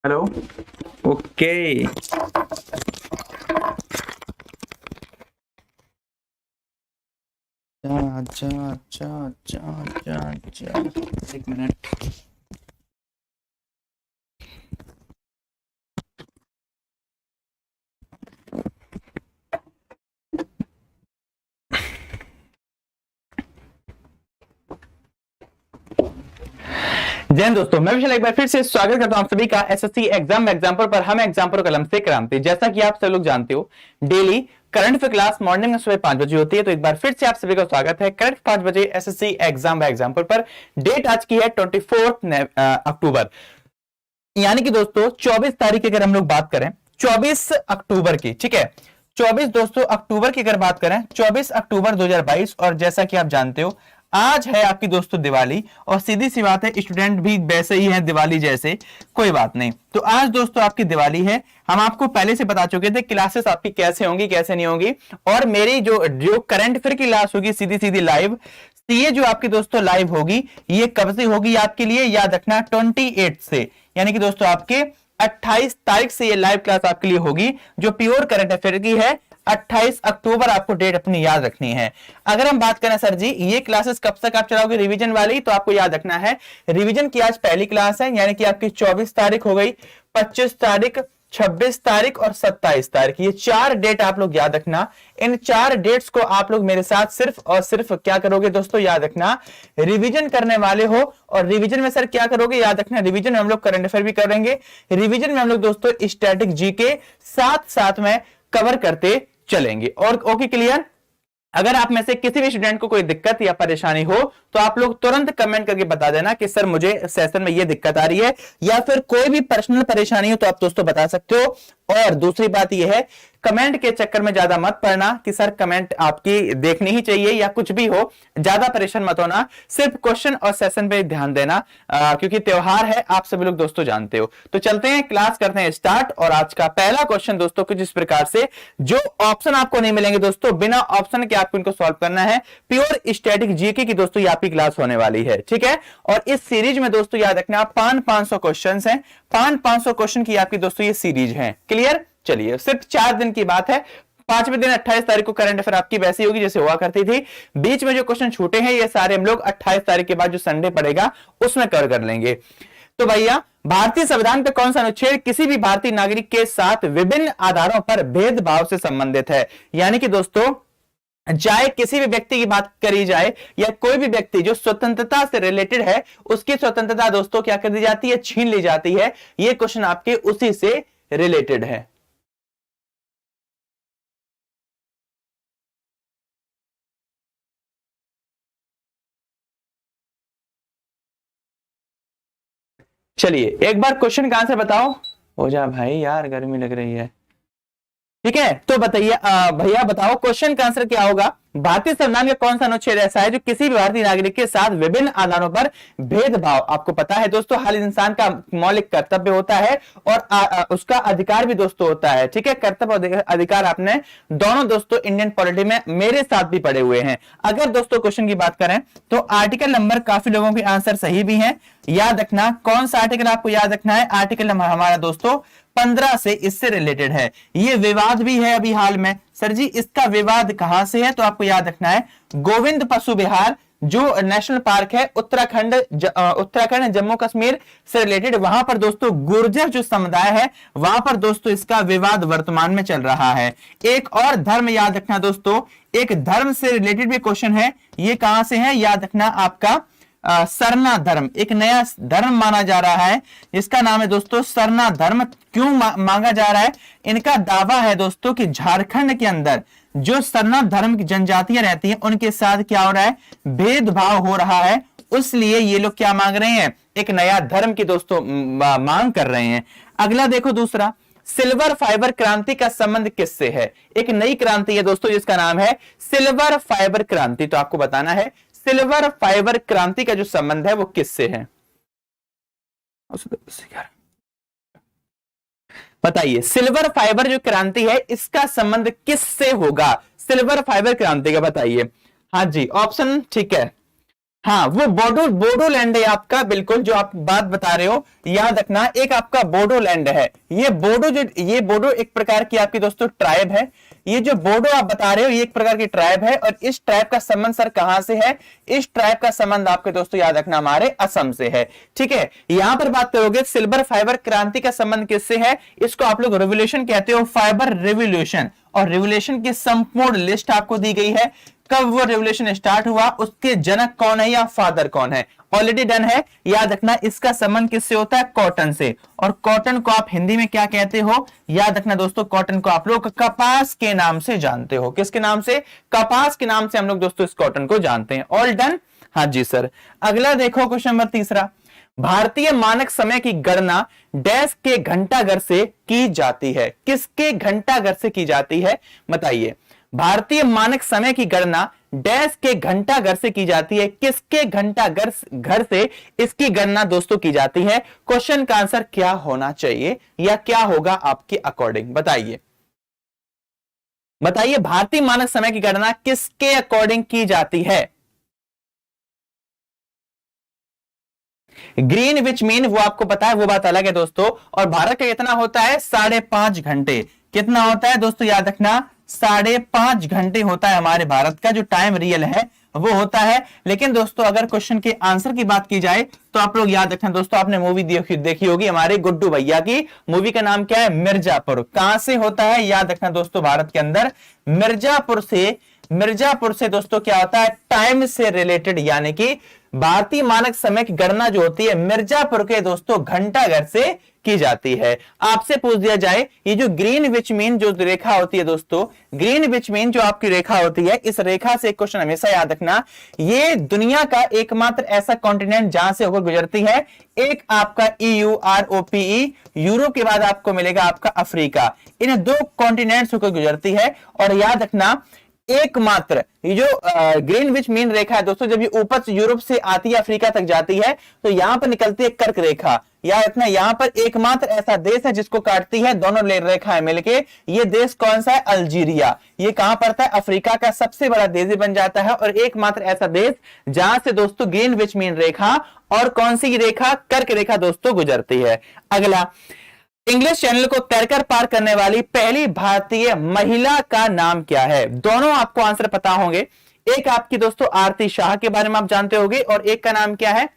Hello. Okay. अच्छा अच्छा अच्छा अच्छा अच्छा, एक मिनट। जय हिंद दोस्तों, मैं विशाल एक बार फिर से स्वागत करता हूं आप सभी का एसएससी एग्जाम्पल पर। हम एग्जाम्पल कलम से क्रांति। जैसा कि आप सब लोग जानते हो, daily current affair class morning में सुबह 5 बजे होती है। तो एक बार फिर से आप सभी का स्वागत है करंट 5 बजे एसएससी एग्जाम्पल पर। डेट आज की है 24 अक्टूबर, यानी कि दोस्तों 24 तारीख की अगर हम लोग बात करें, 24 अक्टूबर की, ठीक है, 24 दोस्तों अक्टूबर की अगर बात करें, 24 अक्टूबर 2022। और जैसा कि आप जानते हो, आज है आपकी दोस्तों दिवाली। और सीधी सी बात है, स्टूडेंट भी वैसे ही है दिवाली जैसे, कोई बात नहीं। तो आज दोस्तों आपकी दिवाली है। हम आपको पहले से बता चुके थे क्लासेस आपकी कैसे होंगी कैसे नहीं होंगी। और मेरी जो जो करंट अफेयर की क्लास होगी सीधी सीधी लाइव, ये जो आपकी दोस्तों लाइव होगी, ये कब से होगी आपके लिए याद रखना, 28 से, यानी कि दोस्तों आपके 28 तारीख से ये लाइव क्लास आपके लिए होगी, जो प्योर करंट अफेयर की है। 28 अक्टूबर आपको डेट अपनी याद रखनी है। अगर हम बात करें सर जी ये क्लासेस कब तक आप चलाओगे रिवीजन वाली, तो आपको याद रखना है रिवीजन की आज पहली क्लास है, यानी कि आपकी 24 तारीख हो गई, 25 तारीख, 26 तारीख और 27 तारीख, ये 4 डेट आप लोग याद रखना। इन 4 डेट्स को आप लोग मेरे साथ सिर्फ और सिर्फ क्या करोगे दोस्तों, याद रखना, रिवीजन करने वाले हो। और रिवीजन में सर क्या करोगे, याद रखना, रिवीजन में हम लोग करंट अफेयर भी करेंगे, रिवीजन में हम लोग दोस्तों स्टैटिक जीके साथ साथ में कवर करते चलेंगे। और ओके, क्लियर। अगर आप में से किसी भी स्टूडेंट को कोई दिक्कत या परेशानी हो, तो आप लोग तुरंत कमेंट करके बता देना कि सर मुझे सेशन में ये दिक्कत आ रही है, या फिर कोई भी पर्सनल परेशानी हो तो आप दोस्तों बता सकते हो। और दूसरी बात यह है, कमेंट के चक्कर में ज्यादा मत पड़ना कि सर कमेंट आपकी देखनी ही चाहिए या कुछ भी हो, ज्यादा परेशान मत होना, सिर्फ क्वेश्चन और सेशन पे ध्यान देना, क्योंकि त्योहार है, आप सभी लोग दोस्तों जानते हो। तो चलते हैं, क्लास करते हैं स्टार्ट। और आज का पहला क्वेश्चन दोस्तों कुछ इस प्रकार से, जो ऑप्शन आपको नहीं मिलेंगे दोस्तों, बिना ऑप्शन के आपको इनको सॉल्व करना है। प्योर स्टैटिक जीके की दोस्तों ये आपकी क्लास होने वाली है, ठीक है। और इस सीरीज में दोस्तों याद रखना 500 क्वेश्चन है, 500 क्वेश्चन की आपकी दोस्तों ये सीरीज है। क्लियर। चलिए, सिर्फ 4 दिन की बात है। 5वें दिन 28 तारीख को करंट अफेयर आपकी वैसी होगी जैसे हुआ करती थी। बीच में जो क्वेश्चन छूटे हैं ये सारे हम लोग 28 तारीख के बाद जो संडे पड़ेगा उसमें कवर कर लेंगे। तो भैया, भारतीय संविधान का कौन सा अनुच्छेद किसी भी भारतीय नागरिक के साथ विभिन्न आधारों पर भेदभाव से संबंधित है? यानी कि दोस्तों, चाहे किसी भी व्यक्ति की बात करी जाए या कोई भी व्यक्ति जो स्वतंत्रता से रिलेटेड है, उसकी स्वतंत्रता दोस्तों क्या कर दी जाती है, छीन ली जाती है। यह क्वेश्चन आपके उसी से रिलेटेड है। चलिए, एक बार क्वेश्चन का आंसर बताओ। हो जा भाई, यार गर्मी लग रही है। ठीक है, तो बताइए भैया बताओ क्वेश्चन का आंसर क्या होगा। भारतीय संविधान का कौन सा अनुच्छेद ऐसा है जो किसी भी भारतीय नागरिक के साथ विभिन्न आधारों पर भेदभाव, आपको पता है दोस्तों हर इंसान का मौलिक कर्तव्य होता है और उसका अधिकार भी दोस्तों होता है, ठीक है। कर्तव्य और अधिकार आपने दोनों दोस्तों इंडियन पॉलिटी में मेरे साथ भी पढ़े हुए हैं। अगर दोस्तों क्वेश्चन की बात करें तो आर्टिकल नंबर काफी लोगों के आंसर सही भी है। याद रखना कौन सा आर्टिकल आपको याद रखना है, आर्टिकल नंबर हमारा दोस्तों 15 से इससे रिलेटेड है। ये विवाद भी है अभी हाल में, सर जी इसका विवाद कहां से है, तो आपको याद रखना है गोविंद पशु विहार जो नेशनल पार्क है उत्तराखंड जम्मू कश्मीर से रिलेटेड, वहां पर दोस्तों गुर्जर जो समुदाय है वहां पर दोस्तों इसका विवाद वर्तमान में चल रहा है। एक और धर्म याद रखना दोस्तों, एक धर्म से रिलेटेड भी क्वेश्चन है, ये कहां से है याद रखना आपका सरना धर्म, एक नया धर्म माना जा रहा है जिसका नाम है दोस्तों सरना धर्म। क्यों मांगा जा रहा है, इनका दावा है दोस्तों कि झारखंड के अंदर जो सरना धर्म की जनजातियां रहती हैं उनके साथ क्या हो रहा है, भेदभाव हो रहा है, इसलिए ये लोग क्या मांग रहे हैं, एक नया धर्म की दोस्तों मांग कर रहे हैं। अगला देखो दूसरा, सिल्वर फाइबर क्रांति का संबंध किससे है? एक नई क्रांति है दोस्तों जिसका नाम है सिल्वर फाइबर क्रांति। तो आपको बताना है सिल्वर फाइबर क्रांति का जो संबंध है वो किससे है, बताइए। सिल्वर फाइबर जो क्रांति है इसका संबंध किससे होगा, सिल्वर फाइबर क्रांति का बताइए। हाँ जी, ऑप्शन ठीक है, हाँ, वो बोडो बोडोलैंड है आपका, बिल्कुल जो आप बात बता रहे हो, याद रखना एक आपका बोडोलैंड है। ये बोडो एक प्रकार की आपकी दोस्तों ट्राइब है। ये जो बोडो आप बता रहे हो ये एक प्रकार की ट्राइब है, और इस ट्राइब का संबंध सर कहां से है? इस ट्राइब का संबंध आपके दोस्तों याद रखना हमारे असम से है। ठीक है, यहां पर बात करोगे सिल्वर फाइबर क्रांति का संबंध किससे है? इसको आप लोग रिवोल्यूशन कहते हो, फाइबर रिवोल्यूशन। और रिवोल्यूशन की संपूर्ण लिस्ट आपको दी गई है, कब वो रेवोल्यूशन स्टार्ट हुआ, उसके जनक कौन है या फादर कौन है, ऑलरेडी डन है। याद रखना इसका संबंध किससे होता है? कॉटन से। और कॉटन को आप हिंदी में क्या कहते हो? याद रखना दोस्तों, कॉटन को आप लोग कपास के नाम से जानते हो। किसके नाम से? कपास के नाम से हम लोग दोस्तों इस कॉटन को जानते हैं। All done? हाँ जी सर। अगला देखो क्वेश्चन नंबर तीसरा, भारतीय मानक समय की गणना डैश के घंटाघर से की जाती है? किसके घंटाघर से की जाती है बताइए। भारतीय मानक समय की गणना डैश के घंटाघर से की जाती है? किसके घंटाघर घर से इसकी गणना दोस्तों की जाती है? क्वेश्चन का आंसर क्या होना चाहिए या क्या होगा आपके अकॉर्डिंग? बताइए बताइए, भारतीय मानक समय की गणना किसके अकॉर्डिंग की जाती है? ग्रीन विच मीन वो आपको पता है, वो बात अलग है दोस्तों। और भारत का कितना होता है? 5.5 घंटे। कितना होता है दोस्तों? याद रखना 5.5 घंटे होता है हमारे भारत का जो टाइम रियल है वो होता है। लेकिन दोस्तों अगर क्वेश्चन के आंसर की बात की जाए तो आप लोग याद रखना दोस्तों, आपने मूवी देखी होगी हमारे गुड्डू भैया की। मूवी का नाम क्या है? मिर्जापुर। कहां से होता है? याद रखना दोस्तों, भारत के अंदर मिर्जापुर से दोस्तों क्या होता है? टाइम से रिलेटेड, यानी कि भारतीय मानक समय की गणना जो होती है मिर्जापुर के दोस्तों घंटाघर से की जाती है। आपसे पूछ दिया जाए ये जो ग्रीन विच मीन जो रेखा होती है दोस्तों, ग्रीन विच मीन जो आपकी रेखा होती है, इस रेखा से एक क्वेश्चन हमेशा याद रखना, ये दुनिया का एकमात्र ऐसा कॉन्टिनेंट जहां से होकर गुजरती है। एक आपका EUROPE, यूरोप के बाद आपको मिलेगा आपका अफ्रीका। इन दो कॉन्टिनेंट्स होकर गुजरती है। और याद रखना एकमात्र ये जो ग्रीन विच मीन रेखा है दोस्तों, जब ये ऊपर से यूरोप से आती है अफ्रीका तक जाती है तो यहां पर निकलती है कर्क रेखा। याद रखना यहां पर एकमात्र ऐसा देश है जिसको काटती है दोनों रेखाएं मिलके। ये देश कौन सा है? अल्जीरिया। ये कहां पड़ता है? अफ्रीका का सबसे बड़ा देश बन जाता है, और एकमात्र ऐसा देश जहां से दोस्तों ग्रीन विच मीन रेखा और कौन सी रेखा? कर्क रेखा दोस्तों गुजरती है। अगला, इंग्लिश चैनल को तैरकर पार करने वाली पहली भारतीय महिला का नाम क्या है? दोनों आपको आंसर पता होंगे। एक आपकी दोस्तों आरती शाह के बारे में आप जानते होंगे, और एक का नाम क्या है?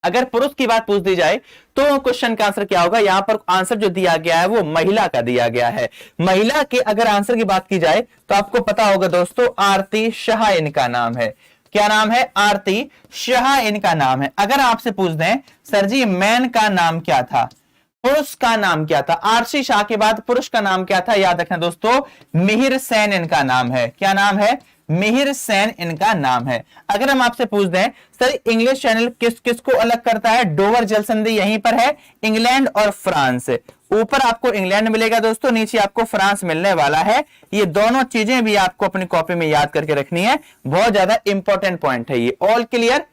अगर पुरुष की बात पूछ दी जाए तो क्वेश्चन का आंसर क्या होगा? यहां पर आंसर जो दिया गया है वो महिला का दिया गया है। महिला के अगर आंसर की बात की जाए तो आपको पता होगा दोस्तों, आरती शाह इनका नाम है। क्या नाम है? आरती शाह इनका नाम है। अगर आपसे पूछ दें सर जी मैन का नाम क्या था, पुरुष का नाम क्या था, आरती शाह के बाद पुरुष का नाम क्या था? याद रखना दोस्तों, मिहिर सेन इनका नाम है। क्या नाम है? मिहिर सेन इनका नाम है। अगर हम आपसे पूछ दें सर इंग्लिश चैनल किस किस को अलग करता है? डोवर जल संधि यहीं पर है, इंग्लैंड और फ्रांस। ऊपर आपको इंग्लैंड मिलेगा दोस्तों, नीचे आपको फ्रांस मिलने वाला है। ये दोनों चीजें भी आपको अपनी कॉपी में याद करके रखनी है, बहुत ज्यादा इंपॉर्टेंट पॉइंट है ये। All clear?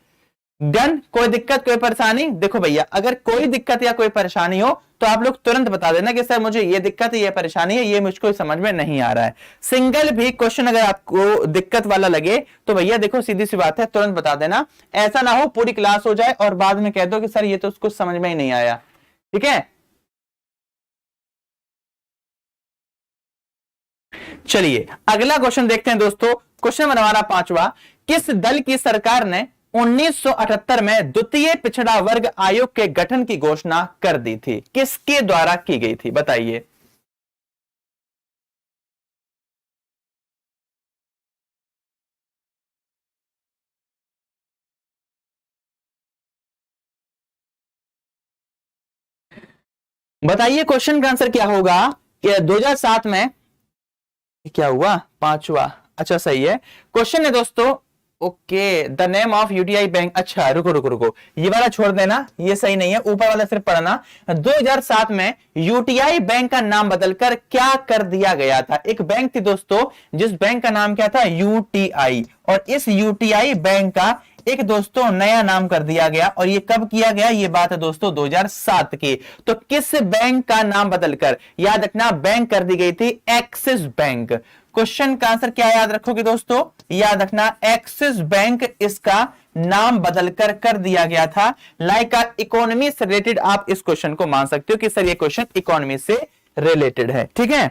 डन? कोई दिक्कत कोई परेशानी? देखो भैया, अगर कोई दिक्कत या कोई परेशानी हो तो आप लोग तुरंत बता देना कि सर मुझे ये दिक्कत है, ये परेशानी है, ये मुझको समझ में नहीं आ रहा है। सिंगल भी क्वेश्चन अगर आपको दिक्कत वाला लगे तो भैया देखो सीधी सी बात है, तुरंत बता देना। ऐसा ना हो पूरी क्लास हो जाए और बाद में कह दो कि सर ये तो उसको समझ में ही नहीं आया। ठीक है, चलिए अगला क्वेश्चन देखते हैं दोस्तों। क्वेश्चन नंबर हमारा 5वां, किस दल की सरकार ने 1978 में द्वितीय पिछड़ा वर्ग आयोग के गठन की घोषणा कर दी थी? किसके द्वारा की गई थी बताइए। बताइए क्वेश्चन का आंसर क्या होगा? कि 2007 में क्या हुआ? 5वां। अच्छा सही है। क्वेश्चन है दोस्तों, okay, the name of UTI bank. अच्छा रुको रुको रुको, ये वाला छोड़ देना, ये सही नहीं है, ऊपर वाला सिर्फ पढ़ना। 2007 में यूटीआई बैंक का नाम बदलकर क्या कर दिया गया था? एक बैंक थी दोस्तों जिस बैंक का नाम क्या था? यूटीआई। और इस यूटीआई बैंक का एक दोस्तों नया नाम कर दिया गया, और ये कब किया गया, ये बात है दोस्तों 2007 की। तो किस बैंक का नाम बदलकर, याद रखना बैंक कर दी गई थी एक्सिस बैंक। क्वेश्चन का आंसर क्या याद रखोगे दोस्तों, याद रखना एक्सिस बैंक इसका नाम बदलकर कर दिया गया था। लाइक इकोनॉमी से रिलेटेड आप इस क्वेश्चन को मान सकते हो कि सर ये क्वेश्चन इकोनॉमी से रिलेटेड है, ठीक है।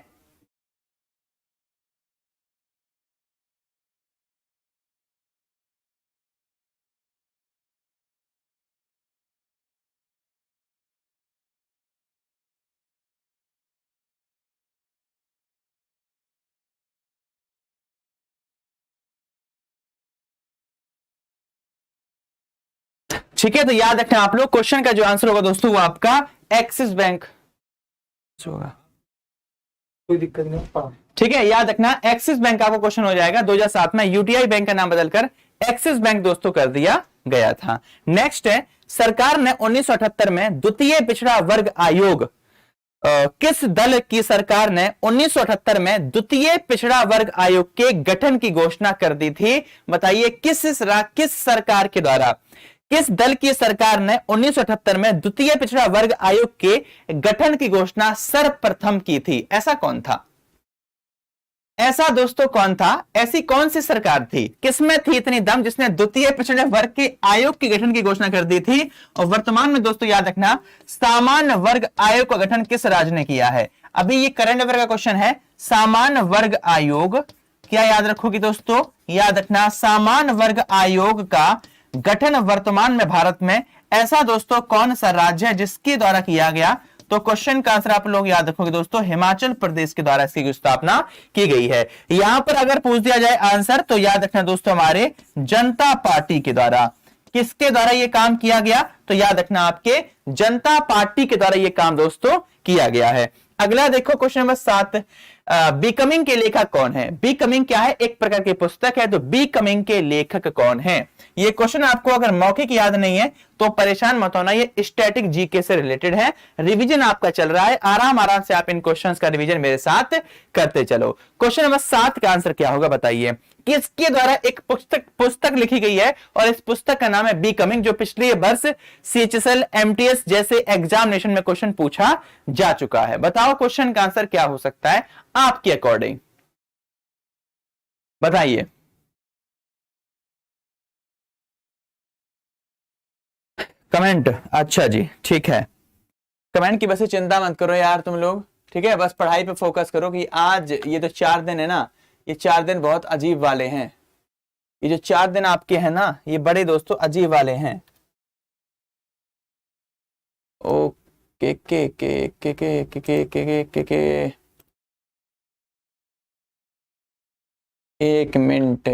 ठीक है, तो याद रखना आप लोग क्वेश्चन का जो आंसर होगा दोस्तों वो आपका एक्सिस बैंक होगा, कोई दिक्कत नहीं। ठीक है, याद रखना एक्सिस बैंक आपको क्वेश्चन हो जाएगा। 2007 में यूटीआई बैंक का नाम बदलकर एक्सिस बैंक दोस्तों कर दिया गया था। नेक्स्ट है, सरकार ने 1978 में द्वितीय पिछड़ा वर्ग आयोग, किस दल की सरकार ने 1978 में द्वितीय पिछड़ा वर्ग आयोग के गठन की घोषणा कर दी थी? बताइए किस सरकार के द्वारा, किस दल की सरकार ने 1978 में द्वितीय पिछड़ा वर्ग आयोग के गठन की घोषणा सर्वप्रथम की थी? ऐसा कौन था, ऐसा दोस्तों कौन था, ऐसी कौन सी सरकार थी, किसमें थी इतनी दम जिसने द्वितीय पिछड़े वर्ग के आयोग के गठन की घोषणा कर दी थी? और वर्तमान में दोस्तों याद रखना सामान्य वर्ग आयोग का गठन किस राज्य ने किया है? अभी ये करंट अफेयर का क्वेश्चन है, सामान्य वर्ग आयोग, क्या याद रखोगे दोस्तों, याद रखना सामान्य वर्ग आयोग का गठन वर्तमान में भारत में ऐसा दोस्तों कौन सा राज्य है जिसके द्वारा किया गया? तो क्वेश्चन का आंसर आप लोग याद रखोगे दोस्तों हिमाचल प्रदेश के द्वारा इसकी स्थापना की गई है। यहां पर अगर पूछ दिया जाए आंसर तो याद रखना दोस्तों हमारे जनता पार्टी के द्वारा। किसके द्वारा यह काम किया गया? तो याद रखना आपके जनता पार्टी के द्वारा यह काम दोस्तों किया गया है। अगला देखो क्वेश्चन नंबर 7, बिकमिंग के लेखक कौन है? बिकमिंग क्या है? एक प्रकार की पुस्तक है, तो बिकमिंग के लेखक कौन है? ये क्वेश्चन आपको अगर मौखिक याद नहीं है तो परेशान मत होना, ये स्टैटिक जीके से रिलेटेड है, रिवीजन आपका चल रहा है, आराम आराम से आप इन क्वेश्चंस का रिवीजन मेरे साथ करते चलो। क्वेश्चन नंबर 7 का आंसर क्या होगा बताइए, किसके द्वारा एक पुस्तक लिखी गई है और इस पुस्तक का नाम है बिकमिंग, जो पिछले वर्ष सीएचएसएल एमटीएस जैसे एग्जामिनेशन में क्वेश्चन पूछा जा चुका है। बताओ क्वेश्चन का आंसर क्या हो सकता है आपके अकॉर्डिंग, बताइए। कमेंट, अच्छा जी ठीक है, कमेंट की बस चिंता मत करो यार तुम लोग, ठीक है, बस पढ़ाई पे फोकस करो कि आज ये तो 4 दिन है ना, ये 4 दिन बहुत अजीब वाले हैं, ये जो 4 दिन आपके हैं ना ये बड़े दोस्तों अजीब वाले हैं। ओके के एक मिनट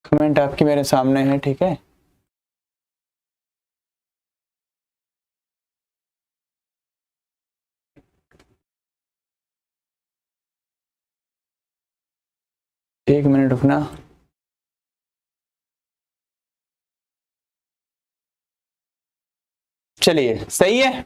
कमेंट आपकी मेरे सामने है, ठीक है। एक मिनट रुकना, चलिए सही है।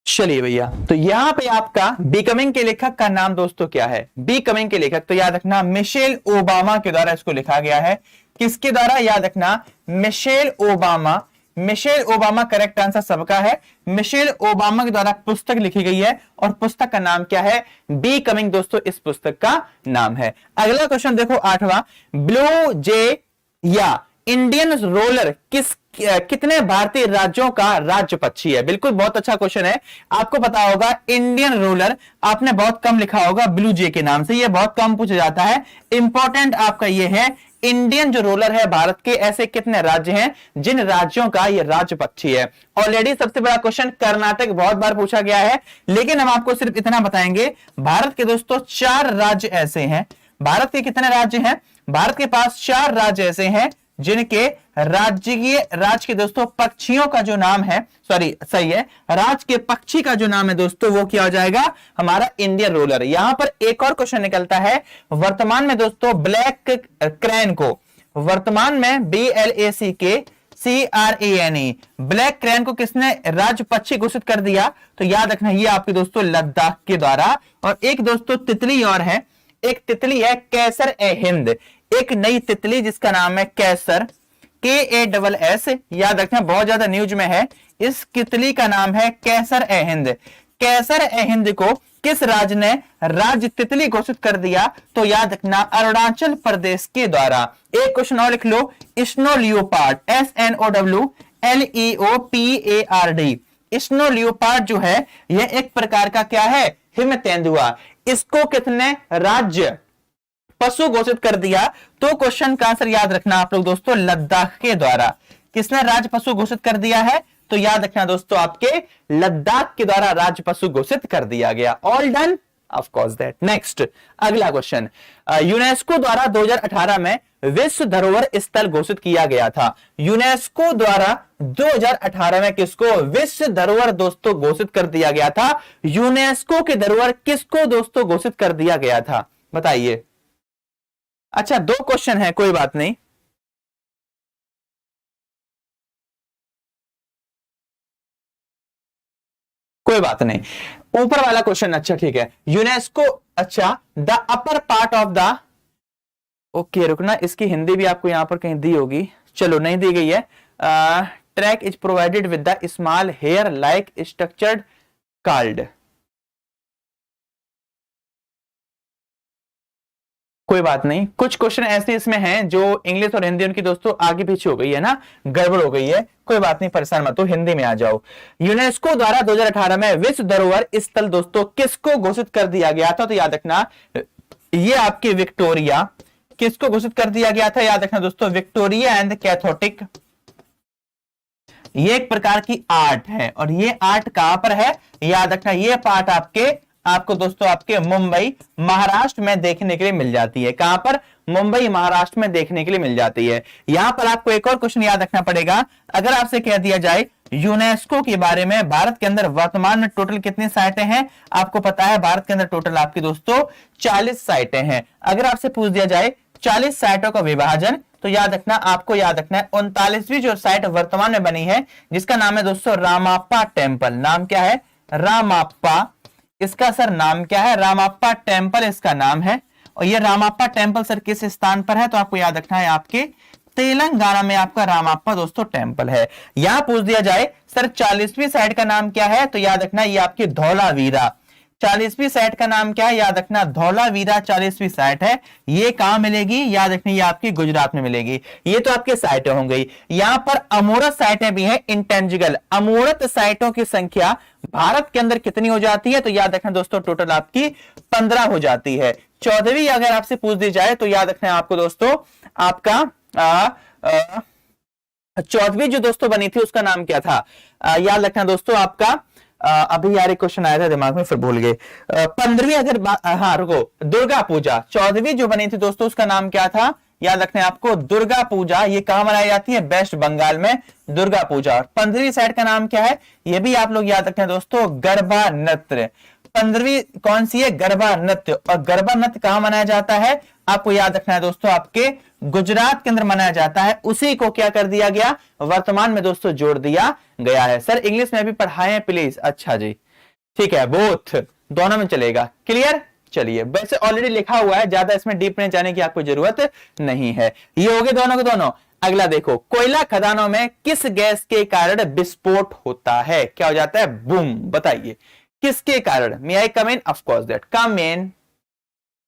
चलिए भैया, तो यहां पे आपका बिकमिंग के लेखक का नाम दोस्तों क्या है? बिकमिंग के लेखक तो याद रखना मिशेल ओबामा के द्वारा इसको लिखा गया है। किसके द्वारा? याद रखना Michelle Obama. Michelle Obama correct answer सबका है, मिशेल ओबामा के द्वारा पुस्तक लिखी गई है और पुस्तक का नाम क्या है? बिकमिंग दोस्तों इस पुस्तक का नाम है। अगला क्वेश्चन देखो 8वां, ब्लू जे या इंडियन रोलर कितने भारतीय राज्यों का राज्य पक्षी है? बिल्कुल बहुत अच्छा क्वेश्चन है, आपको पता होगा इंडियन रोलर आपने बहुत कम लिखा होगा ब्लू जे के नाम से, ये बहुत कम पूछा जाता है। इंपॉर्टेंट आपका ये है इंडियन जो रोलर है भारत के, ऐसे कितने राज्य हैं जिन राज्यों का ये राज्य पक्षी है? ऑलरेडी सबसे बड़ा क्वेश्चन कर्नाटक बहुत बार पूछा गया है, लेकिन हम आपको सिर्फ इतना बताएंगे भारत के दोस्तों 4 राज्य ऐसे हैं। भारत के कितने राज्य हैं? भारत के पास 4 राज्य ऐसे हैं जिनके राज्य के दोस्तों पक्षियों का जो नाम है, सही है, राज्य के पक्षी का जो नाम है दोस्तों वो क्या हो जाएगा, हमारा इंडियन रूलर। यहां पर एक और क्वेश्चन निकलता है, वर्तमान में दोस्तों ब्लैक क्रैन को, वर्तमान में BLACK ब्लैक क्रैन को किसने राज्य पक्षी घोषित कर दिया, तो याद रखना ये आपके दोस्तों लद्दाख के द्वारा। और एक दोस्तों तितली और है, एक तितली है कैसर ए हिंद, एक नई तितली जिसका नाम है कैसर, KASS, याद रखना बहुत ज्यादा न्यूज में है। इस तितली का नाम है कैसर ए हिंद। कैसर ए हिंद को किस राज्य ने राज्य तितली घोषित कर दिया, तो याद रखना अरुणाचल प्रदेश के द्वारा। एक क्वेश्चन और लिख लो, snow leopard, SNOWLEOPARD, snow leopard जो है यह एक प्रकार का क्या है, हिम तेंदुआ। इसको कितने राज्य पशु घोषित कर दिया, तो क्वेश्चन का आंसर याद रखना आप लोग दोस्तों लद्दाख के द्वारा। किसने राज्य पशु घोषित कर दिया है, तो याद रखना दोस्तों आपके लद्दाख के द्वारा राज्य पशु घोषित कर दिया गया। All done, of course that. Next अगला क्वेश्चन, यूनेस्को द्वारा 2018 में विश्व धरोहर स्थल घोषित किया गया था। यूनेस्को द्वारा 2018 में किसको विश्व धरोहर दोस्तों घोषित कर दिया गया था, यूनेस्को के धरोहर किसको दोस्तों घोषित कर दिया गया था, बताइए। अच्छा 2 क्वेश्चन है, कोई बात नहीं, कोई बात नहीं। ऊपर वाला क्वेश्चन, अच्छा ठीक है, यूनेस्को, अच्छा the upper part of the, okay रुकना, इसकी हिंदी भी आपको यहां पर कहीं दी होगी, चलो नहीं दी गई है। Track is provided with the small hair like structured called, कोई बात नहीं। कुछ क्वेश्चन ऐसे इसमें हैं जो इंग्लिश और हिंदी उनकी दोस्तों आगे पीछे हो गई है ना, गड़बड़ हो गई है, कोई बात नहीं, परेशान मत हो, हिंदी में आ जाओ। यूनेस्को द्वारा 2018 में विश्व धरोहर स्थल दोस्तों किसको घोषित कर दिया गया था, तो याद रखना ये आपकी विक्टोरिया, किसको घोषित कर दिया गया था, याद रखना दोस्तों विक्टोरिया एंड कैथोटिक। ये एक प्रकार की आर्ट है, और ये आर्ट कहां पर है, याद रखना ये पार्ट आपको दोस्तों आपके मुंबई महाराष्ट्र में देखने के लिए मिल जाती है। कहां पर, मुंबई महाराष्ट्र में देखने के लिए मिल जाती है। यहां पर आपको एक और क्वेश्चन याद रखना पड़ेगा, अगर आपसे कह दिया जाए यूनेस्को के बारे में, भारत के अंदर वर्तमान में टोटल कितनी साइटें हैं, आपको पता है भारत के अंदर टोटल आपकी दोस्तों 40 साइटें हैं। अगर आपसे पूछ दिया जाए 40 साइटों का विभाजन, तो याद रखना आपको याद रखना है 39वीं जो साइट वर्तमान में बनी है जिसका नाम है दोस्तों रामाप्पा टेम्पल। नाम क्या है, रामाप्पा, इसका सर नाम क्या है, रामाप्पा टेम्पल इसका नाम है। और ये रामाप्पा टेम्पल सर किस स्थान पर है, तो आपको याद रखना है आपके तेलंगाना में आपका रामाप्पा दोस्तों टेम्पल है। यहां पूछ दिया जाए सर 40वीं साइट का नाम क्या है, तो याद रखना ये आपकी धौलावीरा, 40वीं साइट का नाम क्या है, याद रखना धौलावीरा 40वीं साइट है। ये कहां मिलेगी, याद रखना ये आपकी गुजरात में मिलेगी। ये तो आपके साइटें हो गई। यहां पर अमूर्त साइटें भी हैं, इंटेंजिबल अमूर्त साइटों की संख्या भारत के अंदर कितनी हो जाती है, तो याद रखना दोस्तों टोटल आपकी 15 हो जाती है। 14वीं अगर आपसे पूछ दी जाए तो याद रखना आपको दोस्तों आपका 14वीं जो दोस्तों बनी थी उसका नाम क्या था, याद रखना दोस्तों आपका अभी यार एक क्वेश्चन आया था दिमाग में फिर भूल गए। 15वीं अगर हाँ रुको, दुर्गा पूजा 14वीं जो बनी थी दोस्तों उसका नाम क्या था, याद रखना है आपको दुर्गा पूजा। ये कहां मनाई जाती है, वेस्ट बंगाल में दुर्गा पूजा। 15वीं साइट का नाम क्या है, ये भी आप लोग याद रखें दोस्तों, गरबा नृत्य। 15वीं कौन सी है, गरबा नृत्य। और गरबा नृत्य कहां मनाया जाता है, आपको याद रखना है दोस्तों आपके गुजरात के अंदर मनाया जाता है। उसी को क्या कर दिया गया, वर्तमान में दोस्तों जोड़ दिया गया है। सर इंग्लिश में भी पढ़ाएं प्लीज, अच्छा जी ठीक है, बोथ दोनों में चलेगा, क्लियर। चलिए वैसे ऑलरेडी लिखा हुआ है, ज्यादा इसमें डीप में जाने की आपको जरूरत नहीं है। ये हो गए दोनों के दोनों। अगला देखो, कोयला खदानों में किस गैस के कारण विस्फोट होता है, क्या हो जाता है, बूम। बताइए किसके कारण, मे आई कम इन, ऑफ कोर्स दैट कम इन।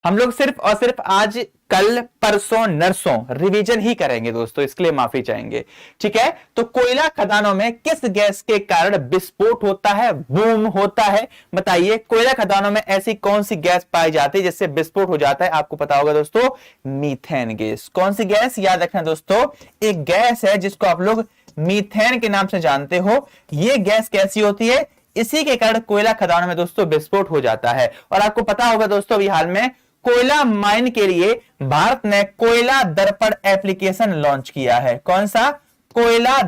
हम लोग सिर्फ और सिर्फ आज कल परसों नरसों रिवीजन ही करेंगे दोस्तों, इसके लिए माफी चाहेंगे, ठीक है। तो कोयला खदानों में किस गैस के कारण विस्फोट होता है, बूम होता है, बताइए। कोयला खदानों में ऐसी कौन सी गैस पाई जाती है जिससे विस्फोट हो जाता है, आपको पता होगा दोस्तों, मीथेन गैस। कौन सी गैस, याद रखना दोस्तों, एक गैस है जिसको आप लोग मीथेन के नाम से जानते हो। ये गैस कैसी होती है, इसी के कारण कोयला खदानों में दोस्तों विस्फोट हो जाता है। और आपको पता होगा दोस्तों अभी हाल में कोयला माइन के लिए भारत ने कोयला दर्पण एप्लीकेशन लॉन्च किया है। कौन सा? कोयला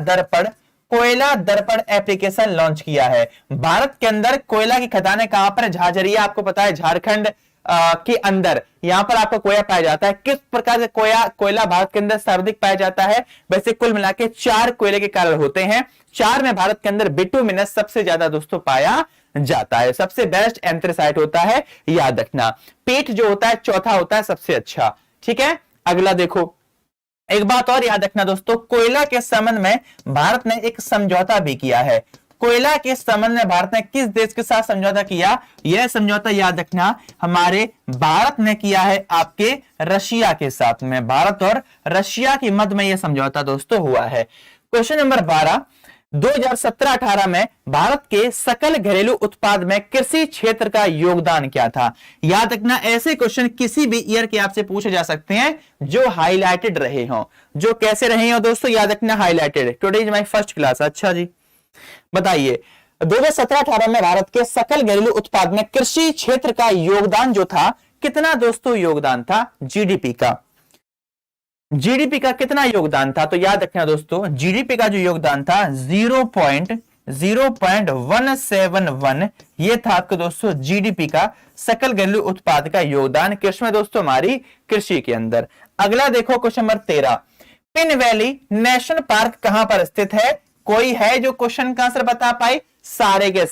दर्पण एप्लीकेशन लॉन्च किया है। भारत के अंदर कोयला की खदानें कहां पर? झाझरिया, आपको पता है झारखंड के अंदर यहां पर आपको कोयला पाया जाता है। किस प्रकार से कोयला भारत के अंदर सर्वाधिक पाया जाता है? वैसे कुल मिला के 4 कोयले के कारण होते हैं। 4 में भारत के अंदर बिटुमिनस सबसे ज्यादा दोस्तों पाया जाता है। सबसे बेस्ट एंथ्रेसाइट होता है, याद रखना। पीट जो होता है चौथा होता है सबसे अच्छा। ठीक है, अगला देखो, एक बात और याद रखना दोस्तों, कोयला के संबंध में भारत ने एक समझौता भी किया है। कोयला के संबंध में भारत ने किस देश के साथ समझौता किया? यह समझौता याद रखना हमारे भारत ने किया है आपके रशिया के साथ में। भारत और रशिया के मध्य में यह समझौता दोस्तों हुआ है। क्वेश्चन नंबर 12, 2017-18 में भारत के सकल घरेलू उत्पाद में कृषि क्षेत्र का योगदान क्या था? याद रखना ऐसे क्वेश्चन किसी भी ईयर के आपसे पूछे जा सकते हैं जो हाईलाइटेड रहे हो। जो कैसे रहे हो दोस्तों? याद रखना highlighted. Today is my first class. अच्छा जी, बताइए 2017-18 में भारत के सकल घरेलू उत्पाद में कृषि क्षेत्र का योगदान जो था, कितना दोस्तों योगदान था? जीडीपी का कितना योगदान था? तो याद रखना दोस्तों, जीडीपी का जो योगदान था 0.171, ये था आपके दोस्तों जीडीपी का सकल घरेलू उत्पाद का योगदान कृषि में दोस्तों, हमारी कृषि के अंदर। अगला देखो question number 13, pin valley national park कहां पर स्थित है? कोई है जो क्वेश्चन का आंसर बता पाए? सारे के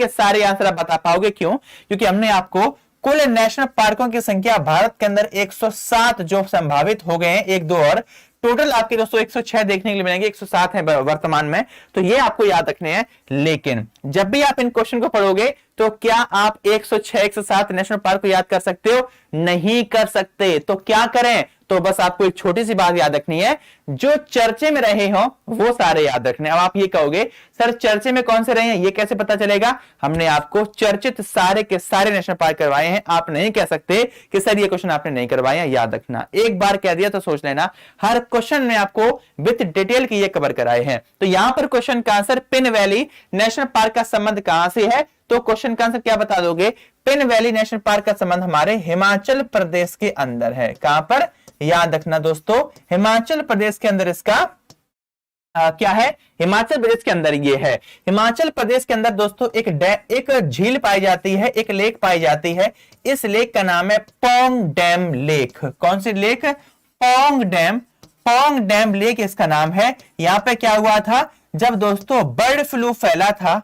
सारे आंसर आप बता पाओगे। क्यों? क्योंकि हमने आपको कुल नेशनल पार्कों की संख्या भारत के अंदर 107 जो संभावित हो गए हैं, 1 2 और टोटल आपके दोस्तों 106 देखने के लिए मिलेंगे, 107 है वर्तमान में। तो ये आपको याद रखने हैं। लेकिन जब भी आप इन क्वेश्चन को पढ़ोगे तो क्या आप 106 107 नेशनल पार्क को याद कर सकते हो? नहीं कर सकते। तो क्या करें? तो बस आपको एक छोटी सी बात याद रखनी है, जो चर्चे में रहे हो वो सारे याद रखने। अब आप ये कहोगे सर चर्चे में कौन से रहे हैं, ये कैसे पता चलेगा? हमने आपको चर्चित सारे के सारे नेशनल पार्क करवाए हैं। आप नहीं कह सकते कि सर ये क्वेश्चन आपने नहीं करवाए हैं। याद रखना, एक बार कह दिया तो सोच लेना, हर क्वेश्चन में आपको विथ डिटेल की ये कवर कराए हैं। तो यहां पर क्वेश्चन का answer pin valley national park का संबंध कहां से है? तो क्वेश्चन का आंसर क्या बता दोगे? पिन वैली नेशनल पार्क का संबंध हमारे हिमाचल प्रदेश के अंदर है। कहां पर? याद रखना दोस्तों, हिमाचल प्रदेश के अंदर इसका क्या है? हिमाचल प्रदेश के अंदर ये है। हिमाचल प्रदेश के अंदर दोस्तों एक झील पाई जाती है, एक लेक पाई जाती है। इस लेक का नाम है पौंग डैम लेक। कौन सी लेक? पौंग डैम लेक इसका नाम है। यहां पे क्या हुआ था? जब दोस्तों बर्ड फ्लू फैला था,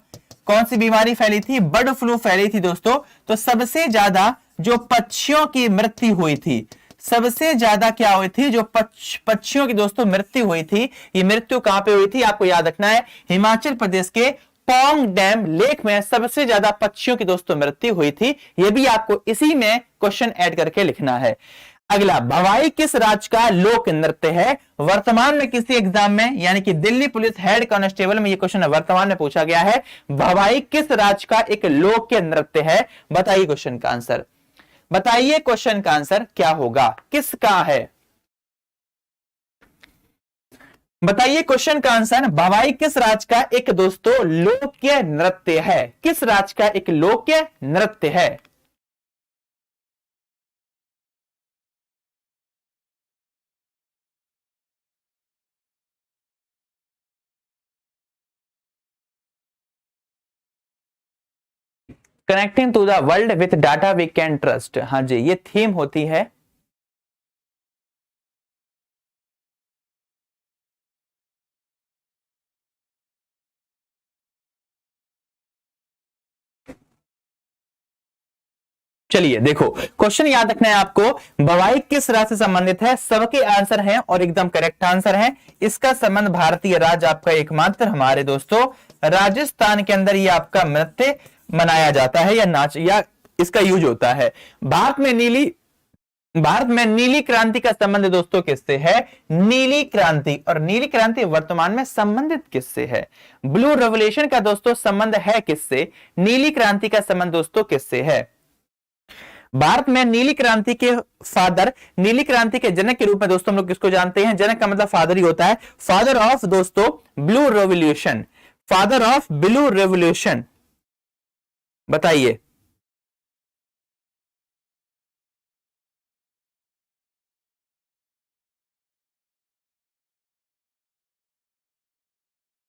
कौन सी बीमारी फैली थी? बर्ड फ्लू फैली थी दोस्तों। तो सबसे ज्यादा जो पक्षियों की मृत्यु हुई थी, सबसे ज्यादा क्या हुई थी? जो पक्षियों की दोस्तों मृत्यु हुई थी, ये मृत्यु कहां पे हुई थी? आपको याद रखना है, हिमाचल प्रदेश के पौंग डैम लेक में सबसे ज्यादा पक्षियों की दोस्तों मृत्यु हुई थी। ये भी आपको इसी में क्वेश्चन ऐड करके लिखना है। अगला, भवाई किस राज्य का लोक नृत्य है? वर्तमान में किसी एग्जाम में, यानी कि दिल्ली पुलिस हेड कांस्टेबल में ये क्वेश्चन वर्तमान में पूछा गया है। भवाई किस राज्य का एक लोक नृत्य है? बताइए क्वेश्चन का आंसर, बताइए क्वेश्चन का आंसर क्या होगा? किसका है? बताइए क्वेश्चन का आंसर। भवाई किस राज्य का एक दोस्तों लोक नृत्य है? किस राज्य का एक लोक नृत्य है? Connecting to the world with data we can trust. हाँ जी, ये थीम होती है। चलिए देखो, क्वेश्चन याद रखना है आपको, भवाई किस राज्य से संबंधित है? सबके आंसर हैं और एकदम करेक्ट आंसर है। इसका संबंध भारतीय राज्य आपका एकमात्र हमारे दोस्तों राजस्थान के अंदर ये आपका नृत्य मनाया जाता है, या नाच, या इसका यूज होता है। भारत में नीली क्रांति का संबंध दोस्तों किससे है? नीली क्रांति, और नीली क्रांति वर्तमान में संबंधित किससे है? ब्लू रेवोल्यूशन का दोस्तों संबंध है किससे? नीली क्रांति का संबंध दोस्तों किससे है? भारत में नीली क्रांति के फादर, नीली क्रांति के जनक के रूप में दोस्तों हम लोग किसको जानते हैं? जनक का मतलब फादर ही होता है। फादर ऑफ दोस्तों blue revolution, father of blue revolution, बताइए।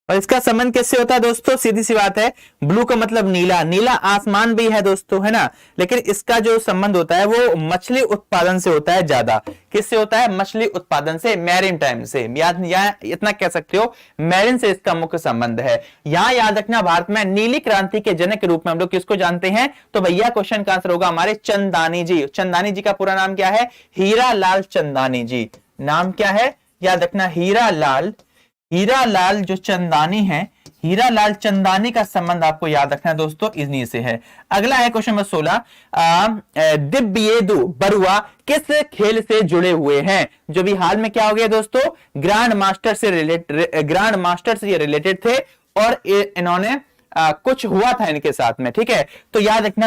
और इसका संबंध कैसे होता है दोस्तों, सीधी सी बात है, ब्लू का मतलब नीला, नीला आसमान भी है दोस्तों, है ना, लेकिन इसका जो संबंध होता है वो मछली उत्पादन से होता है ज्यादा। किससे होता है, मछली उत्पादन से, मैरीन टाइम से, याद इतना कह सकते हो, मैरीन से इसका मुख्य संबंध है। यहां याद रखना, भारत में नीली क्रांति के जनक के रूप में हम लोग किसको जानते हैं, तो भैया क्वेश्चन का आंसर होगा हमारे चंदानी जी। चंदानी जी का पूरा नाम क्या है, हीरा लाल चंदानी जी, नाम क्या है, याद रखना, हीरा लाल जो चंदानी है, हीरा लाल चंदानी का संबंध आपको याद रखना है दोस्तों, इन्हीं से है। अगला है क्वेश्चन नंबर 16, दिव्येदु बरुआ किस खेल से जुड़े हुए हैं, जो भी हाल में क्या हो गया दोस्तों, ग्रैंड मास्टर से ये रिलेटेड थे और इन्होंने कुछ हुआ था इनके साथ में, ठीक है। तो याद रखना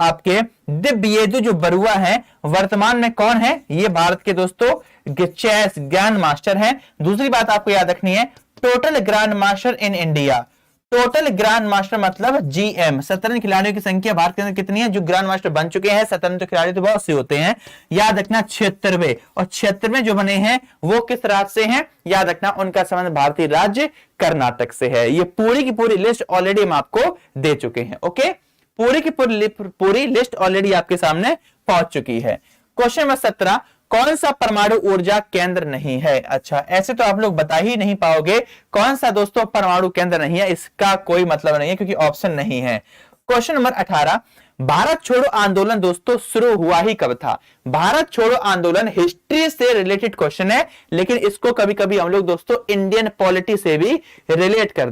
आपके दिव्येदु जो बरुआ है वर्तमान में कौन है, ये भारत के दोस्तों चेस ग्रैंड मास्टर हैं। दूसरी बात आपको याद रखनी है, total grand master in India, total grand master मतलब जीएम, शतरंज खिलाड़ियों की संख्या भारत के अंदर कितनी है, जो ग्रैंड मास्टर बन चुके हैं, शतरंज खिलाड़ी तो बहुत से होते हैं, याद रखना 76, और 76 जो बने हैं वो किस राज्य से हैं, याद रखना उनका संबंध भारतीय राज्य कर्नाटक से है। ये पूरी की पूरी लिस्ट ऑलरेडी हम आपको दे चुके हैं, ओके, पूरी की पूरी लिस्ट ऑलरेडी आपके सामने पहुंच चुकी है। क्वेश्चन नंबर 17, कौन सा परमाणु ऊर्जा केंद्र नहीं है। अच्छा, ऐसे तो आप लोग बता ही नहीं पाओगे कौन सा दोस्तों परमाणु केंद्र नहीं है, इसका कोई मतलब नहीं है क्योंकि ऑप्शन नहीं है। क्वेश्चन नंबर 18, भारत छोड़ो आंदोलन दोस्तों शुरू हुआ ही कब था। भारत छोड़ो आंदोलन हिस्ट्री से रिलेटेड क्वेश्चन है, लेकिन इसको कभी कभी हम लोग दोस्तों इंडियन पॉलिटी से भी रिलेट कर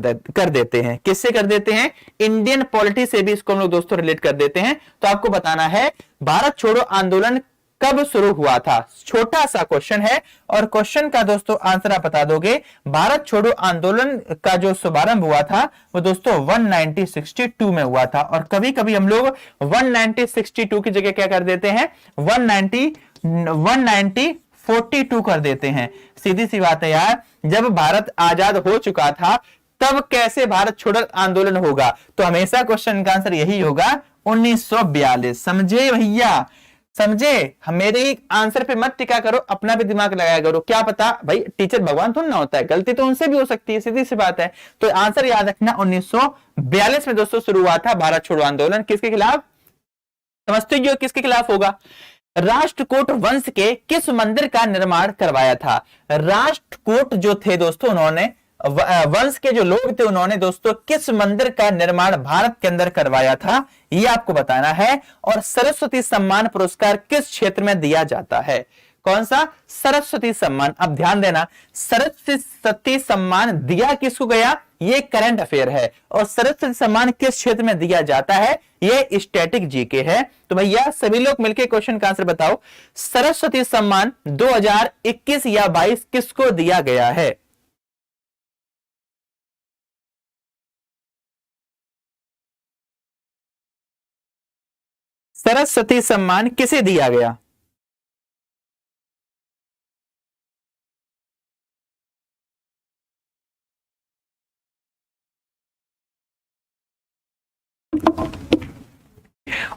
देते हैं। किससे कर देते हैं, इंडियन पॉलिटी से भी इसको हम लोग दोस्तों रिलेट कर देते हैं। तो आपको बताना है भारत छोड़ो आंदोलन कब शुरू हुआ था, छोटा सा क्वेश्चन है और क्वेश्चन का दोस्तों आंसर आप बता दोगे। भारत छोड़ो आंदोलन का जो शुभारंभ हुआ था वो दोस्तों 1962 में हुआ था, और कभी कभी हम लोग 1962 की जगह क्या कर देते हैं, 1942 कर देते हैं। सीधी सी बात है यार, जब भारत आजाद हो चुका था तब कैसे भारत छोड़ो आंदोलन होगा, तो हमेशा क्वेश्चन का आंसर यही होगा 1942। समझे भैया, समझे, मेरे आंसर पे मत टिका करो, अपना भी दिमाग लगाया करो। क्या पता भाई, टीचर भगवान थोड़ा ना होता है, गलती तो उनसे भी हो सकती है, सीधी सी बात है। तो आंसर याद रखना 1942 में दोस्तों शुरू हुआ था भारत छोड़ो आंदोलन। किसके खिलाफ, समझते हो किसके खिलाफ होगा, राष्ट्रकूट वंश के किस मंदिर का निर्माण करवाया था। राष्ट्रकूट जो थे दोस्तों, उन्होंने वंश के जो लोग थे उन्होंने दोस्तों किस मंदिर का निर्माण भारत के अंदर करवाया था, यह आपको बताना है। और सरस्वती सम्मान पुरस्कार किस क्षेत्र में दिया जाता है, कौन सा, सरस्वती सम्मान। अब ध्यान देना, सरस्वती सम्मान दिया किसको गया, ये करंट अफेयर है, और सरस्वती सम्मान किस क्षेत्र में दिया जाता है, ये स्टैटिक जीके है। तो भैया सभी लोग मिलकर क्वेश्चन का आंसर बताओ, सरस्वती सम्मान 2021 या 22 किसको दिया गया है। सरस्वती सम्मान किसे दिया गया,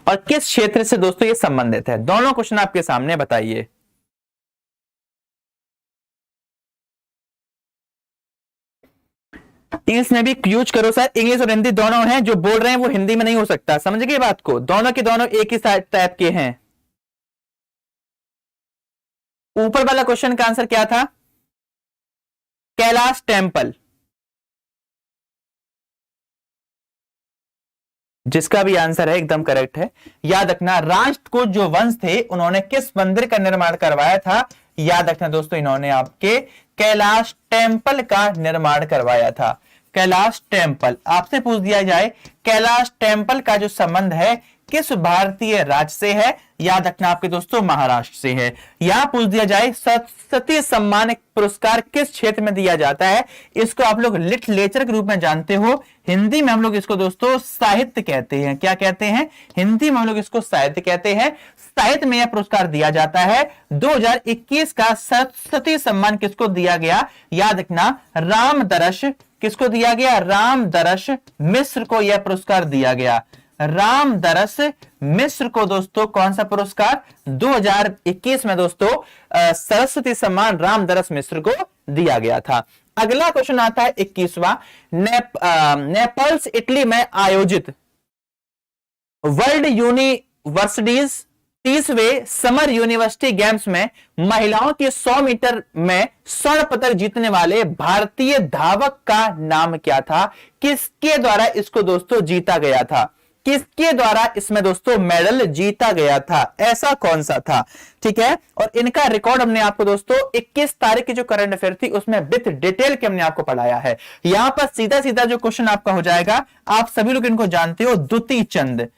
और किस क्षेत्र से दोस्तों ये संबंधित है, दोनों क्वेश्चन आपके सामने बताइए। इंग्लिश में भी यूज करो सर, इंग्लिश और हिंदी दोनों हैं, जो बोल रहे हैं वो हिंदी में नहीं हो सकता, समझ गए बात को, दोनों के दोनों एक ही टाइप के हैं। ऊपर वाला क्वेश्चन का आंसर क्या था, कैलाश टेम्पल, जिसका भी आंसर है एकदम करेक्ट है। याद रखना, राष्ट्रकूट जो वंश थे उन्होंने किस मंदिर का निर्माण करवाया था, याद रखना दोस्तों, इन्होंने आपके कैलाश टेम्पल का निर्माण करवाया था। कैलाश टेम्पल, आपसे पूछ दिया जाए कैलाश टेम्पल का जो संबंध है किस भारतीय राज्य से है, याद रखना आपके दोस्तों महाराष्ट्र से है। यहां पूछ दिया जाए सरस्वती सम्मान पुरस्कार किस क्षेत्र में दिया जाता है, इसको आप लोग लिटरेचर के रूप में जानते हो, हिंदी में हम लोग इसको दोस्तों साहित्य कहते हैं। क्या कहते हैं, हिंदी में हम लोग इसको साहित्य कहते हैं। साहित्य में यह पुरस्कार दिया जाता है। 2021 का सरस्वती सम्मान किसको दिया गया, याद रखना रामदरस, किसको दिया गया, रामदरस मिश्र को यह पुरस्कार दिया गया। रामदरस मिश्र को दोस्तों कौन सा पुरस्कार, 2021 में दोस्तों सरस्वती सम्मान रामदरस मिश्र को दिया गया था। अगला क्वेश्चन आता है 21वां। नेपल्स इटली में आयोजित वर्ल्ड यूनिवर्सिटीज 30वें समर यूनिवर्सिटी गेम्स में महिलाओं के 100 मीटर में स्वर्ण पदक जीतने वाले भारतीय धावक का नाम क्या था? किसके द्वारा इसको दोस्तों जीता गया था? किसके द्वारा इसमें दोस्तों मेडल जीता गया था? ऐसा कौन सा था? ठीक है, और इनका रिकॉर्ड हमने आपको दोस्तों 21 तारीख की जो करंट अफेयर थी उसमें विथ डिटेल के हमने आपको पढ़ाया है। यहां पर सीधा सीधा जो क्वेश्चन आपका हो जाएगा, आप सभी लोग इनको जानते हो, द्युति चंद।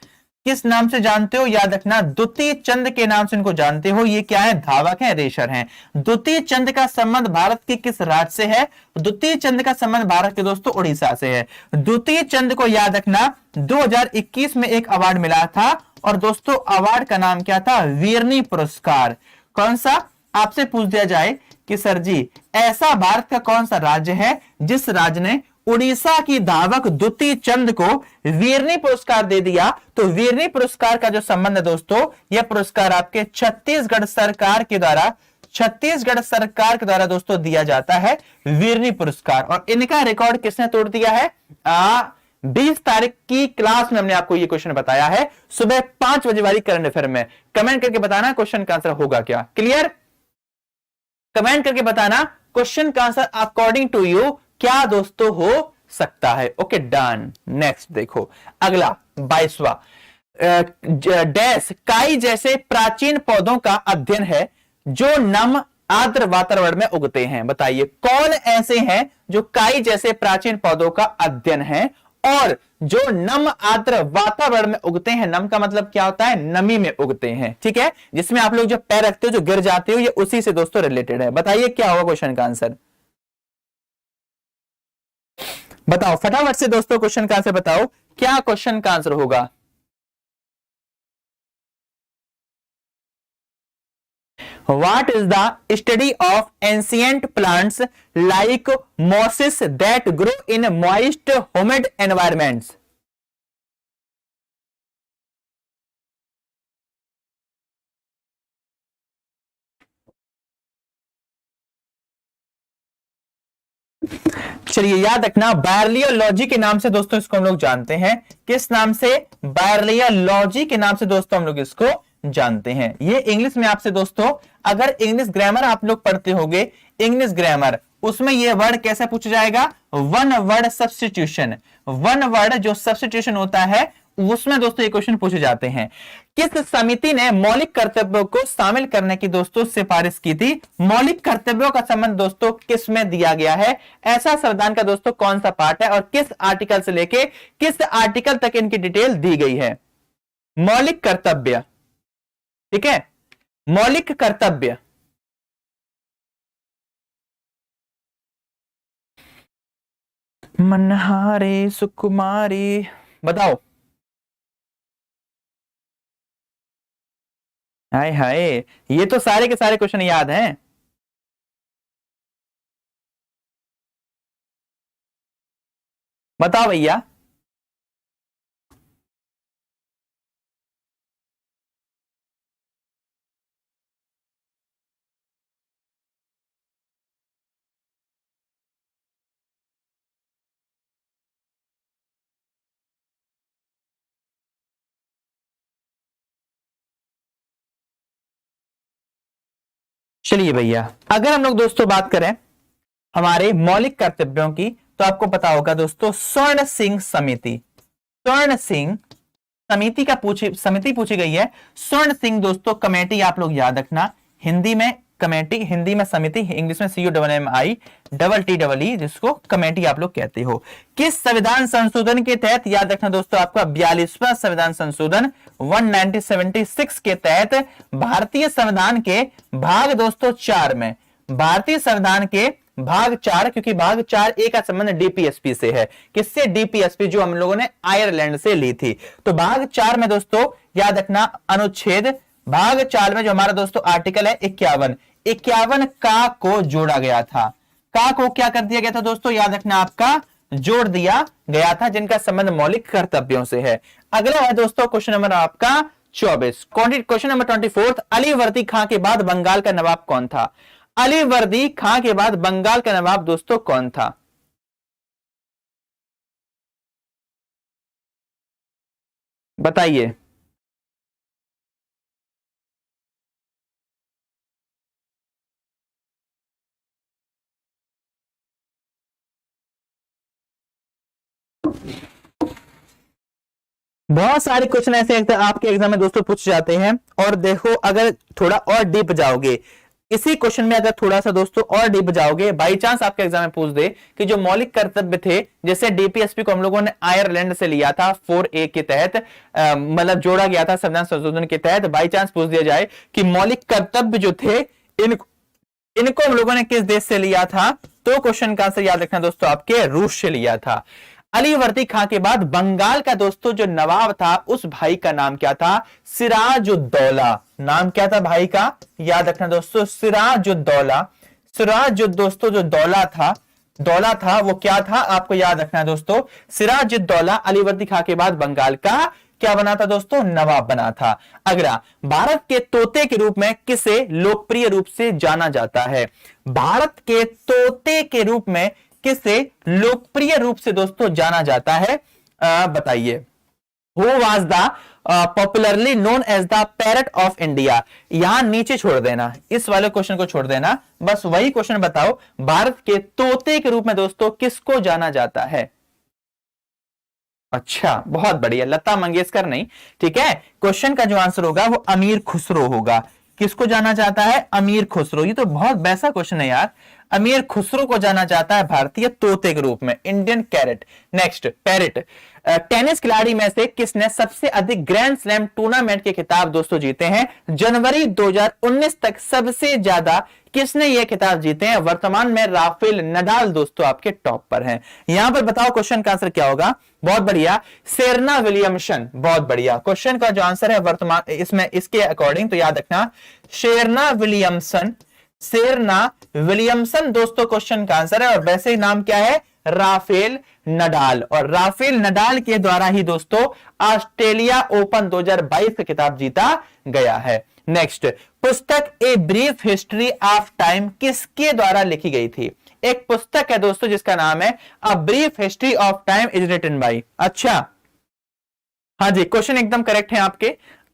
किस नाम से जानते हो? याद रखना, द्युति चंद के नाम से इनको जानते हो। ये क्या है? धावक है, रेसर हैं। द्युति चंद का संबंध भारत के किस राज्य से है? द्युति चंद का संबंध भारत के दोस्तों उड़ीसा से है। द्युति चंद को याद रखना 2021 में एक अवार्ड मिला था, और दोस्तों अवार्ड का नाम क्या था? वीरनी पुरस्कार। कौन सा? आपसे पूछ दिया जाए कि सर जी ऐसा भारत का कौन सा राज्य है जिस राज्य ने उड़ीसा की धावक द्युति चंद को वीरनी पुरस्कार दे दिया? तो वीरनी पुरस्कार का जो संबंध है दोस्तों, यह पुरस्कार आपके छत्तीसगढ़ सरकार के द्वारा दोस्तों दिया जाता है, वीरनी पुरस्कार। और इनका रिकॉर्ड किसने तोड़ दिया है? 20 तारीख की क्लास में हमने आपको ये क्वेश्चन बताया है, सुबह 5 बजे वाली करंट अफेयर में। कमेंट करके बताना क्वेश्चन का आंसर होगा क्या। क्लियर? कमेंट करके बताना क्वेश्चन का आंसर अकॉर्डिंग टू यू क्या दोस्तों हो सकता है। Okay done. नेक्स्ट देखो अगला 22वां। डैश काई जैसे प्राचीन पौधों का अध्ययन है जो नम आर्द्र वातावरण में उगते हैं। बताइए कौन ऐसे हैं जो काई जैसे प्राचीन पौधों का अध्ययन है और जो नम आर्द्र वातावरण में उगते हैं। नम का मतलब क्या होता है? नमी में उगते हैं। ठीक है, जिसमें आप लोग जो पैर रखते हो, जो गिर जाते हो, ये उसी से दोस्तों रिलेटेड है। बताइए क्या होगा क्वेश्चन का आंसर? बताओ फटाफट से दोस्तों, क्वेश्चन का आंसर बताओ, क्या क्वेश्चन का आंसर होगा? What is the study of ancient plants like mosses that grow in moist, humid environments? चलिए याद रखना, बायरलियोलॉजी के नाम से दोस्तों इसको हम लोग जानते हैं। किस नाम से? बायरलियोलॉजी के नाम से दोस्तों हम लोग इसको जानते हैं। ये इंग्लिश में आपसे दोस्तों, अगर इंग्लिश ग्रामर आप लोग पढ़ते होंगे, इंग्लिश ग्रामर, उसमें ये वर्ड कैसे पूछा जाएगा? One word substitution. One word जो सब्स्टिट्यूशन होता है उसमें दोस्तों ये क्वेश्चन पूछे जाते हैं। किस समिति ने मौलिक कर्तव्यों को शामिल करने की दोस्तों सिफारिश की थी? मौलिक कर्तव्यों का संबंध दोस्तों किस में दिया गया है? ऐसा संविधान का दोस्तों कौन सा पार्ट है और किस आर्टिकल से लेके किस आर्टिकल तक इनकी डिटेल दी गई है? मौलिक कर्तव्य। ठीक है, मौलिक कर्तव्य। मनहारे सुकुमारी, बताओ। हाय हाय, ये तो सारे के सारे क्वेश्चन याद हैं। बताओ भैया। चलिए भैया, अगर हम लोग दोस्तों बात करें हमारे मौलिक कर्तव्यों की, तो आपको पता होगा दोस्तों स्वर्ण सिंह समिति। स्वर्ण सिंह समिति पूछी गई है। स्वर्ण सिंह दोस्तों कमेटी आप लोग याद रखना, हिंदी में कमेटी, हिंदी में समिति, इंग्लिश में CUMMI जिसको कमेटी आप लोग कहते हो। किस संविधान संशोधन के तहत? याद रखना दोस्तों, आपका 42वां संविधान संशोधन 1976 के तहत भारतीय संविधान के भाग दोस्तों 4 में, भारतीय संविधान के भाग 4, क्योंकि भाग 4A का संबंध डीपीएसपी से है। किससे? डीपीएसपी जो हम लोगों ने आयरलैंड से ली थी। तो भाग 4 में दोस्तों याद रखना अनुच्छेद भाग 4 में जो हमारा दोस्तों आर्टिकल है 51 का को जोड़ा गया था। का को क्या कर दिया गया था दोस्तों? याद रखना आपका जोड़ दिया गया था, जिनका संबंध मौलिक कर्तव्यों से है। अगला है दोस्तों क्वेश्चन नंबर आपका 24। क्वेश्चन नंबर 24, अली वर्दी खां के बाद बंगाल का नवाब कौन था? अली वर्दी खां के बाद बंगाल का नवाब दोस्तों कौन था? बताइए। बहुत सारे क्वेश्चन ऐसे आपके एग्जाम में दोस्तों पूछ जाते हैं। और देखो, अगर थोड़ा और डीप जाओगे इसी क्वेश्चन में, अगर थोड़ा सा दोस्तों और डीप जाओगे, बाई चांस आपके एग्जाम में पूछ दे कि जो मौलिक कर्तव्य थे, जैसे डीपीएसपी को हम लोगों ने आयरलैंड से लिया था 4A के तहत, मतलब जोड़ा गया था संविधान संशोधन के तहत, बाई चांस पूछ दिया जाए कि मौलिक कर्तव्य जो थे इनको हम लोगों ने किस देश से लिया था, तो क्वेश्चन का आंसर याद रखना दोस्तों, आपके रूस से लिया था। अली वर्दी खां के बाद बंगाल का दोस्तों जो नवाब था, उस भाई का नाम क्या था? सिराजुद्दौला। नाम क्या था भाई का? याद रखना दोस्तों, सिराजुद्दौला। सिराजुद दोस्तों जो दौला था वो क्या था? आपको याद रखना है दोस्तों, सिराजुद्दौला अली वर्दी खां के बाद बंगाल का क्या बना था दोस्तों? नवाब बना था। अगला, भारत के तोते के रूप में किसे लोकप्रिय रूप से जाना जाता है? भारत के तोते के रूप में किसे लोकप्रिय रूप से दोस्तों जाना जाता है? बताइए। Who was the popularly known as the parrot of India? यहां नीचे छोड़ देना, इस वाले क्वेश्चन को छोड़ देना, बस वही क्वेश्चन बताओ, भारत के तोते के रूप में दोस्तों किसको जाना जाता है? अच्छा, बहुत बढ़िया, लता मंगेशकर नहीं। ठीक है, क्वेश्चन का जो आंसर होगा वो अमीर खुसरो होगा। किसको जाना जाता है? अमीर खुसरो। ये तो बहुत वैसा क्वेश्चन है यार। अमीर खुसरो को जाना जाता है भारतीय तोते के रूप में, Indian carrot. Next, parrot. Tennis खिलाड़ी में से किसने सबसे अधिक ग्रैंड स्लैम टूर्नामेंट के खिताब दोस्तों जीते हैं? जनवरी 2019 तक सबसे ज्यादा किसने ये खिताब जीते हैं? वर्तमान में राफेल नडाल दोस्तों आपके टॉप पर हैं। यहां पर बताओ क्वेश्चन का आंसर क्या होगा? बहुत बढ़िया, सेरेना विलियमसन। बहुत बढ़िया, क्वेश्चन का जो आंसर है वर्तमान इसमें इसके अकॉर्डिंग तो याद रखना, सेरेना विलियमसन। सेरेना विलियमसन दोस्तों क्वेश्चन का आंसर है। और वैसे ही नाम क्या है? Rafael Nadal. और राफेल नडाल के द्वारा ही दोस्तों ऑस्ट्रेलिया ओपन 2022 का खिताब जीता गया है। नेक्स्ट, पुस्तक a brief history of time किसके द्वारा लिखी गई थी? एक पुस्तक है दोस्तों जिसका नाम है a brief history of time is written by. अच्छा, हाँ जी, क्वेश्चन एकदम करेक्ट है आपके।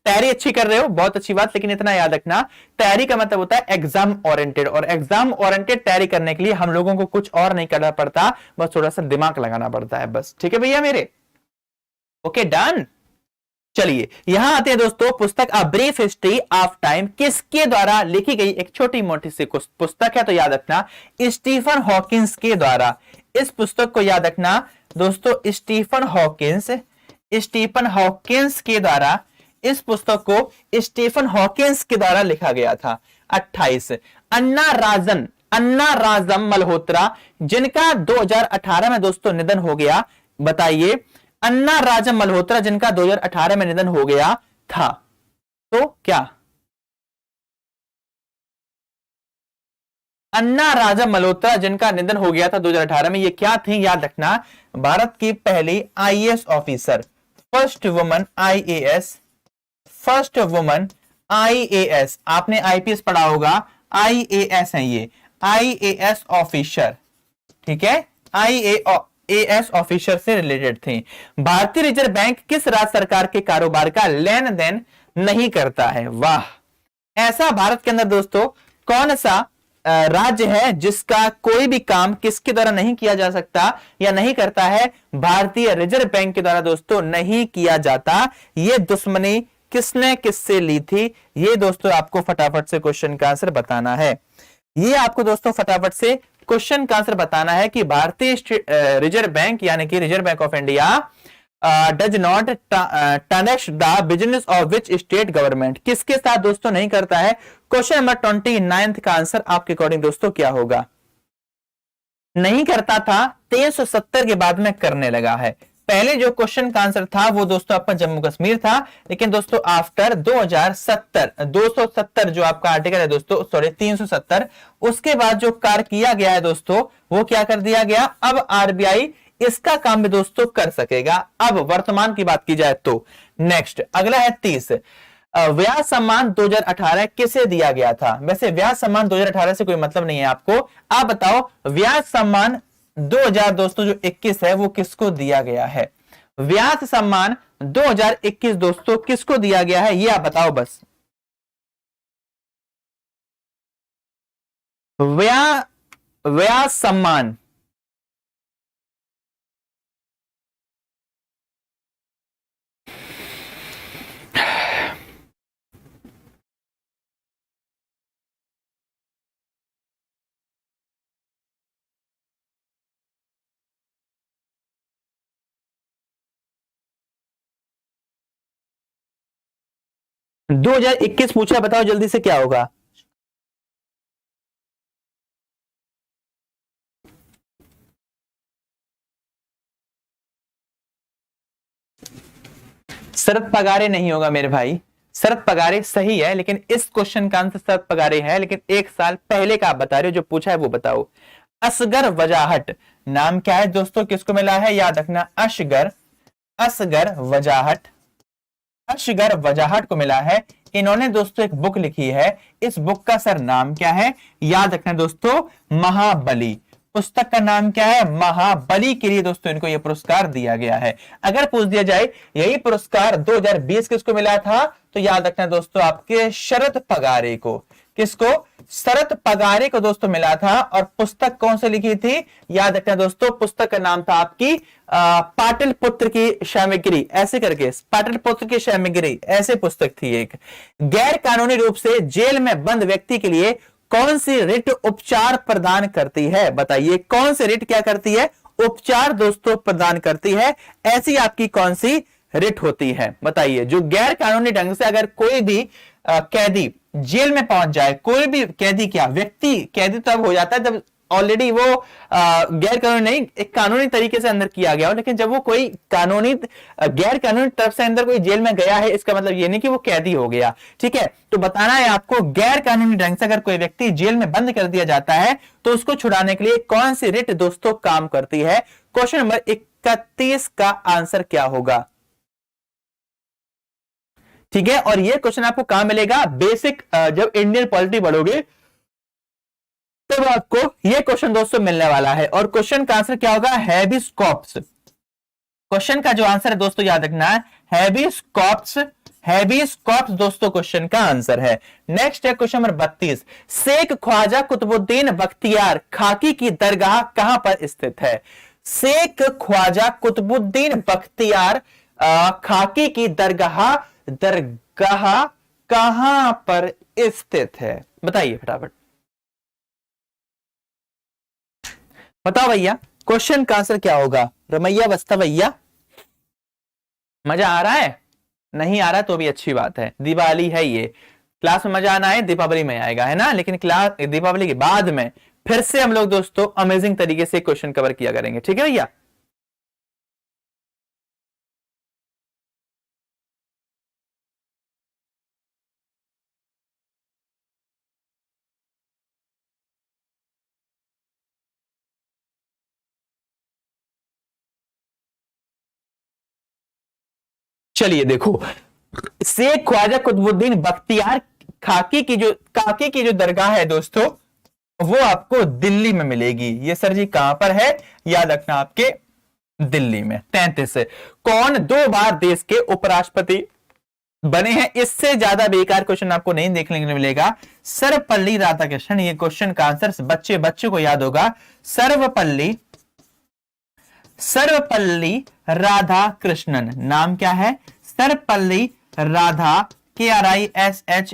तैयारी अच्छी कर रहे हो, बहुत अच्छी बात, लेकिन इतना याद रखना, तैयारी का मतलब होता है एग्जाम ओरिएंटेड, और एग्जाम ओरिएंटेड तैयारी करने के लिए हम लोगों को कुछ और नहीं करना पड़ता, बस थोड़ा सा दिमाग लगाना पड़ता है बस। ठीक है भैया मेरे? Okay, done. चलिए यहां आते हैं दोस्तों, पुस्तक अ ब्रीफ हिस्ट्री ऑफ टाइम किसके द्वारा लिखी गई? एक छोटी मोटी सी पुस्तक है, तो याद रखना स्टीफन हॉकिंस के द्वारा। इस पुस्तक को याद रखना दोस्तों, स्टीफन हॉकिंस के द्वारा, इस पुस्तक को स्टीफन हॉकिंस के द्वारा लिखा गया था। 28, अन्ना राजम मल्होत्रा जिनका 2018 में दोस्तों निधन हो गया। बताइए, अन्ना राजम मल्होत्रा जिनका 2018 में निधन हो गया था, तो क्या? अन्ना राजम मल्होत्रा जिनका निधन हो गया था 2018 में, ये क्या थी? याद रखना, भारत की पहली IAS officer, first woman IAS. आपने आईपीएस पढ़ा होगा, आईएएस है ये, आईएएस ऑफिसर। ठीक है, आईएएस ऑफिसर से रिलेटेड थी। भारतीय रिजर्व बैंक किस राज्य सरकार के कारोबार का लेन देन नहीं करता है? वाह, ऐसा भारत के अंदर दोस्तों कौन सा राज्य है जिसका कोई भी काम किसके द्वारा नहीं किया जा सकता या नहीं करता है? भारतीय रिजर्व बैंक के द्वारा दोस्तों नहीं किया जाता। ये दुश्मनी किसने किससे ली थी? ये दोस्तों आपको फटाफट से क्वेश्चन का आंसर बताना है। ये आपको दोस्तों फटाफट से क्वेश्चन का आंसर बताना है कि भारतीय रिजर्व बैंक यानी कि reserve bank of India does not transact the business of which state government, किसके साथ दोस्तों नहीं करता है? क्वेश्चन नंबर 29 का आंसर आपके अकॉर्डिंग दोस्तों क्या होगा? नहीं करता था, 370 के बाद में करने लगा है। पहले जो क्वेश्चन का आंसर था वो दोस्तों आपका जम्मू कश्मीर था, लेकिन दोस्तों आफ्टर 2070 270 जो आपका आर्टिकल है दोस्तों, सॉरी 370, उसके बाद जो कार्य किया गया है दोस्तों वो क्या कर दिया गया? अब आरबीआई इसका काम भी दोस्तों कर सकेगा, अब वर्तमान की बात की जाए तो। नेक्स्ट, अगला है 30, व्यास सम्मान 2018 किसे दिया गया था? वैसे व्यास सम्मान 2018 से कोई मतलब नहीं है आपको, आप बताओ व्यास सम्मान 2000 दोस्तों जो 21 है वो किसको दिया गया है? व्यास सम्मान 2021 दोस्तों किसको दिया गया है, ये आप बताओ बस। व्यास सम्मान 2021 पूछा, बताओ जल्दी से क्या होगा? शरद पगारे नहीं होगा मेरे भाई, शरद पगारे सही है लेकिन इस क्वेश्चन का आंसर शरद पगारे है, लेकिन एक साल पहले का आप बता रहे हो, जो पूछा है वो बताओ। असगर वजाहट नाम क्या है दोस्तों, किसको मिला है? याद रखना, असगर, असगर वजाहट, असगर वजाहट को मिला है। इन्होंने दोस्तों एक बुक लिखी है, इस बुक का सर नाम क्या है? याद रखना दोस्तों, महाबली। पुस्तक का नाम क्या है? महाबली के लिए दोस्तों इनको यह पुरस्कार दिया गया है। अगर पूछ दिया जाए यही पुरस्कार 2020 किसको मिला था, तो याद रखना दोस्तों आपके शरद पगारे को। किसको? शरद पगारे को दोस्तों मिला था। और पुस्तक कौन सी लिखी थी? याद रखना दोस्तों, पुस्तक का नाम था आपकी पाटलिपुत्र की सामग्री, ऐसे करके, पाटलिपुत्र की सामग्री ऐसे पुस्तक थी एक। गैर कानूनी रूप से जेल में बंद व्यक्ति के लिए कौन सी रिट उपचार प्रदान करती है? बताइए कौन सी रिट क्या करती है? उपचार दोस्तों प्रदान करती है। ऐसी आपकी कौन सी रिट होती है? बताइए। जो गैर कानूनी ढंग से अगर कोई भी कैदी जेल में पहुंच जाए, कोई भी कैदी, क्या व्यक्ति कैदी तब हो जाता है जब ऑलरेडी वो गैर कानूनी नहीं, एक कानूनी तरीके से अंदर किया गया हो, लेकिन जब वो कोई कानूनी गैर कानूनी तरफ से अंदर कोई जेल में गया है, इसका मतलब ये नहीं कि वो कैदी हो गया। ठीक है, तो बताना है आपको, गैर कानूनी ढंग से अगर कोई व्यक्ति जेल में बंद कर दिया जाता है तो उसको छुड़ाने के लिए कौन सी रिट दोस्तों काम करती है? क्वेश्चन नंबर 31 का आंसर क्या होगा? ठीक है, और ये क्वेश्चन आपको कहां मिलेगा? बेसिक, जब इंडियन पॉलिटी पढ़ोगे तब आपको ये क्वेश्चन दोस्तों मिलने वाला है। और क्वेश्चन का आंसर क्या होगा? Habeas corpus. क्वेश्चन का जो आंसर है दोस्तों याद रखना है, हैबिस कॉर्पस। हैबिस कॉर्पस दोस्तों क्वेश्चन का आंसर है। नेक्स्ट है क्वेश्चन नंबर 32। शेख ख्वाजा कुतुबुद्दीन बख्तियार खाकी की दरगाह कहां पर स्थित है? शेख ख्वाजा कुतुबुद्दीन बख्तियार खाकी की दरगाह कहां पर स्थित है? बताइए फटाफट, बताओ भैया, क्वेश्चन का आंसर क्या होगा? रमैया बस्ता भैया, मजा आ रहा है? नहीं आ रहा तो भी अच्छी बात है, दिवाली है ये, क्लास में मजा आना है, दीपावली में आएगा, है ना? लेकिन क्लास दीपावली के बाद में फिर से हम लोग दोस्तों अमेजिंग तरीके से क्वेश्चन कवर किया करेंगे। ठीक है भैया? चलिए देखो, शेख ख्वाजा कुतुबुद्दीन बख्तियार काकी की जो दरगाह है दोस्तों, वो आपको दिल्ली में मिलेगी। ये सर जी कहां पर है? याद रखना, आपके दिल्ली में। 33 से कौन 2 बार देश के उपराष्ट्रपति बने हैं? इससे ज्यादा बेकार क्वेश्चन आपको नहीं देखने को मिलेगा। सर्वपल्ली राधाकृष्णन, ये क्वेश्चन का आंसर बच्चे को याद होगा। सर्वपल्ली राधा कृष्णन, नाम क्या है? सर्वपल्ली राधा, KRISHANAN,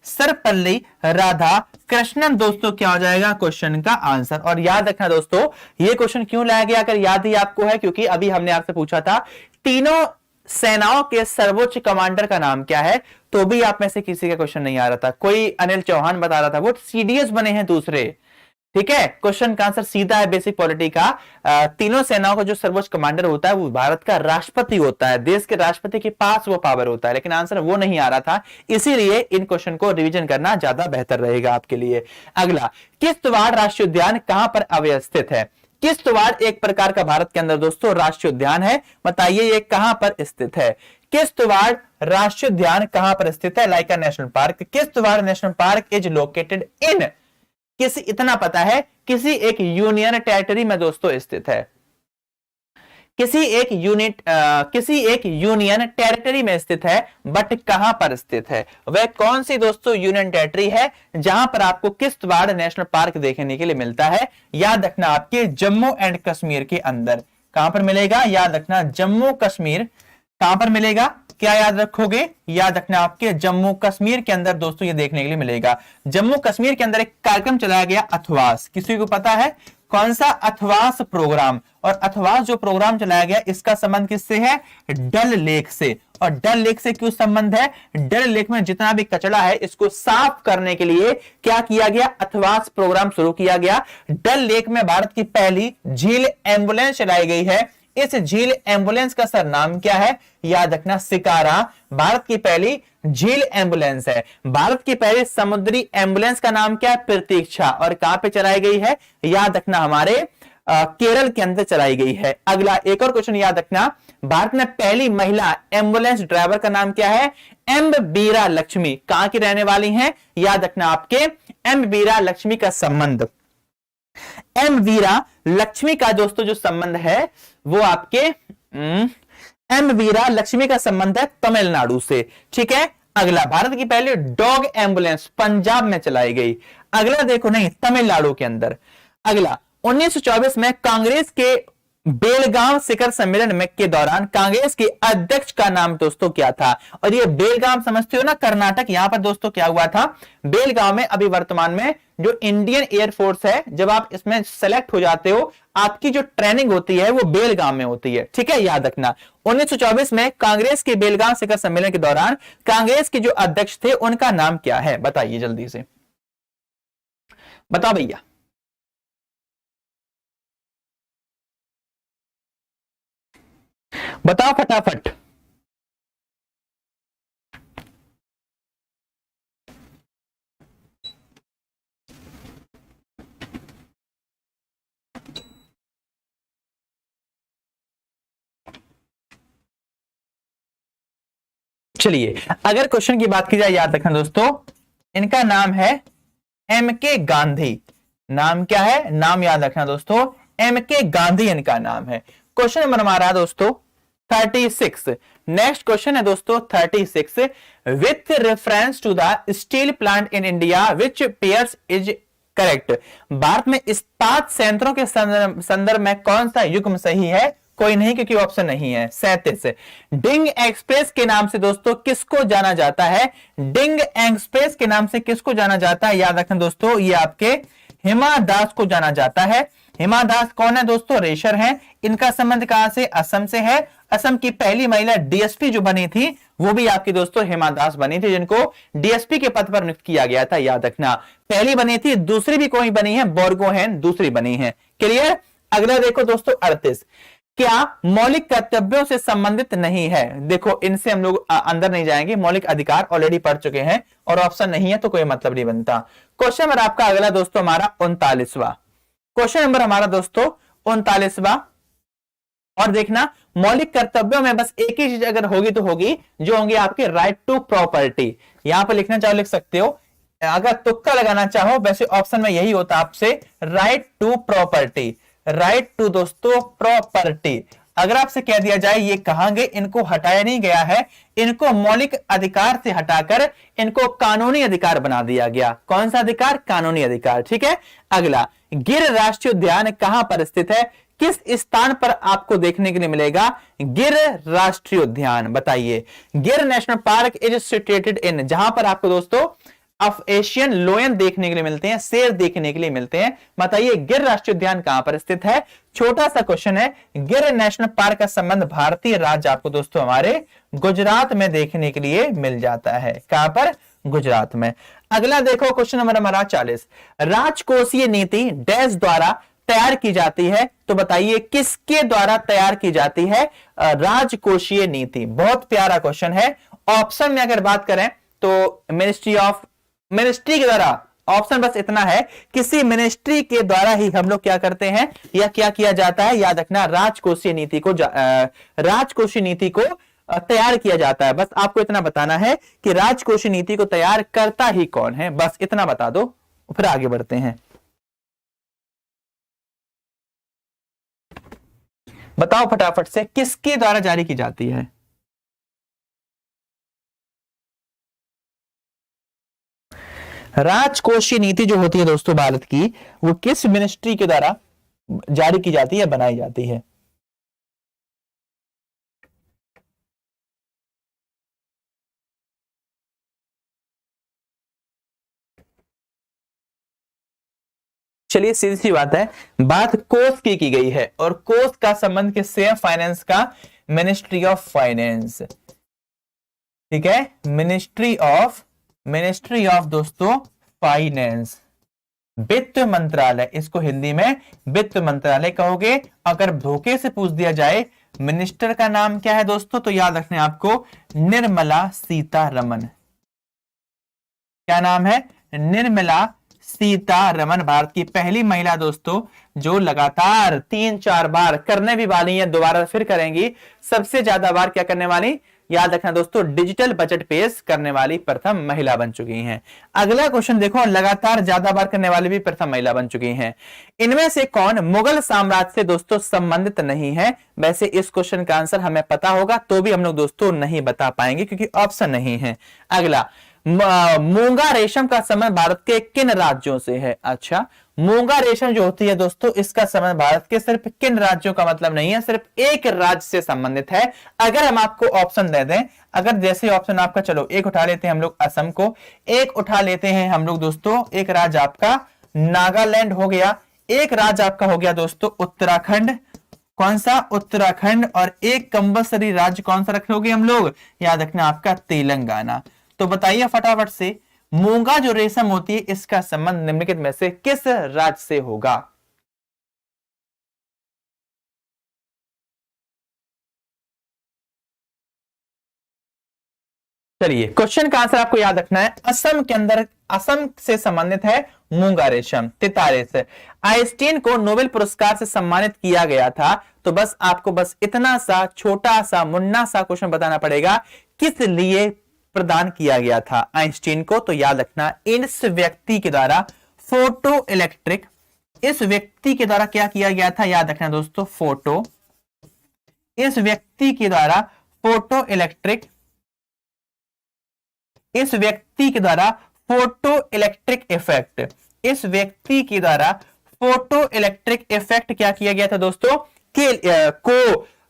सर्वपल्ली राधा कृष्णन दोस्तों क्या हो जाएगा क्वेश्चन का आंसर। और याद रखना दोस्तों, ये क्वेश्चन क्यों लाया गया, अगर याद ही आपको है, क्योंकि अभी हमने आपसे पूछा था तीनों सेनाओं के सर्वोच्च कमांडर का नाम क्या है, तो भी आप में से किसी का क्वेश्चन नहीं आ रहा था। कोई अनिल चौहान बता रहा था, वो CDS बने हैं दूसरे। ठीक है, क्वेश्चन का आंसर सीधा है बेसिक पॉलिटी का। तीनों सेनाओं का जो सर्वोच्च कमांडर होता है वो भारत का राष्ट्रपति होता है, देश के राष्ट्रपति के पास वो पावर होता है, लेकिन आंसर वो नहीं आ रहा था, इसीलिए इन क्वेश्चन को रिवीजन करना ज्यादा बेहतर रहेगा आपके लिए। अगला, किश्तवाड़ राष्ट्रीय उद्यान कहां पर अवस्थित है? किश्तवाड़ एक प्रकार का भारत के अंदर दोस्तों राष्ट्रीय उद्यान है, बताइए ये कहां पर स्थित है? किश्तवाड़ राष्ट्रीय उद्यान कहां पर स्थित है? लाइका national park. Kishtwar national park is located in, किसी, इतना पता है, किसी एक यूनियन टेरिटरी में दोस्तों स्थित है। किसी एक यूनियन टेरिटरी में स्थित है, बट कहां पर स्थित है? वह कौन सी दोस्तों यूनियन टेरिटरी है जहां पर आपको किश्तवाड़ नेशनल पार्क देखने के लिए मिलता है? याद रखना आपके जम्मू एंड कश्मीर के अंदर। कहां पर मिलेगा? याद रखना जम्मू कश्मीर। कहां पर मिलेगा? क्या याद रखोगे? याद रखना आपके जम्मू कश्मीर के अंदर दोस्तों ये देखने के लिए मिलेगा। जम्मू कश्मीर के अंदर एक कार्यक्रम चलाया गया अथवास, किसी को पता है कौन सा? अथवास प्रोग्राम। और अथवास जो प्रोग्राम चलाया गया इसका संबंध किससे है? डल लेक से। और डल लेक से क्यों संबंध है? डल लेक में जितना भी कचरा है इसको साफ करने के लिए क्या किया गया? अथवास प्रोग्राम शुरू किया गया। डल लेक में भारत की पहली झील एम्बुलेंस चलाई गई है। इस झील एम्बुलेंस का सर नाम क्या है? याद रखना शिकारा। भारत की पहली झील एम्बुलेंस है। भारत की पहली समुद्री एम्बुलेंस का नाम क्या है? प्रतीक्षा। और कहां पे चलाई गई है? याद रखना हमारे केरल के अंदर चलाई गई है। अगला एक और क्वेश्चन याद रखना, भारत में पहली महिला एम्बुलेंस ड्राइवर का नाम क्या है? एम बीरा लक्ष्मी। कहां की रहने वाली हैं? याद रखना आपके एम बीरा लक्ष्मी का संबंध, एम वीरा लक्ष्मी का दोस्तों जो संबंध है वो आपके एम वीरा लक्ष्मी का संबंध है तमिलनाडु से। ठीक है। अगला, भारत की पहली डॉग एम्बुलेंस पंजाब में चलाई गई। अगला देखो, नहीं, तमिलनाडु के अंदर। अगला, 1924 में कांग्रेस के बेलगाम शिखर सम्मेलन में के दौरान कांग्रेस के अध्यक्ष का नाम दोस्तों क्या था? और ये बेलगाम समझते हो ना, कर्नाटक। यहां पर दोस्तों क्या हुआ था? बेलगाम में अभी वर्तमान में जो इंडियन एयरफोर्स है, जब आप इसमें सेलेक्ट हो जाते हो, आपकी जो ट्रेनिंग होती है वो बेलगाम में होती है। ठीक है, याद रखना। 1924 में कांग्रेस के बेलगाम शिखर सम्मेलन के दौरान कांग्रेस के जो अध्यक्ष थे उनका नाम क्या है? बताइए जल्दी से, बताओ भैया। बताओ फटाफट। चलिए, अगर क्वेश्चन की बात की जाए, याद रखना दोस्तों, इनका नाम है एम के गांधी। नाम क्या है? नाम याद रखना दोस्तों, एम के गांधी इनका नाम है। क्वेश्चन नंबर हमारा दोस्तों 36। नेक्स्ट क्वेश्चन है दोस्तों 36। With reference to the steel plant in India which pairs is correct? Bharat में इस्पात संयंत्रों के संदर्भ में कौन सा युग्म सही है? कोई नहीं, क्योंकि ऑप्शन नहीं है। 37। डिंग एक्सप्रेस के नाम से दोस्तों किसको जाना जाता है? डिंग एक्सप्रेस के नाम से किसको जाना जाता है? याद रखना दोस्तों, ये आपके हिमा दास को जाना जाता है। हिमा दास कौन है दोस्तों? रेशर हैं। इनका संबंध कहां से? असम से है। असम की पहली महिला डीएसपी जो बनी थी वो भी आपकी दोस्तों हिमा दास बनी थी, जिनको डीएसपी के पद पर नियुक्त किया गया था। याद रखना, पहली बनी थी, दूसरी भी कोई बनी है, बोर्गोहेन दूसरी बनी है। क्लियर? अगला देखो दोस्तों 38। क्या मौलिक कर्तव्यों से संबंधित नहीं है? देखो, इनसे हम लोग अंदर नहीं जाएंगे, मौलिक अधिकार ऑलरेडी पढ़ चुके हैं, और ऑप्शन नहीं है तो कोई मतलब नहीं बनता। क्वेश्चन नंबर आपका अगला दोस्तों हमारा 39वां क्वेश्चन नंबर हमारा दोस्तों 39वां। और देखना, मौलिक कर्तव्यों में बस एक ही चीज अगर होगी तो होगी, जो होंगे आपके राइट टू प्रॉपर्टी। यहां पर लिखना चाहो लिख सकते हो, अगर तुक्का लगाना चाहो वैसे ऑप्शन में यही होता आपसे, right to property. Right to दोस्तों प्रॉपर्टी। अगर आपसे कह दिया जाए ये कहां गए, इनको हटाया नहीं गया है, इनको मौलिक अधिकार से हटाकर इनको कानूनी अधिकार बना दिया गया। कौन सा अधिकार? कानूनी अधिकार। ठीक है। अगला, गिर राष्ट्रीय उद्यान कहां पर स्थित है? किस स्थान पर आपको देखने के लिए मिलेगा गिर राष्ट्रीय उद्यान? बताइए। गिर national park is situated in, जहां पर आपको दोस्तों ऑफ एशियन लोयन देखने के लिए मिलते हैं, शेर देखने के लिए मिलते हैं। बताइए गिर राष्ट्रीय उद्यान कहां पर स्थित है? छोटा सा क्वेश्चन है। गिर नेशनल पार्क का संबंध भारतीय राज्य आपको दोस्तों हमारे गुजरात में देखने के लिए मिल जाता है। कहां पर? गुजरात में। अगला देखो क्वेश्चन नंबर हमारा 40। राजकोषीय नीति डैश द्वारा तैयार की जाती है? तो बताइए किसके द्वारा तैयार की जाती है राजकोषीय नीति? बहुत प्यारा क्वेश्चन है। ऑप्शन में अगर बात करें तो मिनिस्ट्री के द्वारा, ऑप्शन बस इतना है, किसी मिनिस्ट्री के द्वारा ही हम लोग क्या करते हैं या क्या किया जाता है? याद रखना, राजकोषीय नीति को तैयार किया जाता है? बस आपको इतना बताना है कि राजकोषीय नीति को तैयार करता ही कौन है, बस इतना बता दो, फिर आगे बढ़ते हैं। बताओ फटाफट से, किसके द्वारा जारी की जाती है? राजकोषीय नीति जो होती है दोस्तों भारत की, वो किस मिनिस्ट्री के द्वारा जारी की जाती है, बनाई जाती है? चलिए सीधी सी बात है, बात कोष की गई है, और कोष का संबंध किससे है? फाइनेंस का, मिनिस्ट्री ऑफ फाइनेंस। ठीक है, मिनिस्ट्री ऑफ दोस्तों फाइनेंस, वित्त मंत्रालय, इसको हिंदी में वित्त मंत्रालय कहोगे। अगर धोखे से पूछ दिया जाए मिनिस्टर का नाम क्या है दोस्तों, तो याद रखना आपको निर्मला सीतारमन। क्या नाम है? निर्मला सीतारमन, भारत की पहली महिला दोस्तों जो लगातार 3-4 बार, करने भी वाली है, दोबारा फिर करेंगी, सबसे ज्यादा बार क्या करने वाली, याद रखना दोस्तों, डिजिटल बजट पेश करने वाली प्रथम महिला बन चुकी हैं। अगला क्वेश्चन देखो, लगातार ज्यादा बार करने वाली भी प्रथम महिला बन चुकी हैं। इनमें से कौन मुगल साम्राज्य से दोस्तों संबंधित नहीं है? वैसे इस क्वेश्चन का आंसर हमें पता होगा, तो भी हम लोग दोस्तों नहीं बता पाएंगे क्योंकि ऑप्शन नहीं है। अगला, मूंगा रेशम का संबंध भारत के किन राज्यों से है? अच्छा, मूंगा रेशम जो होती है दोस्तों, इसका संबंध भारत के सिर्फ किन राज्यों का मतलब नहीं है, सिर्फ एक राज्य से संबंधित है। अगर हम आपको ऑप्शन दे दें, अगर जैसे ऑप्शन आपका, चलो एक उठा लेते हैं हम लोग असम को, एक उठा लेते हैं हम लोग दोस्तों, एक राज्य आपका नागालैंड हो गया, एक राज्य आपका हो गया दोस्तों उत्तराखंड, कौन सा? उत्तराखंड, और एक कंपल्सरी राज्य कौन सा रखोगे हम लोग, याद रखना आपका तेलंगाना। तो बताइए फटाफट से, मूंगा जो रेशम होती है, इसका संबंध निम्नलिखित में से किस राज्य से होगा? चलिए, क्वेश्चन का आंसर आपको याद रखना है, असम के अंदर, असम से संबंधित है मूंगा रेशम, तितारे से। आइंस्टीन को नोबेल पुरस्कार से सम्मानित किया गया था, तो बस आपको बस इतना सा छोटा सा मुन्ना सा क्वेश्चन बताना पड़ेगा, किस लिए प्रदान किया गया था आइंस्टीन को? तो याद रखना, इस व्यक्ति के द्वारा फोटो इलेक्ट्रिक, इस व्यक्ति के द्वारा क्या किया गया था, याद रखना दोस्तों, फोटो, इस व्यक्ति के द्वारा फोटो इलेक्ट्रिक, इस व्यक्ति के द्वारा फोटो इलेक्ट्रिक इफेक्ट, इस व्यक्ति के द्वारा फोटो इलेक्ट्रिक इफेक्ट क्या किया गया था दोस्तों,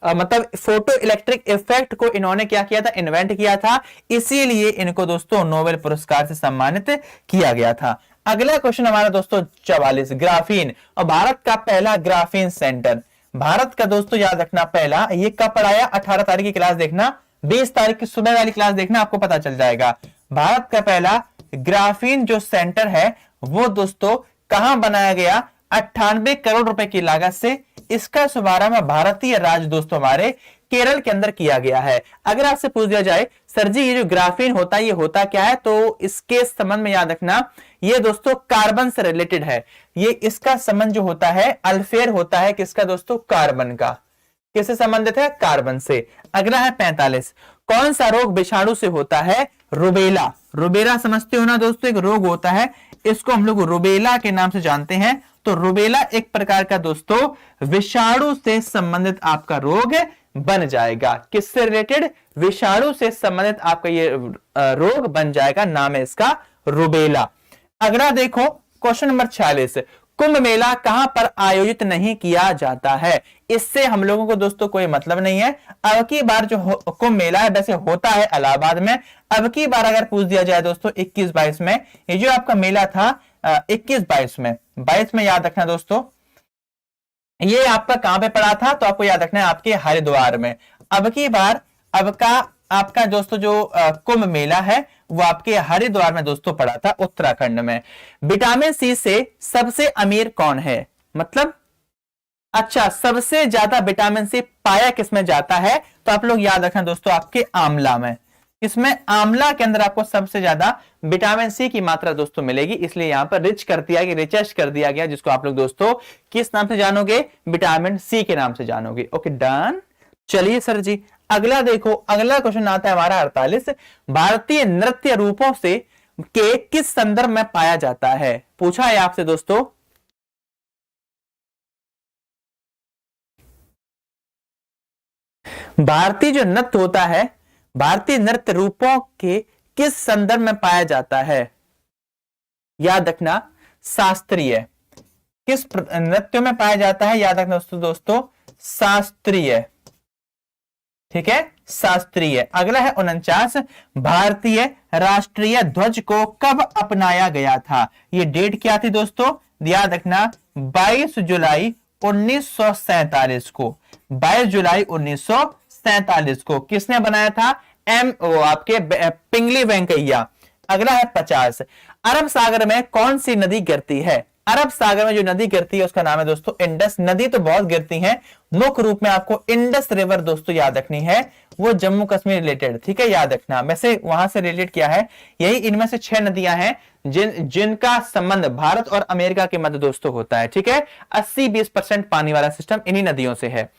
मतलब फोटो इलेक्ट्रिक इफेक्ट को इन्होंने क्या किया था, इन्वेंट किया था, इसीलिए इनको दोस्तों नोबेल पुरस्कार से सम्मानित किया गया था। अगला क्वेश्चन हमारा दोस्तों 44, ग्राफीन, और भारत का पहला ग्राफीन सेंटर, भारत का दोस्तों याद रखना पहला, ये कब पढ़ाया? 18 तारीख की क्लास देखना, 20 तारीख की सुबह वाली क्लास देखना, आपको पता चल जाएगा। भारत का पहला ग्राफीन जो सेंटर है वो दोस्तों कहां बनाया गया? 98 करोड़ रुपए की लागत से। इसका शुभारंभ भारतीय राज्य दोस्तों हमारे केरल के अंदर किया गया है। अगर आपसे पूछ दिया जाए सर जी ये जो ग्राफीन होता है ये होता क्या है, तो इसके संबंध में याद रखना ये दोस्तों कार्बन से रिलेटेड है। ये इसका संबंध जो होता है अल्फेयर होता है, किसका दोस्तों? कार्बन का। किससे संबंधित है? कार्बन से। अगला है 45, कौन सा रोग विषाणु से होता है? रुबेला। रुबेला समझते हो ना दोस्तों, एक रोग होता है, इसको हम लोग रुबेला के नाम से जानते हैं। तो रुबेला एक प्रकार का दोस्तों विषाणु से संबंधित आपका रोग बन जाएगा। किससे रिलेटेड? विषाणु से संबंधित आपका ये रोग बन जाएगा, नाम है इसका रुबेला। अगला देखो क्वेश्चन नंबर 46, कुंभ मेला कहां पर आयोजित नहीं किया जाता है? इससे हम लोगों को दोस्तों कोई मतलब नहीं है। अब की बार जो कुंभ मेला है वैसे होता है इलाहाबाद में। अब की बार अगर पूछ दिया जाए दोस्तों 21-22 में, ये जो आपका मेला था 21-22 में, 22 में याद रखना दोस्तों, ये आपका कहां पे पड़ा था? तो आपको याद रखना है आपके हरिद्वार में। अब की बार अब का आपका दोस्तों जो कुंभ मेला है वो आपके हरिद्वार में दोस्तों पड़ा था, उत्तराखंड में। विटामिन सी से सबसे अमीर कौन है? मतलब अच्छा, सबसे ज्यादा विटामिन सी पाया किसमें जाता है? तो आप लोग याद रखना दोस्तों आपके आंवला में। इसमें आंवला के अंदर आपको सबसे ज्यादा विटामिन सी की मात्रा दोस्तों मिलेगी, इसलिए यहां पर रिच कर दिया गया, रिचेस्ट कर दिया गया, जिसको आप लोग दोस्तों किस नाम से जानोगे? विटामिन सी के नाम से जानोगे। Okay done. चलिए सर जी अगला देखो, अगला क्वेश्चन आता है हमारा 48, भारतीय नृत्य रूपों से के किस संदर्भ में पाया जाता है, पूछा है आपसे दोस्तों। भारतीय जो नृत्य होता है, भारतीय नृत्य रूपों के किस संदर्भ में पाया जाता है, याद रखना शास्त्रीय। किस नृत्य में पाया जाता है, याद रखना दोस्तों शास्त्रीय, ठीक है, शास्त्रीय। अगला है 49, भारतीय राष्ट्रीय ध्वज को कब अपनाया गया था, ये डेट क्या थी दोस्तों, याद रखना 22 जुलाई 1947 को, 22 जुलाई 1947 को किसने बनाया था, आपके पिंगली वेंकैया। अगला है 50, अरब सागर में कौन सी नदी गिरती है, अरब सागर में जो नदी गिरती है उसका नाम है दोस्तों इंडस। नदी तो बहुत गिरती हैं, मुख्य रूप में आपको इंडस रिवर दोस्तों याद रखनी है, वो जम्मू कश्मीर रिलेटेड, ठीक है, याद रखना। वैसे वहां से रिलेटेड किया है, यही इनमें से 6 नदियां हैं जिनका संबंध भारत और अमेरिका के मध्य दोस्तों होता है, ठीक है। 80-20% पानी वाला सिस्टम इन्हीं नदियों से है।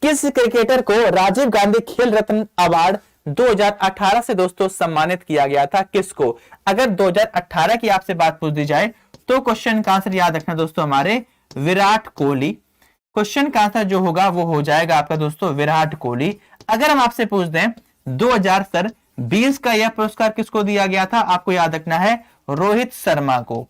किस क्रिकेटर को राजीव गांधी खेल रत्न अवार्ड 2018 से दोस्तों सम्मानित किया गया था, किसको। अगर 2018 की आपसे बात पूछ दी जाए तो क्वेश्चन का आंसर याद रखना दोस्तों हमारे विराट कोहली। क्वेश्चन का आंसर जो होगा वो हो जाएगा आपका दोस्तों विराट कोहली। अगर हम आपसे पूछ दें 2020 का यह पुरस्कार किसको दिया गया था, आपको याद रखना है रोहित शर्मा को।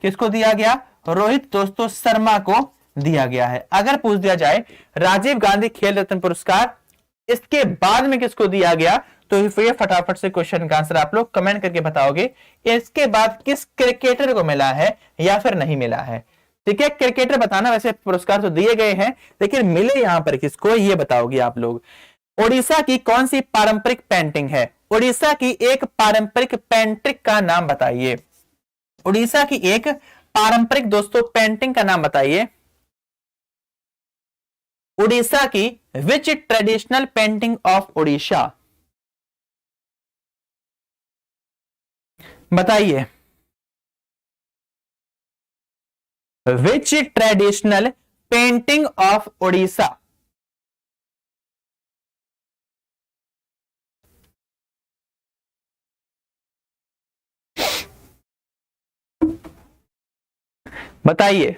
किसको दिया गया, रोहित दोस्तों शर्मा को दिया गया है। अगर पूछ दिया जाए राजीव गांधी खेल रत्न पुरस्कार इसके बाद में किसको दिया गया, तो ये फटाफट से क्वेश्चन का आंसर आप लोग कमेंट करके बताओगे, इसके बाद किस क्रिकेटर को मिला है या फिर नहीं मिला है, ठीक है। क्रिकेटर बताना, वैसे पुरस्कार तो दिए गए हैं लेकिन मिले यहां पर किसको, ये बताओगे आप लोग। ओडिशा की कौन सी पारंपरिक पेंटिंग है, ओडिशा की एक पारंपरिक पेंटिंग का नाम बताइए, ओडिशा की एक पारंपरिक दोस्तों पेंटिंग का नाम बताइए। उड़ीसा की विच ट्रेडिशनल पेंटिंग ऑफ ओडिशा, बताइए। विच ट्रेडिशनल पेंटिंग ऑफ ओडिशा, बताइए।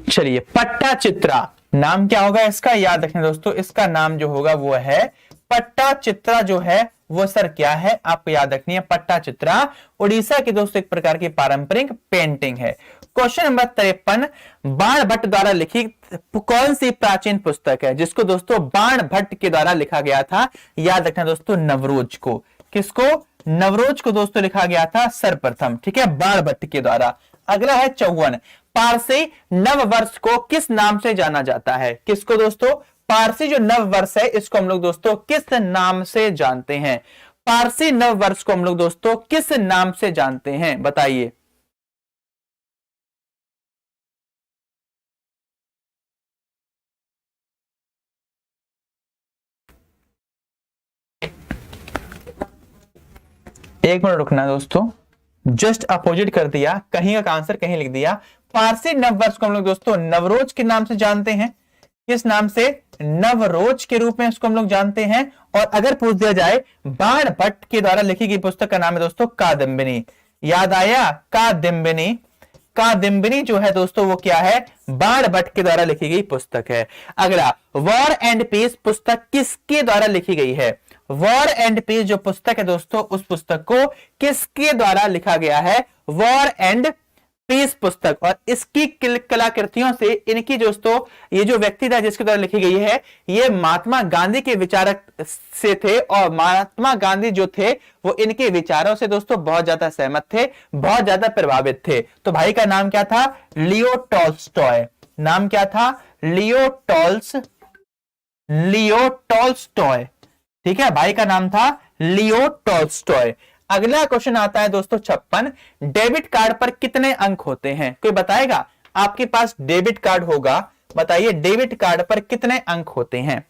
चलिए पट्टाचित्रा नाम क्या होगा इसका, याद रखना दोस्तों, इसका नाम जो होगा वो है पट्टाचित्रा। जो है वो सर क्या है, आपको याद रखनी है पट्टाचित्रा उड़ीसा की दोस्तों एक प्रकार की पारंपरिक पेंटिंग है। क्वेश्चन नंबर 53, बाण भट्ट द्वारा लिखी कौन सी प्राचीन पुस्तक है, जिसको दोस्तों बाण भट्ट के द्वारा लिखा गया था, याद रखना दोस्तों नवरोज को। किसको, नवरोज को दोस्तों लिखा गया था सर्वप्रथम, ठीक है, बाण भट्ट के द्वारा। अगला है 54, पारसी नव वर्ष को किस नाम से जाना जाता है, किसको दोस्तों, पारसी जो नव वर्ष है इसको हम लोग दोस्तों किस नाम से जानते हैं, पारसी नव वर्ष को हम लोग दोस्तों किस नाम से जानते हैं, बताइए। एक मिनट रुकना दोस्तों, जस्ट अपोजिट कर दिया, कहीं का आंसर कहीं लिख दिया। पारसी नव वर्ष को हम लोग दोस्तों नवरोज के नाम से जानते हैं, किस नाम से, नवरोज के रूप में इसको हम लोग जानते हैं। और अगर पूछ दिया जाए बाण भट्ट के द्वारा लिखी गई पुस्तक का नाम है दोस्तों कादम्बिनी, याद आया, कादम्बिनी। कादम्बिनी जो है दोस्तों वो क्या है, बाण भट्ट के द्वारा लिखी गई पुस्तक है। अगला, वॉर एंड पीस पुस्तक किसके द्वारा लिखी गई है, वॉर एंड पीस जो पुस्तक है दोस्तों उस पुस्तक को किसके द्वारा लिखा गया है, वॉर एंड पीस पुस्तक। और इसकी कलाकृतियों से इनकी दोस्तों ये जो व्यक्ति था जिसके द्वारा लिखी गई है ये महात्मा गांधी के विचारक से थे, और महात्मा गांधी जो थे वो इनके विचारों से दोस्तों बहुत ज्यादा सहमत थे, बहुत ज्यादा प्रभावित थे। तो भाई का नाम क्या था, लियो टॉल्स्टॉय। नाम क्या था, लियो टॉल्स्टॉय, ठीक है, भाई का नाम था लियो टॉल्स्टॉय। अगला क्वेश्चन आता है दोस्तों 56, डेबिट कार्ड पर कितने अंक होते हैं, कोई बताएगा, आपके पास डेबिट कार्ड होगा, बताइए डेबिट कार्ड पर कितने अंक होते हैं।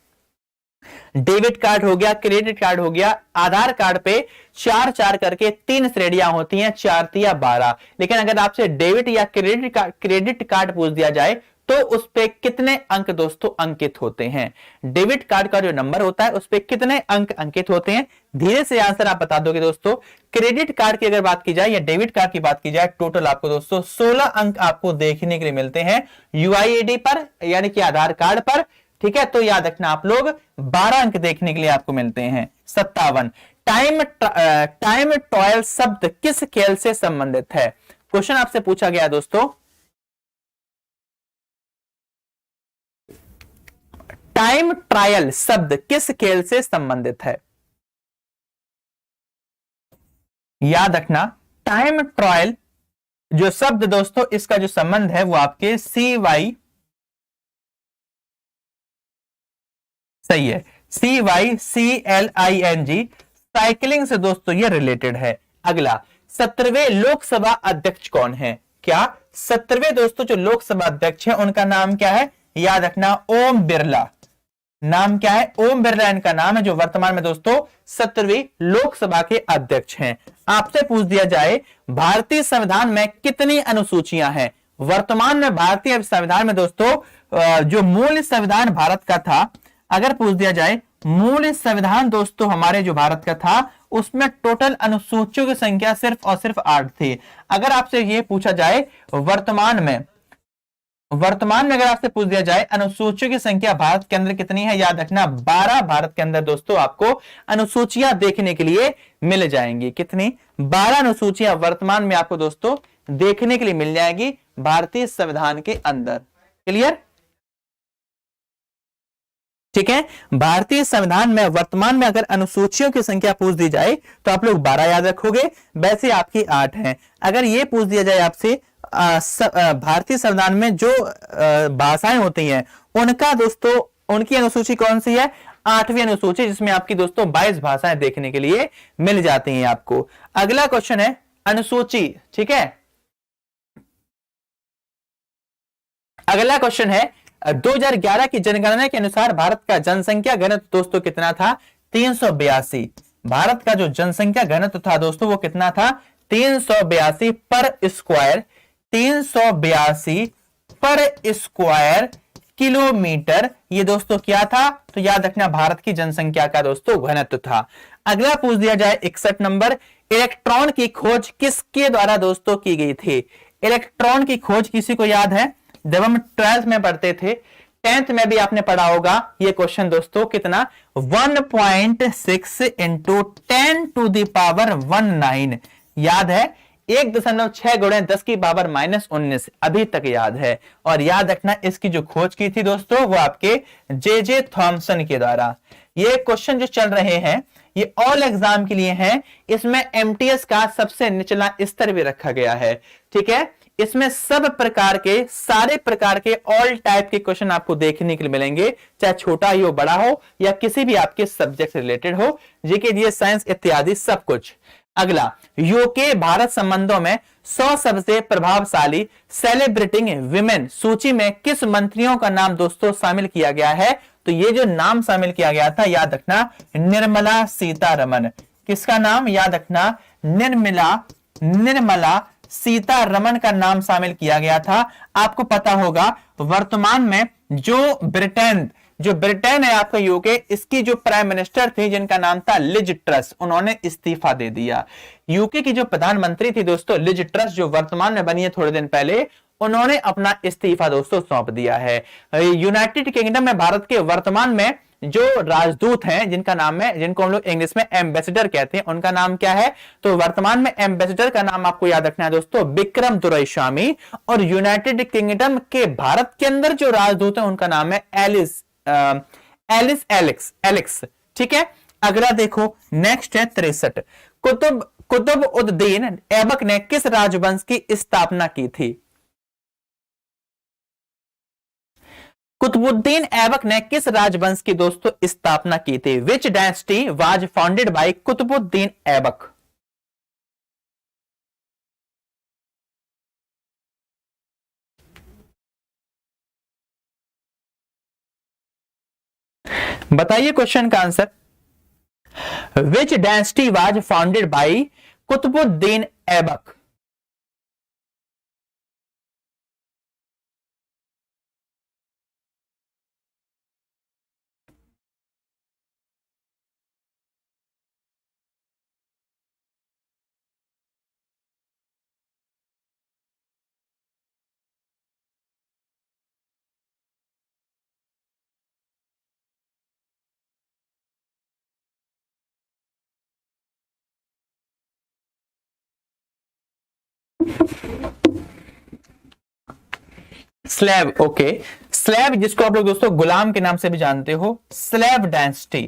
डेबिट कार्ड हो गया, क्रेडिट कार्ड हो गया। आधार कार्ड पे 4 4 करके 3 श्रेणियां होती हैं, 4 या 12। लेकिन अगर आपसे डेबिट या क्रेडिट कार्ड पूछ दिया जाए तो उस पे कितने अंक दोस्तों अंकित होते हैं? डेबिट कार्ड का जो नंबर होता है उस पे कितने अंक अंकित होते हैं? धीरे से आंसर आप बता दोगे दोस्तों। क्रेडिट कार्ड की अगर बात की जाए या डेबिट कार्ड की बात की जाए, टोटल आपको दोस्तों 16 अंक आपको देखने के लिए मिलते हैं यूआईएडी पर, यानी कि आधार कार्ड पर। ठीक है, तो याद रखना आप लोग 12 अंक देखने के लिए आपको मिलते हैं। 57। टाइम ट्रायल शब्द किस खेल से संबंधित है? क्वेश्चन आपसे पूछा गया दोस्तों, टाइम ट्रायल शब्द किस खेल से संबंधित है? याद रखना, टाइम ट्रायल जो शब्द दोस्तों, इसका जो संबंध है वो आपके सही है, CYCLING, साइकिलिंग से दोस्तों ये रिलेटेड है। अगला, 17वें लोकसभा अध्यक्ष कौन है? क्या 17वें दोस्तों जो लोकसभा अध्यक्ष है उनका नाम क्या है? याद रखना, ओम बिरला। नाम क्या है? ओम बिरला इनका नाम है, जो वर्तमान में दोस्तों 17वीं लोकसभा के अध्यक्ष हैं। आपसे पूछ दिया जाए भारतीय संविधान में कितनी अनुसूचियां हैं? वर्तमान में भारतीय संविधान में दोस्तों जो मूल संविधान भारत का था, अगर पूछ दिया जाए मूल संविधान दोस्तों हमारे जो भारत का था, उसमें टोटल अनुसूचियों की संख्या सिर्फ और सिर्फ 8 थी। अगर आपसे यह पूछा जाए वर्तमान में अगर आपसे पूछ दिया जाए अनुसूचियों की संख्या भारत के अंदर कितनी है, याद रखना 12 भारत के अंदर दोस्तों आपको अनुसूचियां देखने के लिए मिल जाएंगी। कितनी? 12 अनुसूचियां वर्तमान में आपको दोस्तों देखने के लिए मिल जाएगी भारतीय संविधान के अंदर। क्लियर? ठीक है, भारतीय संविधान में वर्तमान में अगर अनुसूचियों की संख्या पूछ दी जाए तो आप लोग 12 याद रखोगे, वैसे आपकी 8 है। अगर यह पूछ दिया जाए आपसे भारतीय संविधान में जो भाषाएं होती हैं उनका दोस्तों, उनकी अनुसूची कौन सी है? 8वीं अनुसूची, जिसमें आपकी दोस्तों 22 भाषाएं देखने के लिए मिल जाती हैं आपको। अगला क्वेश्चन है अनुसूची। ठीक है, अगला क्वेश्चन है 2011 की जनगणना के अनुसार भारत का जनसंख्या घनत्व दोस्तों कितना था? 382। भारत का जो जनसंख्या घनत्व था दोस्तों वो कितना था? 382 पर स्क्वायर, 382 पर स्क्वायर किलोमीटर। ये दोस्तों क्या था? तो याद रखना भारत की जनसंख्या का दोस्तों घनत्व था। अगला पूछ दिया जाए 61 नंबर, इलेक्ट्रॉन की खोज किसके द्वारा दोस्तों की गई थी? इलेक्ट्रॉन की खोज किसी को याद है? जब हम 12th में पढ़ते थे, 10th में भी आपने पढ़ा होगा ये क्वेश्चन दोस्तों, कितना? 1.6 इंटू 10 टू द पावर 19। याद है? 1.6 गुणे 10 की पावर -19 अभी तक याद है। और याद रखना इसकी जो खोज की थी दोस्तों वो आपके जे थॉमसन के द्वारा। ये क्वेश्चन जो चल रहे हैं ये ऑल एग्जाम के लिए हैं। इसमें एमटीएस का सबसे निचला स्तर भी रखा गया है। ठीक है, इसमें सब प्रकार के, सारे प्रकार के ऑल टाइप के क्वेश्चन आपको देखने के लिए मिलेंगे, चाहे छोटा ही हो, बड़ा हो, या किसी भी आपके सब्जेक्ट रिलेटेड हो, जीके, जीएस, साइंस इत्यादि सब कुछ। अगला, यूके भारत संबंधों में 100 सबसे प्रभावशाली सेलिब्रिटिंग विमेन सूची में किस मंत्रियों का नाम दोस्तों शामिल किया गया है? तो ये जो नाम शामिल किया गया था, याद रखना निर्मला सीतारमन। किसका नाम? याद रखना निर्मला सीतारमन का नाम शामिल किया गया था। आपको पता होगा वर्तमान में जो ब्रिटेन है आपका यूके, इसकी जो प्राइम मिनिस्टर थी जिनका नाम था लिज ट्रस, उन्होंने इस्तीफा दे दिया। यूके की जो प्रधानमंत्री थी दोस्तों लिज ट्रस, जो वर्तमान में बनी है थोड़े दिन पहले, उन्होंने अपना इस्तीफा दोस्तों सौंप दिया है। यूनाइटेड किंगडम में भारत के वर्तमान में जो राजदूत हैं, जिनका नाम है, जिनको हम लोग इंग्लिश में एम्बेसडर कहते हैं, उनका नाम क्या है? तो वर्तमान में एम्बेसडर का नाम आपको याद रखना है दोस्तों विक्रम दुरईस्वामी। और यूनाइटेड किंगडम के भारत के अंदर जो राजदूत है उनका नाम है एलिक्स। ठीक है, अगला देखो, नेक्स्ट है 63। कुतुब उद-दीन ऐबक ने किस राजवंश की स्थापना की थी? कुतुबुद्दीन ऐबक ने किस राजवंश की दोस्तों स्थापना की थी? Which dynasty was founded by Qutubuddin Aibak? बताइए क्वेश्चन का answer. Which dynasty was founded by Qutubuddin Aibak? Slave, okay. Slave जिसको आप लोग दोस्तों गुलाम के नाम से भी जानते हो, स्लेव डायनेस्टी,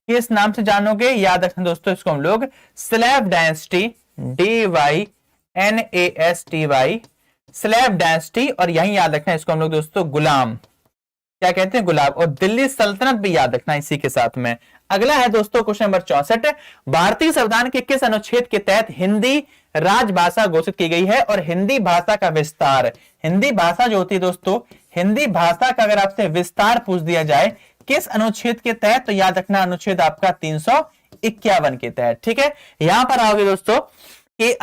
किस नाम से जानोगे? याद रखना दोस्तों, इसको हम लोग slave dynasty, DYNASTY, slave dynasty, और यही याद रखना इसको हम लोग दोस्तों गुलाम, क्या कहते हैं? गुलाब। और दिल्ली सल्तनत भी याद रखना इसी के साथ में। अगला है दोस्तों क्वेश्चन नंबर 64, भारतीय संविधान के किस अनुच्छेद के तहत हिंदी राजभाषा घोषित की गई है? और हिंदी भाषा का विस्तार, हिंदी भाषा जो होती है दोस्तों, हिंदी भाषा का अगर आपसे विस्तार पूछ दिया जाए किस अनुच्छेद के तहत, तो याद रखना अनुच्छेद आपका 351 के तहत। ठीक है, यहां पर आओगे दोस्तों कि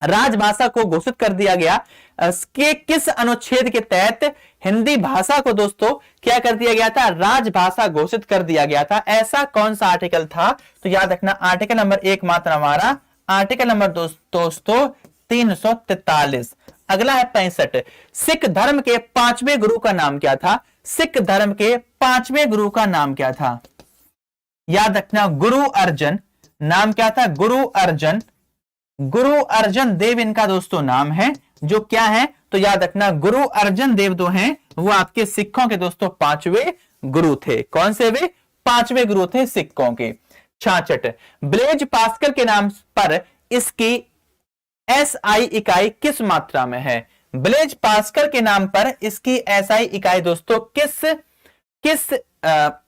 राजभाषा को घोषित कर दिया गया के किस अनुच्छेद के तहत हिंदी भाषा को दोस्तों क्या कर दिया गया था? राजभाषा घोषित कर दिया गया था। ऐसा कौन सा आर्टिकल था? तो याद रखना आर्टिकल नंबर 1 मात्र हमारा, आर्टिकल नंबर दोस्तों 343। अगला है 65, सिख धर्म के 5वें गुरु का नाम क्या था? सिख धर्म के 5वें गुरु का नाम क्या था? याद रखना गुरु अर्जन, नाम क्या था? गुरु अर्जन, गुरु अर्जन देव इनका दोस्तों नाम है, जो क्या है? तो याद रखना गुरु अर्जन देव जो हैं वो आपके सिखों के दोस्तों 5वें गुरु थे। कौन से वे? 5वें गुरु थे सिखों के। 66, ब्लेज पास्कल के नाम पर इसकी SI इकाई किस मात्रा में है? ब्लेज पास्कल के नाम पर इसकी SI इकाई दोस्तों किस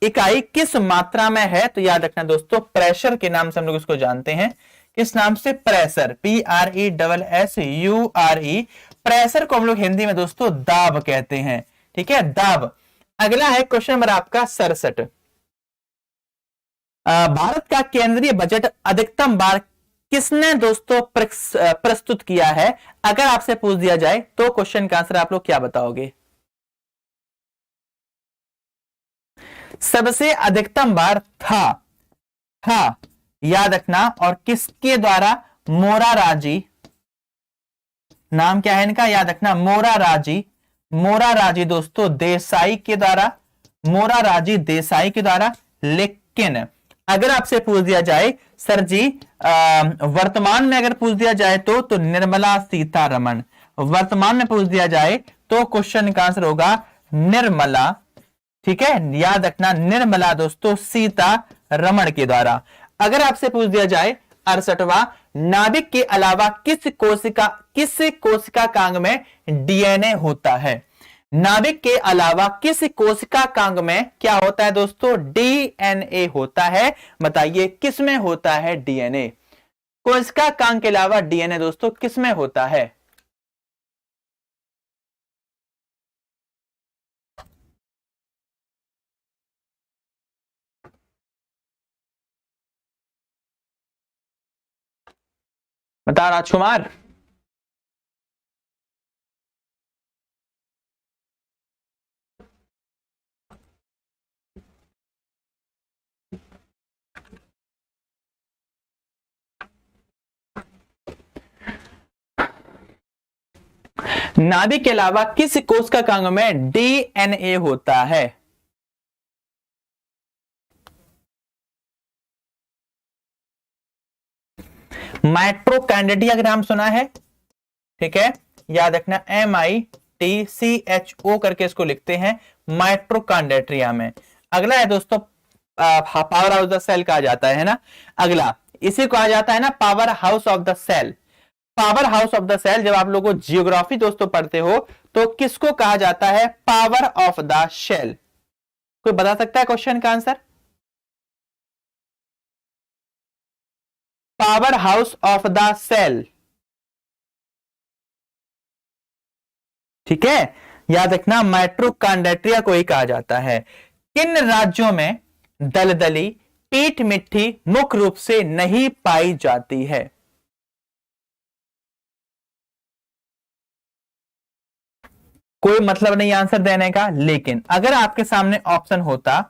इकाई किस मात्रा में है? तो याद रखना दोस्तों प्रेशर के नाम से हम लोग इसको जानते हैं। किस नाम से? Pressure, PRESSURE। प्रेशर को हम लोग हिंदी में दोस्तों दाब कहते हैं। ठीक है, दाब। अगला है क्वेश्चन नंबर आपका 67, भारत का केंद्रीय बजट अधिकतम बार किसने दोस्तों प्रस्तुत किया है? अगर आपसे पूछ दिया जाए तो क्वेश्चन का आंसर आप लोग क्या बताओगे? सबसे अधिकतम बार था याद रखना, और किसके द्वारा? मोराराजी, नाम क्या है इनका? याद रखना मोराराजी दोस्तों देसाई के द्वारा, मोराराजी देसाई के द्वारा। लेकिन अगर आपसे पूछ दिया जाए सर जी वर्तमान में अगर पूछ दिया जाए तो निर्मला सीतारमण, वर्तमान में पूछ दिया जाए तो क्वेश्चन का आंसर होगा निर्मला। ठीक है, याद रखना निर्मला दोस्तों सीतारमण के द्वारा। अगर आपसे पूछ दिया जाए 68वां, नाभिक के अलावा किस कोशिका कांग में DNA होता है? नाभिक के अलावा किस कोशिका कांग में क्या होता है दोस्तों? DNA होता है। बताइए किस में होता है DNA? कोशिका कांग के अलावा DNA दोस्तों किस में होता है? बता राजकुमार। नाभिक के अलावा किस कोशिका कांग में DNA होता है? माइटोकॉन्ड्रिया का नाम सुना है? ठीक है, याद रखना MITCHO करके इसको लिखते हैं माइटोकॉन्ड्रिया में। अगला है दोस्तों पावर हाउस द सेल कहा जाता है ना। अगला इसे कहा जाता है ना power house of the cell. Power house of the cell जब आप लोगों को जियोग्राफी दोस्तों पढ़ते हो तो किसको कहा जाता है? Power of the cell. कोई बता सकता है क्वेश्चन का answer? Power house of the cell. ठीक है, याद रखना माइटोकॉन्ड्रिया को ही कहा जाता है। किन राज्यों में दलदली पीठ मिट्टी मुख्य रूप से नहीं पाई जाती है? कोई मतलब नहीं आंसर देने का, लेकिन अगर आपके सामने ऑप्शन होता,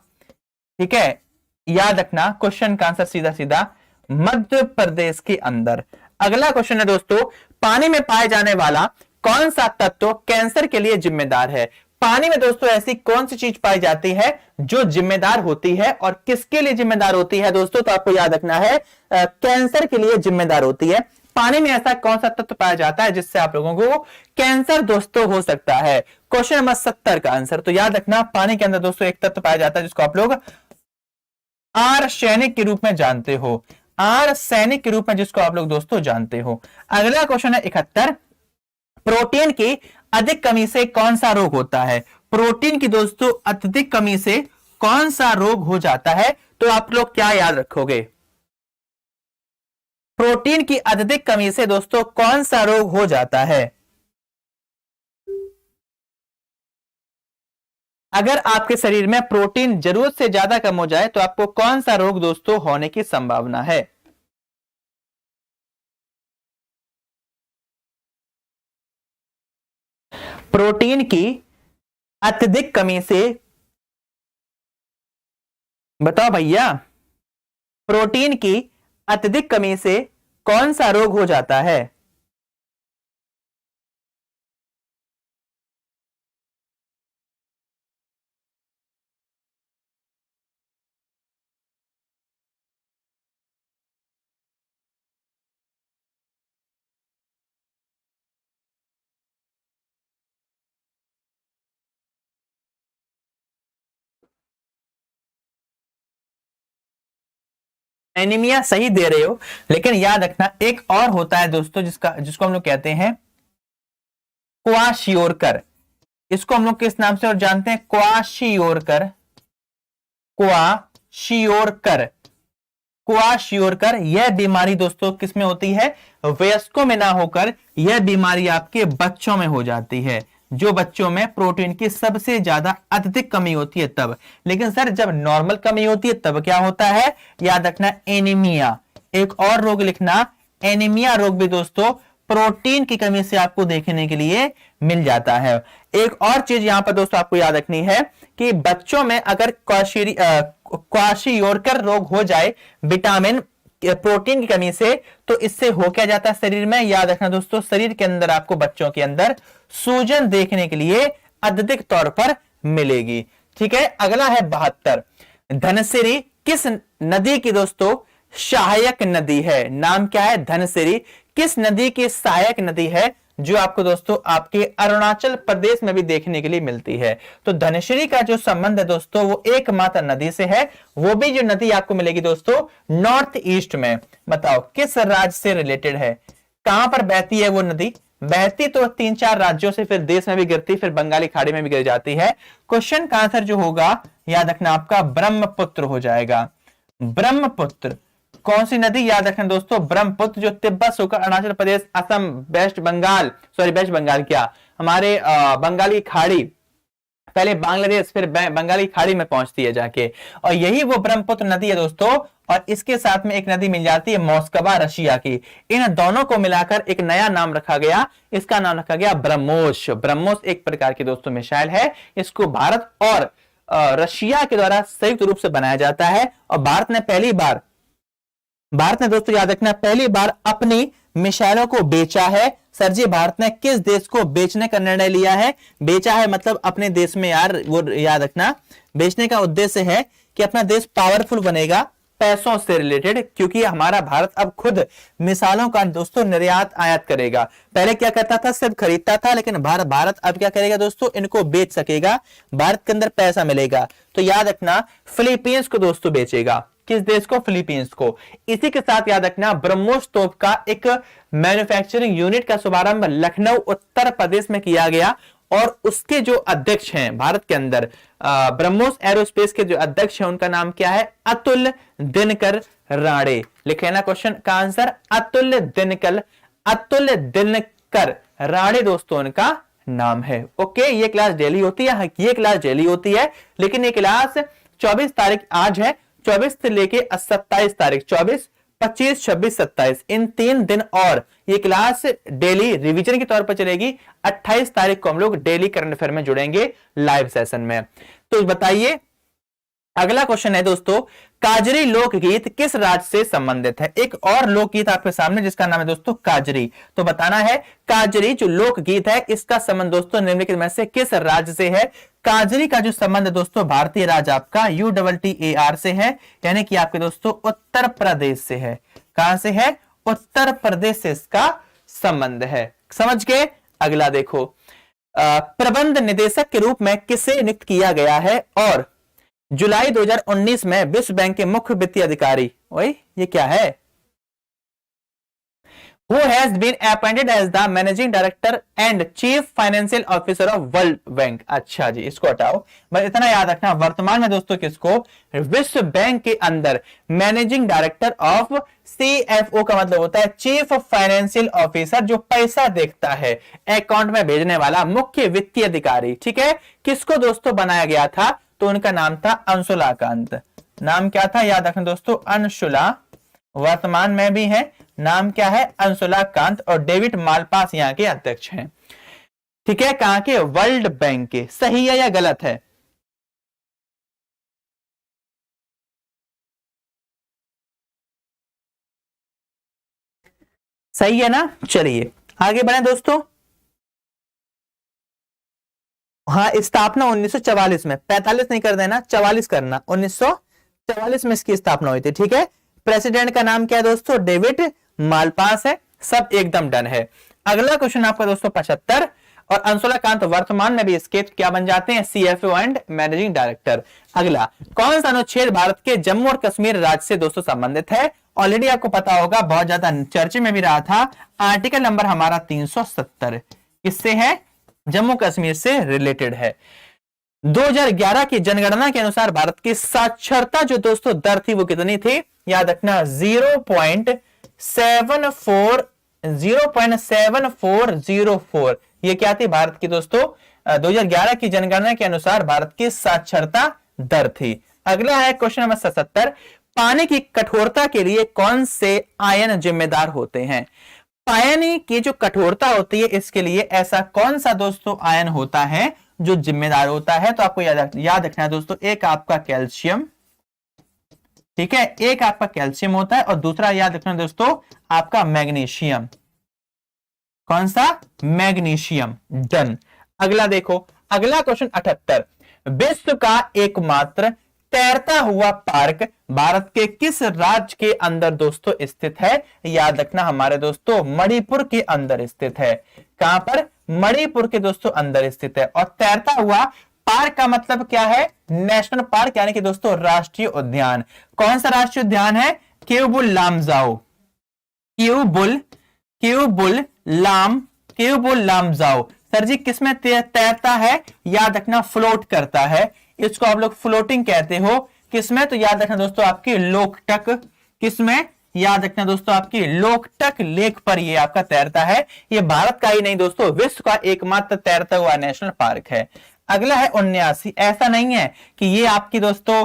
ठीक है, याद रखना क्वेश्चन का आंसर सीधा सीधा मध्य प्रदेश के अंदर। अगला क्वेश्चन है दोस्तों, पानी में पाए जाने वाला कौन सा तत्व कैंसर के लिए जिम्मेदार है? पानी में दोस्तों ऐसी कौन सी चीज पाई जाती है जो जिम्मेदार होती है और किसके लिए जिम्मेदार होती है दोस्तों? तो आपको याद रखना है कैंसर के लिए जिम्मेदार होती है। पानी में ऐसा कौन सा तत्व पाया जाता है जिससे आप लोगों को कैंसर दोस्तों हो सकता है? क्वेश्चन नंबर 70 का आंसर। तो याद रखना पानी के अंदर दोस्तों एक तत्व पाया जाता है जिसको आप लोग आर्सेनिक के रूप में जानते हो, आर्सेनिक के रूप में जिसको आप लोग दोस्तों जानते हो। अगला क्वेश्चन है 71, प्रोटीन की अधिक कमी से कौन सा रोग होता है? प्रोटीन की दोस्तों अत्यधिक कमी से कौन सा रोग हो जाता है? तो आप लोग क्या याद रखोगे? प्रोटीन की अत्यधिक कमी से दोस्तों कौन सा रोग हो जाता है? अगर आपके शरीर में प्रोटीन जरूरत से ज्यादा कम हो जाए तो आपको कौन सा रोग दोस्तों होने की संभावना है? प्रोटीन की अत्यधिक कमी से, बताओ भैया, प्रोटीन की अत्यधिक कमी से कौन सा रोग हो जाता है? एनीमिया सही दे रहे हो, लेकिन याद रखना एक और होता है दोस्तों जिसको हम लोग कहते हैं क्वाशियोरकर। इसको हम लोग किस नाम से और जानते हैं? Kwashiorkor, kwashiorkor, kwashiorkor. यह बीमारी दोस्तों किसमें होती है? वयस्कों में ना होकर यह बीमारी आपके बच्चों में हो जाती है, जो बच्चों में प्रोटीन की सबसे ज्यादा अत्यधिक कमी होती है तब। लेकिन सर जब नॉर्मल कमी होती है तब क्या होता है? याद रखना एनीमिया। एक और रोग लिखना, एनीमिया रोग भी दोस्तों प्रोटीन की कमी से आपको देखने के लिए मिल जाता है। एक और चीज यहां पर दोस्तों आपको याद रखनी है कि बच्चों में अगर क्वाशियोरकर रोग हो जाए विटामिन प्रोटीन की कमी से, तो इससे हो क्या जाता है शरीर में? याद रखना दोस्तों शरीर के अंदर आपको बच्चों के अंदर सूजन देखने के लिए अत्यधिक तौर पर मिलेगी। ठीक है, अगला है 72, धनसिरी किस नदी की दोस्तों सहायक नदी है? नाम क्या है? धनसिरी किस नदी की सहायक नदी है जो आपको दोस्तों आपके अरुणाचल प्रदेश में भी देखने के लिए मिलती है? तो धनसिरी का जो संबंध है दोस्तों वो एकमात्र नदी से है, वो भी जो नदी आपको मिलेगी दोस्तों नॉर्थ ईस्ट में। बताओ किस राज्य से रिलेटेड है? कहां पर बहती है वो नदी? बहती तो 3-4 राज्यों से, फिर देश में भी गिरती, फिर बंगाली खाड़ी में भी गिर जाती है। क्वेश्चन का आंसर जो होगा याद रखना आपका ब्रह्मपुत्र हो जाएगा। ब्रह्मपुत्र कौन सी नदी? याद रखना दोस्तों ब्रह्मपुत्र, जो तिब्बत से होकर Arunachal Pradesh, Assam, West Bengal, sorry West Bengal क्या, हमारे बंगाली खाड़ी, पहले बांग्लादेश फिर बंगाली खाड़ी में पहुंचती है जाके, और यही वो ब्रह्मपुत्र नदी है दोस्तों। और इसके साथ में एक नदी मिल जाती है मॉस्कवा रशिया की। इन दोनों को मिलाकर एक नया नाम रखा गया, इसका नाम रखा गया ब्रह्मोस। ब्रह्मोस एक प्रकार की दोस्तों मिसाइल है, इसको भारत और रशिया के द्वारा संयुक्त रूप से बनाया जाता है। और भारत ने दोस्तों याद रखना पहली बार अपनी मिसाइलों को बेचा है। सर जी भारत ने किस देश को बेचने का निर्णय लिया है? बेचा है मतलब अपने देश में यार, वो याद रखना बेचने का उद्देश्य है कि अपना देश पावरफुल बनेगा पैसों से रिलेटेड, क्योंकि हमारा भारत अब खुद मिसाइलों का दोस्तों निर्यात आयात करेगा। पहले क्या करता था? सिर्फ खरीदता था, लेकिन भारत अब क्या करेगा दोस्तों? इनको बेच सकेगा, भारत के अंदर पैसा मिलेगा। तो याद रखना फिलीपींस को दोस्तों बेचेगा। किस देश को? फिलीपींस को। इसी के साथ याद रखना ब्रह्मोस तोप का एक मैन्युफैक्चरिंग यूनिट का शुभारंभ लखनऊ उत्तर प्रदेश में किया गया, और उसके जो अध्यक्ष हैं भारत के अंदर ब्रह्मोस एरोस्पेस के जो अध्यक्ष हैं उनका नाम क्या है? अतुल दिनकर राणे। लिखे ना क्वेश्चन का आंसर, अतुल दिनकर राणे दोस्तों उनका नाम है। ओके, ये क्लास डेली होती है, ये क्लास डेली होती है, लेकिन ये क्लास 24 तारीख आज है, 24 से लेके 27 तारीख, 24, 25, 26, 27 इन 3 दिन और ये क्लास डेली रिवीजन के तौर पर चलेगी। 28 तारीख को हम लोग डेली करंट अफेयर में जुड़ेंगे लाइव सेशन में। तो बताइए, अगला क्वेश्चन है दोस्तों, काजरी लोकगीत किस राज्य से संबंधित है? एक और लोकगीत आपके सामने जिसका नाम है दोस्तों काजरी। तो बताना है काजरी जो लोकगीत है इसका संबंध दोस्तों निम्नलिखित में से किस राज्य से है? काजरी का जो संबंध दोस्तों भारतीय राज्य आपका UTTAR से है, यानी कि आपके दोस्तों उत्तर प्रदेश से है। कहां से है? उत्तर प्रदेश से इसका संबंध है। समझ गए? अगला देखो, प्रबंध निदेशक के रूप में किसे नियुक्त किया गया है? और जुलाई 2019 में विश्व बैंक के मुख्य वित्तीय अधिकारी, वही ये क्या है? Who has been appointed as the managing director and chief financial officer of World Bank? अच्छा जी, इसको हटाओ, बस इतना याद रखना, वर्तमान में दोस्तों किसको विश्व बैंक के अंदर मैनेजिंग डायरेक्टर ऑफ CFO का मतलब होता है चीफ फाइनेंशियल ऑफिसर, जो पैसा देखता है, अकाउंट में भेजने वाला मुख्य वित्तीय अधिकारी। ठीक है, किसको दोस्तों बनाया गया था? तो उनका नाम था अंशुला कांत। नाम क्या था? याद रखना दोस्तों, अंशुला, वर्तमान में भी है, नाम क्या है? अंशुला कांत। और डेविड मालपास यहाँ के अध्यक्ष हैं। ठीक है, कहां के? वर्ल्ड बैंक के। सही है या गलत है? सही है ना? चलिए आगे बढ़े दोस्तों। हाँ, स्थापना 1944 में, 45 नहीं कर देना, 44 करना, 1944 में इसकी स्थापना हुई थी। ठीक है, प्रेसिडेंट का नाम क्या है दोस्तों? डेविड मालपास है। सब एकदम डन है। अगला क्वेश्चन आपका दोस्तों 75, और अंशुला कांत वर्तमान में भी इसके क्या बन जाते हैं? CFO and managing director. अगला, कौन सा अनुच्छेद भारत के जम्मू और कश्मीर राज्य से दोस्तों संबंधित है? ऑलरेडी आपको पता होगा, बहुत ज्यादा चर्चे में भी रहा था। आर्टिकल नंबर हमारा 370 किससे है? जम्मू कश्मीर से रिलेटेड है। 2011 की जनगणना के अनुसार भारत की साक्षरता जो दोस्तों दर थी वो कितनी थी? याद रखना 0.7404। ये क्या थी भारत की दोस्तों? 2011 की जनगणना के अनुसार भारत की साक्षरता दर थी। अगला है क्वेश्चन नंबर 77, पानी की कठोरता के लिए कौन से आयन जिम्मेदार होते हैं? पानी की जो कठोरता होती है इसके लिए ऐसा कौन सा दोस्तों आयन होता है जो जिम्मेदार होता है? तो आपको याद रखना है दोस्तों, एक आपका कैल्शियम, ठीक है, एक आपका कैल्शियम होता है, और दूसरा याद रखना दोस्तों आपका मैग्नीशियम। कौन सा? मैग्नीशियम। डन। अगला देखो, अगला क्वेश्चन 78, विश्व का एकमात्र तैरता हुआ पार्क भारत के किस राज्य के अंदर दोस्तों स्थित है? याद रखना हमारे दोस्तों मणिपुर के अंदर स्थित है। कहां पर? मणिपुर के दोस्तों अंदर स्थित है। और तैरता हुआ पार्क का मतलब क्या है? नेशनल पार्क, यानी कि दोस्तों राष्ट्रीय उद्यान। कौन सा राष्ट्रीय उद्यान है? केवबुल लामजाओ। केवबुल लामजाओ। सर जी किसमें तैरता है? याद रखना फ्लोट करता है, इसको आप लोग फ्लोटिंग कहते हो। किसमें? तो याद रखना दोस्तों आपकी लोकटक। किसमें? याद रखना दोस्तों आपकी लोकटक लेक पर ये आपका तैरता है। ये भारत का ही नहीं दोस्तों, विश्व का एकमात्र तैरता हुआ नेशनल पार्क है। अगला है 79, ऐसा नहीं है कि ये आपकी दोस्तों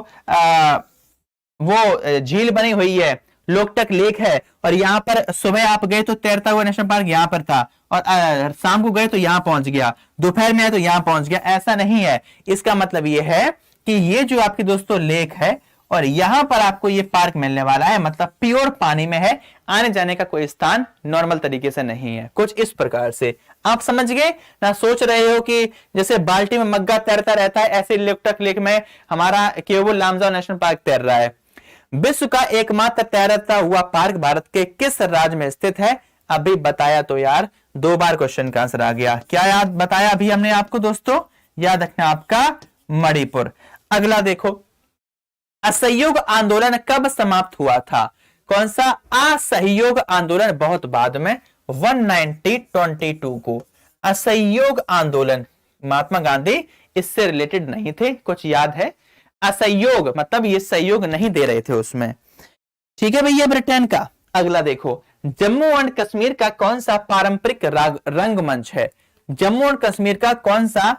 वो झील बनी हुई है, लोकटक लेक है, और यहां पर सुबह आप गए तो तैरता हुआ नेशनल पार्क यहां पर था, और शाम को गए तो यहां पहुंच गया, दोपहर में आए तो यहां पहुंच गया, ऐसा नहीं है। इसका मतलब ये है कि ये जो आपकी दोस्तों लेक है और यहां पर आपको ये पार्क मिलने वाला है, मतलब प्योर पानी में है, आने जाने का कोई स्थान नॉर्मल तरीके से नहीं है। कुछ इस प्रकार से आप समझ गए ना? सोच रहे हो कि जैसे बाल्टी में मग्गा तैरता रहता है, ऐसे लोकटक लेक में हमारा केवबुल लामजाओ नेशनल पार्क तैर रहा है। विश्व का एकमात्र तैरता हुआ पार्क भारत के किस राज्य में स्थित है? अभी बताया तो यार, 2 बार क्वेश्चन का आंसर आ गया। क्या याद बताया अभी हमने आपको दोस्तों? याद रखना आपका मणिपुर। अगला देखो, असहयोग आंदोलन कब समाप्त हुआ था? कौन सा? असहयोग आंदोलन बहुत बाद में 1922 को। असहयोग आंदोलन, महात्मा गांधी इससे रिलेटेड नहीं थे, कुछ याद है? असहयोग मतलब ये सहयोग नहीं दे रहे थे उसमें। ठीक है भैया, ब्रिटेन का। अगला देखो, जम्मू एंड कश्मीर का कौन सा पारंपरिक रंगमंच है? जम्मू और कश्मीर का कौन सा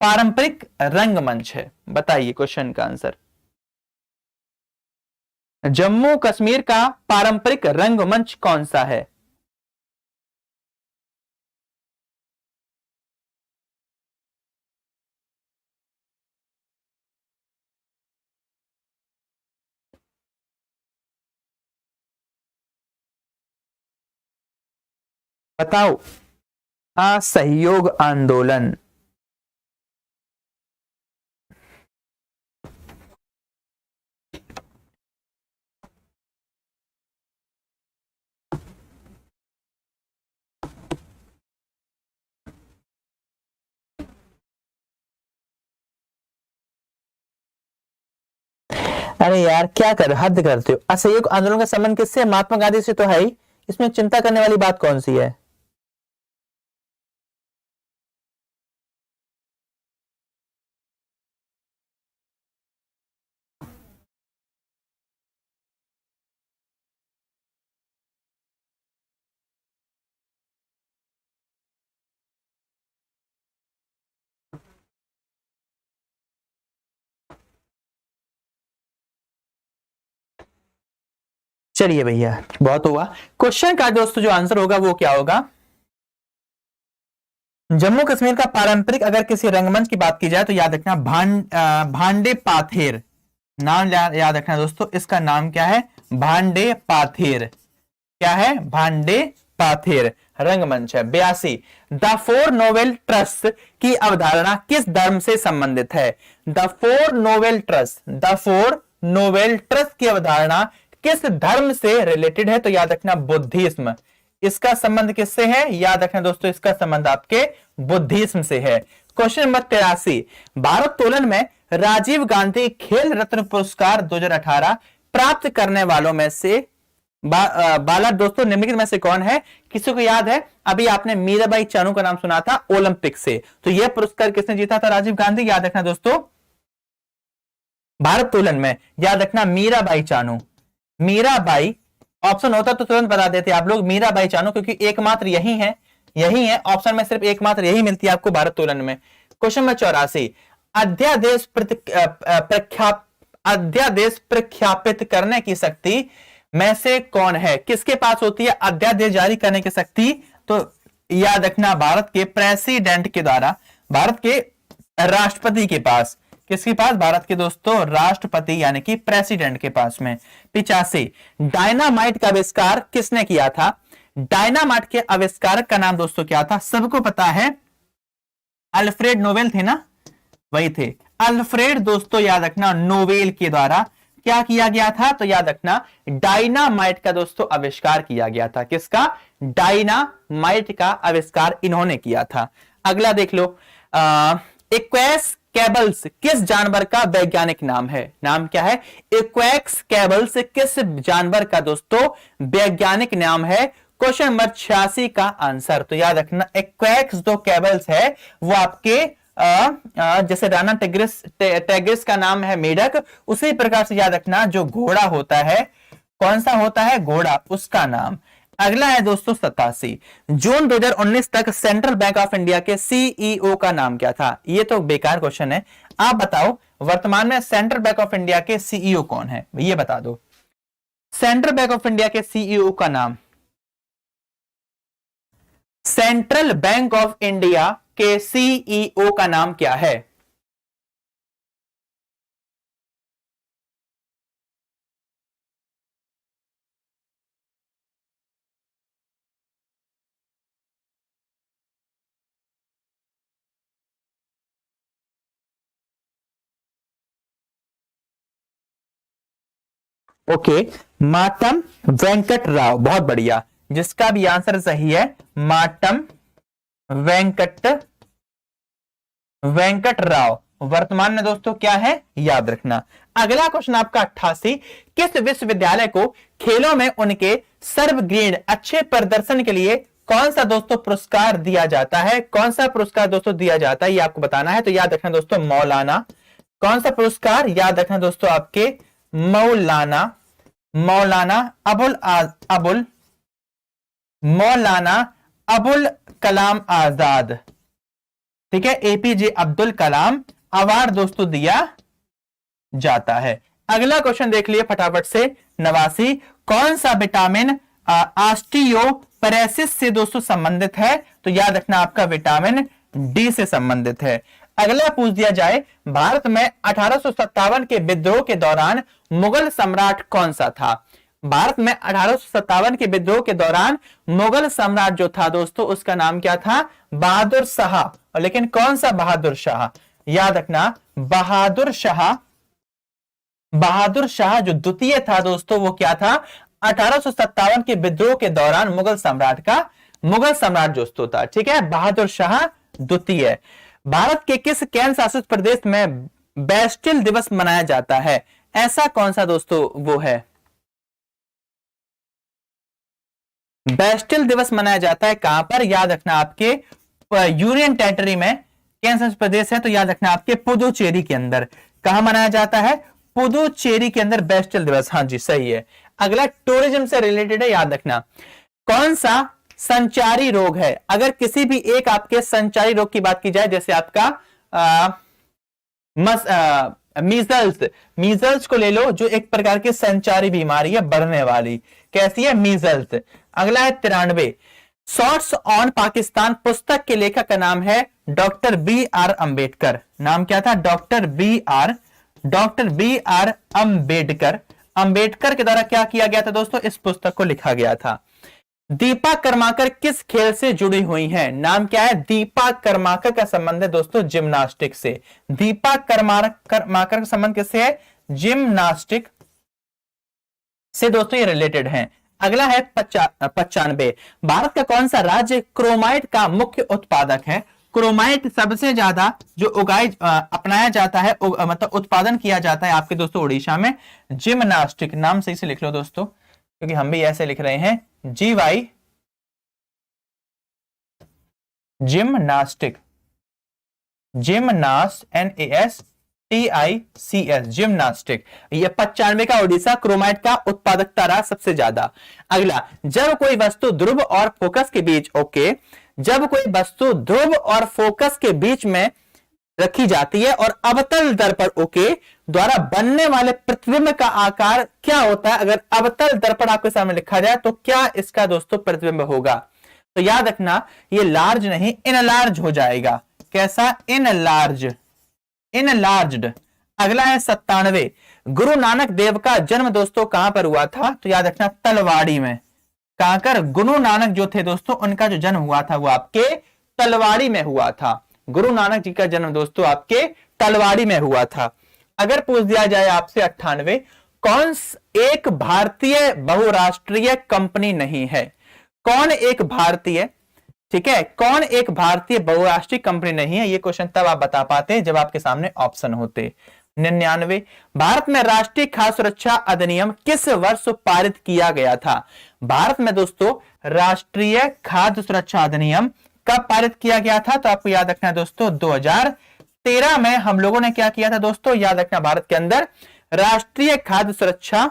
पारंपरिक रंगमंच है? बताइए क्वेश्चन का आंसर। जम्मू कश्मीर का पारंपरिक रंगमंच कौन सा है? बताओ। असहयोग आंदोलन। अरे यार क्या कर हद करते हो। असहयोग आंदोलन का संबंध किससे? महात्मा गांधी से तो है ही, इसमें चिंता करने वाली बात कौन सी है? चलिए भैया बहुत हुआ। क्वेश्चन का दोस्तों जो आंसर होगा वो क्या होगा? जम्मू कश्मीर का पारंपरिक अगर किसी रंगमंच की बात की जाए तो याद रखना भांडे पाथेर। नाम याद रखना दोस्तों, इसका नाम क्या है? भांडे पाथेर। क्या है? भांडे पाथेर रंगमंच है। 82 द फोर नोवेल ट्रस्ट की अवधारणा किस धर्म से संबंधित है? The four novel trust, the four novel trust की अवधारणा किस धर्म से रिलेटेड है? तो याद रखना बुद्धिज्म। इसका संबंध किससे है? याद रखना दोस्तों, इसका संबंध आपके बुद्धिज्म से है। क्वेश्चन नंबर 83 भारत्तोलन में राजीव गांधी खेल रत्न पुरस्कार 2018 प्राप्त करने वालों में से बाला दोस्तों निम्नलिखित में से कौन है? किसी को याद है? अभी आपने मीराबाई चानू का नाम सुना था ओलंपिक से, तो यह पुरस्कार किसने जीता था? राजीव गांधी। याद रखना दोस्तों, भारत्तोलन में याद रखना मीराबाई चानू। मीराबाई ऑप्शन होता तो तुरंत बता देते आप लोग, मीराबाई चानू, क्योंकि एकमात्र यही है, यही है ऑप्शन में, सिर्फ एकमात्र यही मिलती है आपको भारत्तोलन में। क्वेश्चन नंबर 84 अध्यादेश प्रख्यापित करने की शक्ति में से कौन है? किसके पास होती है अध्यादेश जारी करने की शक्ति? तो याद रखना भारत के प्रेसिडेंट के द्वारा, भारत के राष्ट्रपति के पास। किसके पास? भारत के दोस्तों राष्ट्रपति यानी कि प्रेसिडेंट के पास में। 85 डायनामाइट का आविष्कार किसने किया था? डायनामाइट के आविष्कारक का नाम दोस्तों क्या था? सबको पता है, अल्फ्रेड नोबेल थे ना, वही थे अल्फ्रेड दोस्तों। याद रखना नोबेल के द्वारा क्या किया गया था? तो याद रखना डायनामाइट का दोस्तों आविष्कार किया गया था। किसका? डायनामाइट का आविष्कार इन्होंने किया था। अगला देख लो, इक्वेस कैबल्स किस जानवर का वैज्ञानिक नाम है? नाम क्या है? इक्वेक्स कैबल्स किस जानवर का दोस्तों वैज्ञानिक नाम है? क्वेश्चन नंबर 86 का आंसर। तो याद रखना इक्वेक्स जो कैबल्स है वो आपके जैसे राना टेग्रिस का नाम है मेढक, उसी प्रकार से याद रखना जो घोड़ा होता है, कौन सा होता है? घोड़ा, उसका नाम। अगला है दोस्तों 87 जून 2019 तक सेंट्रल बैंक ऑफ इंडिया के सीईओ का नाम क्या था? ये तो बेकार क्वेश्चन है। आप बताओ वर्तमान में सेंट्रल बैंक ऑफ इंडिया के सीईओ कौन है? ये बता दो। सेंट्रल बैंक ऑफ इंडिया के सीईओ का नाम, सेंट्रल बैंक ऑफ इंडिया के सीईओ का नाम क्या है? ओके, मातम वेंकट राव। बहुत बढ़िया, जिसका भी आंसर सही है मातम वेंकट राव वर्तमान में दोस्तों क्या है? याद रखना। अगला क्वेश्चन आपका 88 किस विश्वविद्यालय को खेलों में उनके सर्वग्रीण अच्छे प्रदर्शन के लिए कौन सा दोस्तों पुरस्कार दिया जाता है? कौन सा पुरस्कार दोस्तों दिया जाता है ये आपको बताना है। तो याद रखना दोस्तों मौलाना, कौन सा पुरस्कार? याद रखना दोस्तों आपके मौलाना अबुल कलाम आजाद, ठीक है, एपीजे अब्दुल कलाम अवार्ड दोस्तों दिया जाता है। अगला क्वेश्चन देख लिए फटाफट से, 89, कौन सा विटामिन ऑस्टियोपरेसिस से दोस्तों संबंधित है? तो याद रखना आपका विटामिन डी से संबंधित है। अगला पूछ दिया जाए, भारत में 1857 के विद्रोह के दौरान मुगल सम्राट कौन सा था? भारत में 1857 के विद्रोह के दौरान मुगल सम्राट जो था दोस्तों, उसका नाम क्या था? बहादुर शाह। लेकिन कौन सा बहादुर शाह? याद रखना बहादुर शाह, बहादुर शाह जो द्वितीय था दोस्तों, वो क्या था? 1857 के विद्रोह के दौरान मुगल सम्राट दोस्तों था, ठीक है, बहादुर शाह द्वितीय। भारत के किस केंद्र शासित प्रदेश में बेस्टिल दिवस मनाया जाता है? ऐसा कौन सा दोस्तों वो है? बेस्टिल दिवस मनाया जाता है कहां पर? याद रखना आपके यूनियन टेरिटरी में केंद्र शासित प्रदेश है, तो याद रखना आपके पुदुचेरी के अंदर। कहां मनाया जाता है? पुदुचेरी के अंदर बेस्टिल दिवस। हाँ जी सही है। अगला टूरिज्म से रिलेटेड है, याद रखना कौन सा संचारी रोग है? अगर किसी भी एक आपके संचारी रोग की बात की जाए, जैसे आपका मीजल्स को ले लो, जो एक प्रकार की संचारी बीमारी है बढ़ने वाली, कैसी है? मीजल्स। अगला है 93, शॉर्ट्स ऑन पाकिस्तान पुस्तक के लेखक का नाम है डॉक्टर बी आर अंबेडकर। नाम क्या था? Doctor B R Ambedkar. Ambedkar के द्वारा क्या किया गया था दोस्तों? इस पुस्तक को लिखा गया था। दीपा कर्माकर किस खेल से जुड़ी हुई हैं? नाम क्या है? दीपा कर्माकर का संबंध है दोस्तों जिम्नास्टिक से। दीपा कर्माकर का संबंध किससे है? जिम्नास्टिक से दोस्तों ये रिलेटेड हैं। अगला है 95, भारत का कौन सा राज्य क्रोमाइट का मुख्य उत्पादक है? क्रोमाइट सबसे ज्यादा जो अपनाया जाता है, मतलब उत्पादन किया जाता है आपके दोस्तों उड़ीसा में। जिम्नास्टिक, नाम सही से लिख लो दोस्तों, क्योंकि हम भी ऐसे लिख रहे हैं, GY जिम्नास्टिक, NASTICS जिम्नास्टिक। ये 95 का उड़ीसा क्रोमाइट का उत्पादकता रहा सबसे ज्यादा। अगला, जब कोई वस्तु ध्रुव और फोकस के बीच, ओके, जब कोई वस्तु ध्रुव और फोकस के बीच में रखी जाती है और अवतल दर्पण, ओके, द्वारा बनने वाले प्रतिबिंब का आकार क्या होता है? अगर अवतल दर्पण आपके सामने लिखा जाए तो क्या इसका दोस्तों प्रतिबिंब होगा? तो याद रखना ये लार्ज नहीं इनलार्ज हो जाएगा। कैसा? इनलार्ज्ड। अगला है 97, गुरु नानक देव का जन्म दोस्तों कहां पर हुआ था? तो याद रखना तलवाड़ी में। कहां कर? गुरु नानक जो थे दोस्तों, उनका जो जन्म हुआ था वो आपके तलवाड़ी में हुआ था। गुरु नानक जी का जन्म दोस्तों आपके तलवाड़ी में हुआ था। अगर पूछ दिया जाए आपसे 98, कौन एक भारतीय बहुराष्ट्रीय कंपनी नहीं है? कौन एक भारतीय, ठीक है, कौन एक भारतीय बहुराष्ट्रीय कंपनी नहीं है? ये क्वेश्चन तब आप बता पाते हैं जब आपके सामने ऑप्शन होते। 99, भारत में राष्ट्रीय खाद्य सुरक्षा अधिनियम किस वर्ष पारित किया गया था? भारत में दोस्तों राष्ट्रीय खाद्य सुरक्षा अधिनियम कब पारित किया गया था? तो आपको याद रखना है दोस्तों 2013 में हम लोगों ने क्या किया था दोस्तों? याद रखना भारत के अंदर राष्ट्रीय खाद्य सुरक्षा,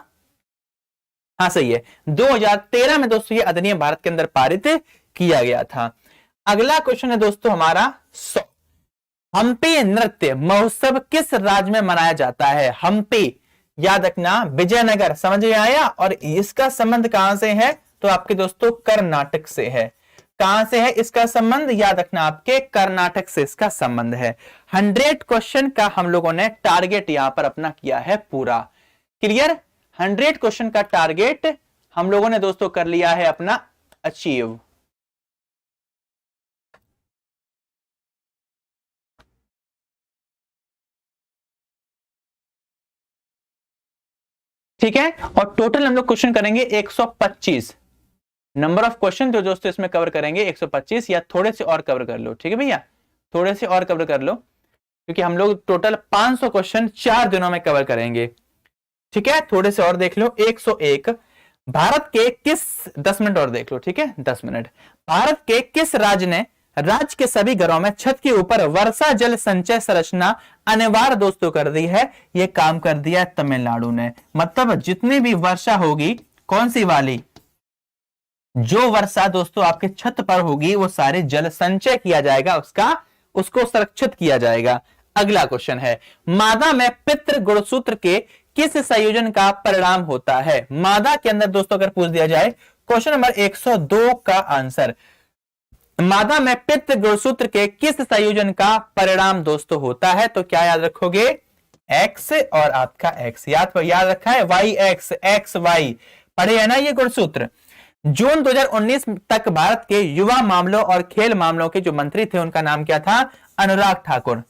हाँ सही है, 2013 में दोस्तों ये अधिनियम भारत के अंदर पारित किया गया था। अगला क्वेश्चन है दोस्तों हमारा 100, हम्पी नृत्य महोत्सव किस राज्य में मनाया जाता है? हम्पी, याद रखना विजयनगर, समझ में आया? और इसका संबंध कहां से है? तो आपके दोस्तों कर्नाटक से है। कहां से है इसका संबंध? याद रखना आपके कर्नाटक से इसका संबंध है। 100 क्वेश्चन का हम लोगों ने टारगेट यहां पर अपना किया है पूरा। क्लियर? 100 क्वेश्चन का टारगेट हम लोगों ने दोस्तों कर लिया है अपना अचीव। ठीक है, और टोटल हम लोग क्वेश्चन करेंगे 125। नंबर ऑफ क्वेश्चन जो दोस्तों इसमें कवर करेंगे 125, या थोड़े से और कवर कर लो, ठीक है भैया, थोड़े से और कवर कर लो, क्योंकि हम लोग टोटल 500 क्वेश्चन 4 दिनों में कवर करेंगे। ठीक है, थोड़े से और देख लो। 101, भारत के किस, 10 मिनट और देख लो, ठीक है, 10 मिनट। भारत के किस राज्य ने राज्य के सभी घरों में छत के ऊपर वर्षा जल संचय संरचना अनिवार्य दोस्तों कर दी है? यह काम कर दिया है तमिलनाडु ने। मतलब जितनी भी वर्षा होगी, कौन सी वाली? जो वर्षा दोस्तों आपके छत पर होगी वो सारे जल संचय किया जाएगा, उसको संरक्षित किया जाएगा। अगला क्वेश्चन है, मादा में पितृ गुणसूत्र के किस संयोजन का परिणाम होता है? मादा के अंदर दोस्तों अगर पूछ दिया जाए, क्वेश्चन नंबर 102 का आंसर, मादा में पितृ गुणसूत्र के किस संयोजन का परिणाम दोस्तों होता है? तो क्या याद रखोगे? एक्स और आपका एक्स याद रखा है, वाई एक्स एक्स वाई पढ़े है ना ये गुणसूत्र। जून 2019 तक भारत के युवा मामलों और खेल मामलों के जो मंत्री थे उनका नाम क्या था? अनुराग ठाकुर।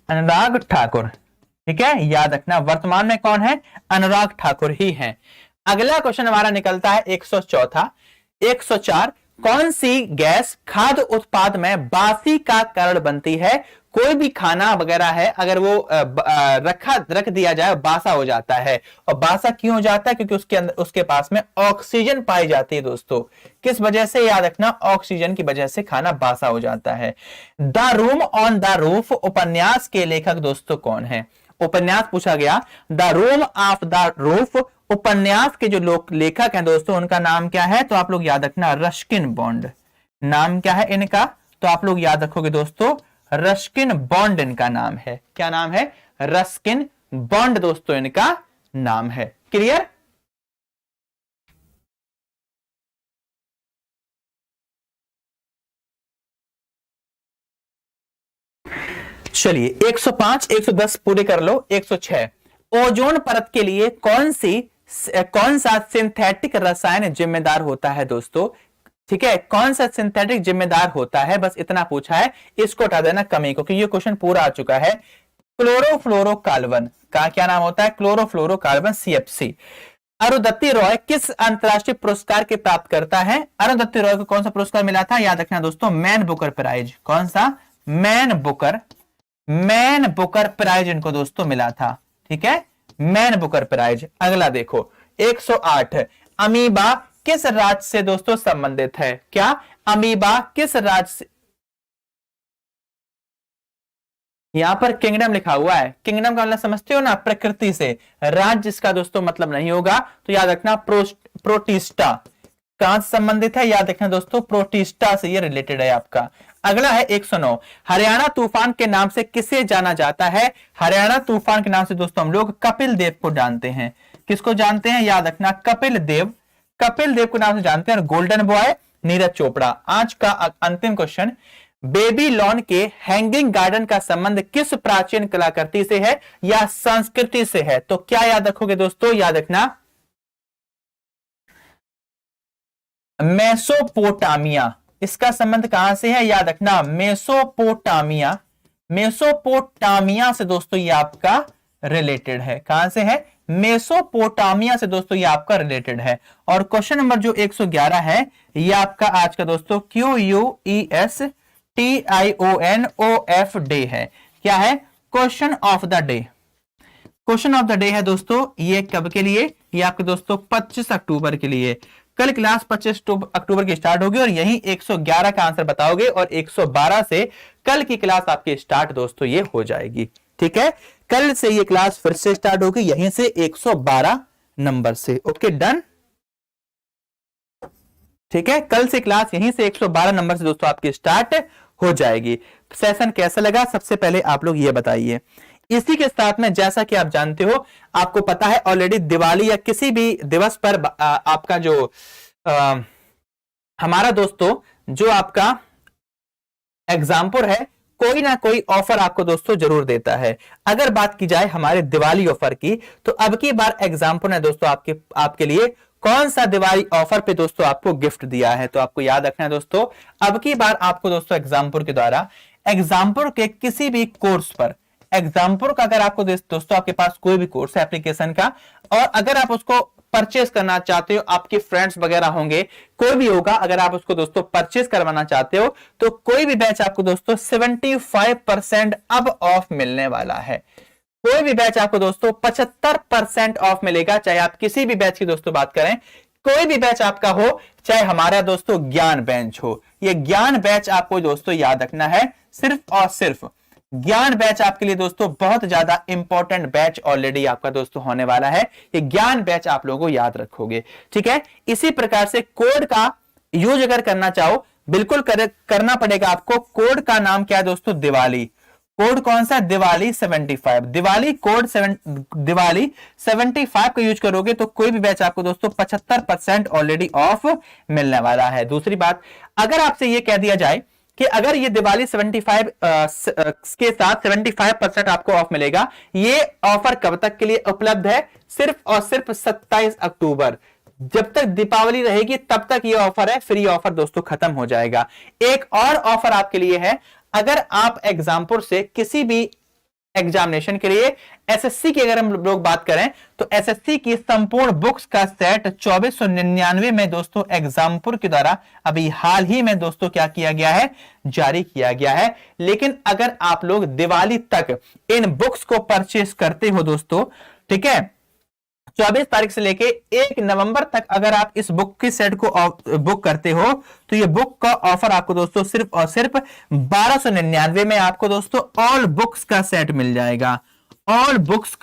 अनुराग ठाकुर, ठीक है, याद रखना। वर्तमान में कौन है? अनुराग ठाकुर ही हैं। अगला क्वेश्चन हमारा निकलता है 104। कौन सी गैस खाद्य उत्पाद में बासी का कारण बनती है? कोई भी खाना वगैरह है, अगर वो रख दिया जाए बासा हो जाता है। और बासा क्यों हो जाता है? क्योंकि उसके अंदर उसके पास में ऑक्सीजन पाई जाती है दोस्तों। किस वजह से? याद रखना, ऑक्सीजन की वजह से खाना बासा हो जाता है। The room on the roof उपन्यास के लेखक दोस्तों कौन है? उपन्यास पूछा गया, the room of the roof उपन्यास के जो लोग लेखक हैं दोस्तों उनका नाम क्या है? तो आप लोग याद रखना, रस्किन बॉन्ड। नाम क्या है इनका? तो आप लोग याद रखोगे दोस्तों, रस्किन बॉन्ड इनका नाम है। क्या नाम है? रस्किन बॉन्ड दोस्तों इनका नाम है। क्लियर? चलिए 105 110 पूरे कर लो। 106, ओजोन परत के लिए कौन सा सिंथेटिक रसायन जिम्मेदार होता है दोस्तों? ठीक है, कौन सा सिंथेटिक जिम्मेदार होता है, बस इतना पूछा है, इसको हटा देना कमी को, क्योंकि ये क्वेश्चन पूरा आ चुका है। क्लोरोफ्लोरोकार्बन का क्या नाम होता है? Chlorofluorocarbon, CFC। अरुंधति रॉय किस अंतरराष्ट्रीय पुरस्कार के प्राप्त करता है? अरुंधति रॉय को कौन सा पुरस्कार मिला था? याद रखना दोस्तों, मैन बुकर प्राइज। कौन सा? मैन बुकर प्राइज इनको दोस्तों मिला था। ठीक है, मैन बुकर प्राइज। अगला देखो 108, अमीबा किस राज्य से दोस्तों संबंधित है? क्या अमीबा किस राज्य से? यहां पर किंगडम लिखा हुआ है, किंगडम का मतलब समझते हो ना, प्रकृति से। राज्य इसका दोस्तों मतलब नहीं होगा, तो याद रखना प्रोटिस्टा। कहां से संबंधित है? याद रखना दोस्तों, प्रोटिस्टा से ये रिलेटेड है आपका। अगला है 109, हरियाणा तूफान के नाम से किसे जाना जाता है? हरियाणा तूफान के नाम से दोस्तों हम लोग कपिल देव को जानते हैं। किसको जानते हैं? याद रखना, कपिल देव को नाम से जानते हैं। और गोल्डन बॉय नीरज चोपड़ा। आज का अंतिम क्वेश्चन, बेबीलोन के हैंगिंग गार्डन का संबंध किस प्राचीन कलाकृति से है या संस्कृति से है? तो क्या याद रखोगे दोस्तों? याद रखना, मेसोपोटामिया। इसका संबंध कहां से है? याद रखना, मेसोपोटामिया से दोस्तों ये आपका रिलेटेड है। कहां से है? मेसोपोटामिया से दोस्तों ये आपका रिलेटेड है। और क्वेश्चन नंबर जो 111 है ये आपका आज का दोस्तों QUESTIONOF डे है। क्या है? Question of the day. Question of the day है दोस्तों, ये कब के लिए? ये आपके दोस्तों 25 अक्टूबर के लिए। कल क्लास 25 अक्टूबर की स्टार्ट होगी और यही 111 का आंसर बताओगे और 112 से कल की क्लास आपकी स्टार्ट दोस्तों ये हो जाएगी। ठीक है, कल से ये क्लास फिर से स्टार्ट होगी यहीं से 112 नंबर से। Okay done. ठीक है, कल से क्लास यहीं से 112 नंबर से दोस्तों आपकी स्टार्ट हो जाएगी। सेशन कैसा लगा सबसे पहले आप लोग ये बताइए। इसी के साथ में जैसा कि आप जानते हो, आपको पता है ऑलरेडी दिवाली या किसी भी दिवस पर आपका जो हमारा दोस्तों जो आपका एग्जाम्पल है कोई ना कोई ऑफर आपको दोस्तों जरूर देता है। अगर बात की जाए हमारे दिवाली ऑफर की, तो अब की बार एग्जाम्पल ने दोस्तों आपके लिए कौन सा दिवाली ऑफर पे दोस्तों आपको गिफ्ट दिया है? तो आपको याद रखना है दोस्तों, अब की बार आपको दोस्तों एग्जाम्पल के द्वारा एग्जाम्पल के किसी भी कोर्स पर, एग्जाम्पल का अगर आपको दोस्तों आपके पास कोई भी कोर्स है एप्लीकेशन का, और अगर आप उसको परचेस करना चाहते हो, आपके फ्रेंड्स वगैरह होंगे, कोई भी होगा, अगर आप उसको दोस्तों परचेस करवाना चाहते हो तो कोई भी बैच आपको दोस्तों 75% अब ऑफ मिलने वाला है। कोई भी बैच आपको दोस्तों 75% ऑफ मिलेगा, चाहे आप किसी भी बैच की दोस्तों बात करें, कोई भी बैच आपका हो, चाहे हमारा दोस्तों ज्ञान बेंच हो। ये ज्ञान बैच आपको दोस्तों याद रखना है, सिर्फ और सिर्फ ज्ञान बैच आपके लिए दोस्तों बहुत ज्यादा इंपॉर्टेंट बैच ऑलरेडी आपका दोस्तों होने वाला है। ये ज्ञान बैच आप लोगों को याद रखोगे, ठीक है। इसी प्रकार से कोड का यूज अगर करना चाहो, बिल्कुल करना पड़ेगा आपको। कोड का नाम क्या है दोस्तों? दिवाली। कोड कौन सा? दिवाली 75। दिवाली कोड दिवाली 75 का यूज करोगे तो कोई भी बैच आपको दोस्तों 75% ऑलरेडी ऑफ मिलने वाला है। दूसरी बात, अगर आपसे ये कह दिया जाए कि अगर ये दिवाली 75 के साथ 75% आपको ऑफ मिलेगा, ये ऑफर कब तक के लिए उपलब्ध है? सिर्फ और सिर्फ 27 अक्टूबर, जब तक दीपावली रहेगी तब तक ये ऑफर है। फिर ये ऑफर दोस्तों खत्म हो जाएगा। एक और ऑफर आपके लिए है, अगर आप एग्जामपुर से किसी भी एग्जामिनेशन के लिए एसएससी की अगर हम लोग बात करें तो एसएससी की संपूर्ण बुक्स का सेट 2499 में दोस्तों एग्जामपुर के द्वारा अभी हाल ही में दोस्तों क्या किया गया है? जारी किया गया है। लेकिन अगर आप लोग दिवाली तक इन बुक्स को परचेस करते हो दोस्तों, ठीक है, 24 तारीख से लेके 1 नवंबर तक अगर आप इस बुक की सेट को बुक करते हो तो ये बुक का ऑफर आपको दोस्तों सिर्फ और सिर्फ 1299 में आपको दोस्तों ऑल बुक्स का सेट मिल जाएगा। ऑल बुक्स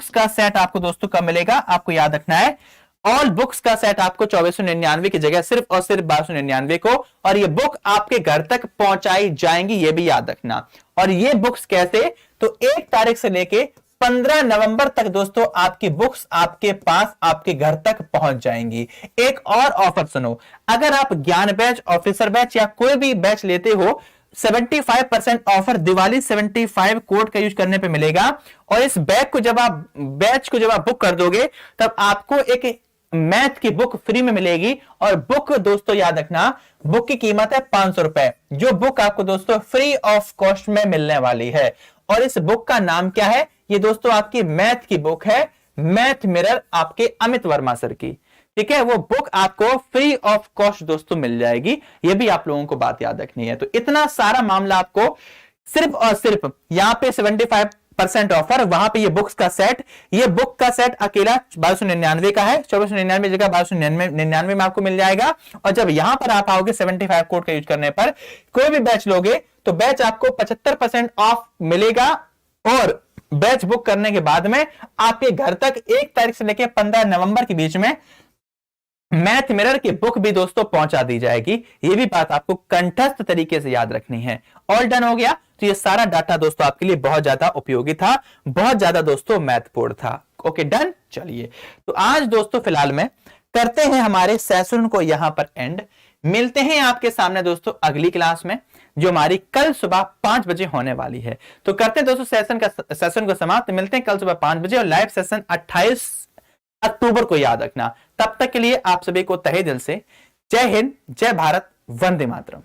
का सेट आपको दोस्तों कब मिलेगा? आपको याद रखना है, ऑल बुक्स का सेट आपको 2499 की जगह सिर्फ और सिर्फ 1299 को, और ये बुक आपके घर तक पहुंचाई जाएंगी, ये भी याद रखना। और ये बुक्स कैसे? तो 1 तारीख से लेके 15 नवंबर तक दोस्तों आपकी बुक्स आपके पास आपके घर तक पहुंच जाएंगी। एक और ऑफर सुनो, अगर आप ज्ञान बैच, ऑफिसर बैच या कोई भी बैच लेते हो, 75% ऑफर दिवाली 75 कोड का यूज करने पे मिलेगा। और इस बैच को जब आप बुक कर दोगे तब आपको एक मैथ की बुक फ्री में मिलेगी। और बुक दोस्तों याद रखना, बुक की कीमत है 500 रुपए, जो बुक आपको दोस्तों फ्री ऑफ कॉस्ट में मिलने वाली है। और इस बुक का नाम क्या है? ये दोस्तों आपकी मैथ की बुक है, मैथ मिरर, आपके अमित वर्मा सर की, ठीक है। वो बुक आपको फ्री ऑफ कॉस्ट दोस्तों मिल जाएगी। ये भी आप लोगों को बात याद रखनी है। तो इतना सारा मामला आपको सिर्फ और सिर्फ यहां पे 75% ऑफर, वहां पे ये बुक्स का सेट, ये बुक का सेट अकेला 1299 का है। 2499 जगह 1299 में आपको मिल जाएगा। और जब यहां पर आप आओगे 75 कोड का यूज करने पर, कोई भी बैच लोगे तो बैच आपको 75% ऑफ मिलेगा। और बैच बुक करने के बाद में आपके घर तक 1 तारीख से लेकर 15 नवंबर के बीच में मैथ मिरर की बुक भी दोस्तों पहुंचा दी जाएगी। ये भी बात आपको कंठस्थ तरीके से याद रखनी है। ऑल डन हो गया। तो ये सारा डाटा दोस्तों आपके लिए बहुत ज्यादा उपयोगी था, बहुत ज्यादा दोस्तों महत्वपूर्ण था। Okay done. चलिए, तो आज दोस्तों फिलहाल में करते हैं हमारे सेशन को यहां पर एंड। मिलते हैं आपके सामने दोस्तों अगली क्लास में, जो हमारी कल सुबह 5 बजे होने वाली है। तो करते हैं दोस्तों सेशन को समाप्त। मिलते हैं कल सुबह 5 बजे और लाइव सेशन 28 अक्टूबर को याद रखना। तब तक के लिए आप सभी को तहे दिल से जय हिंद, जय भारत, वंदे मातरम।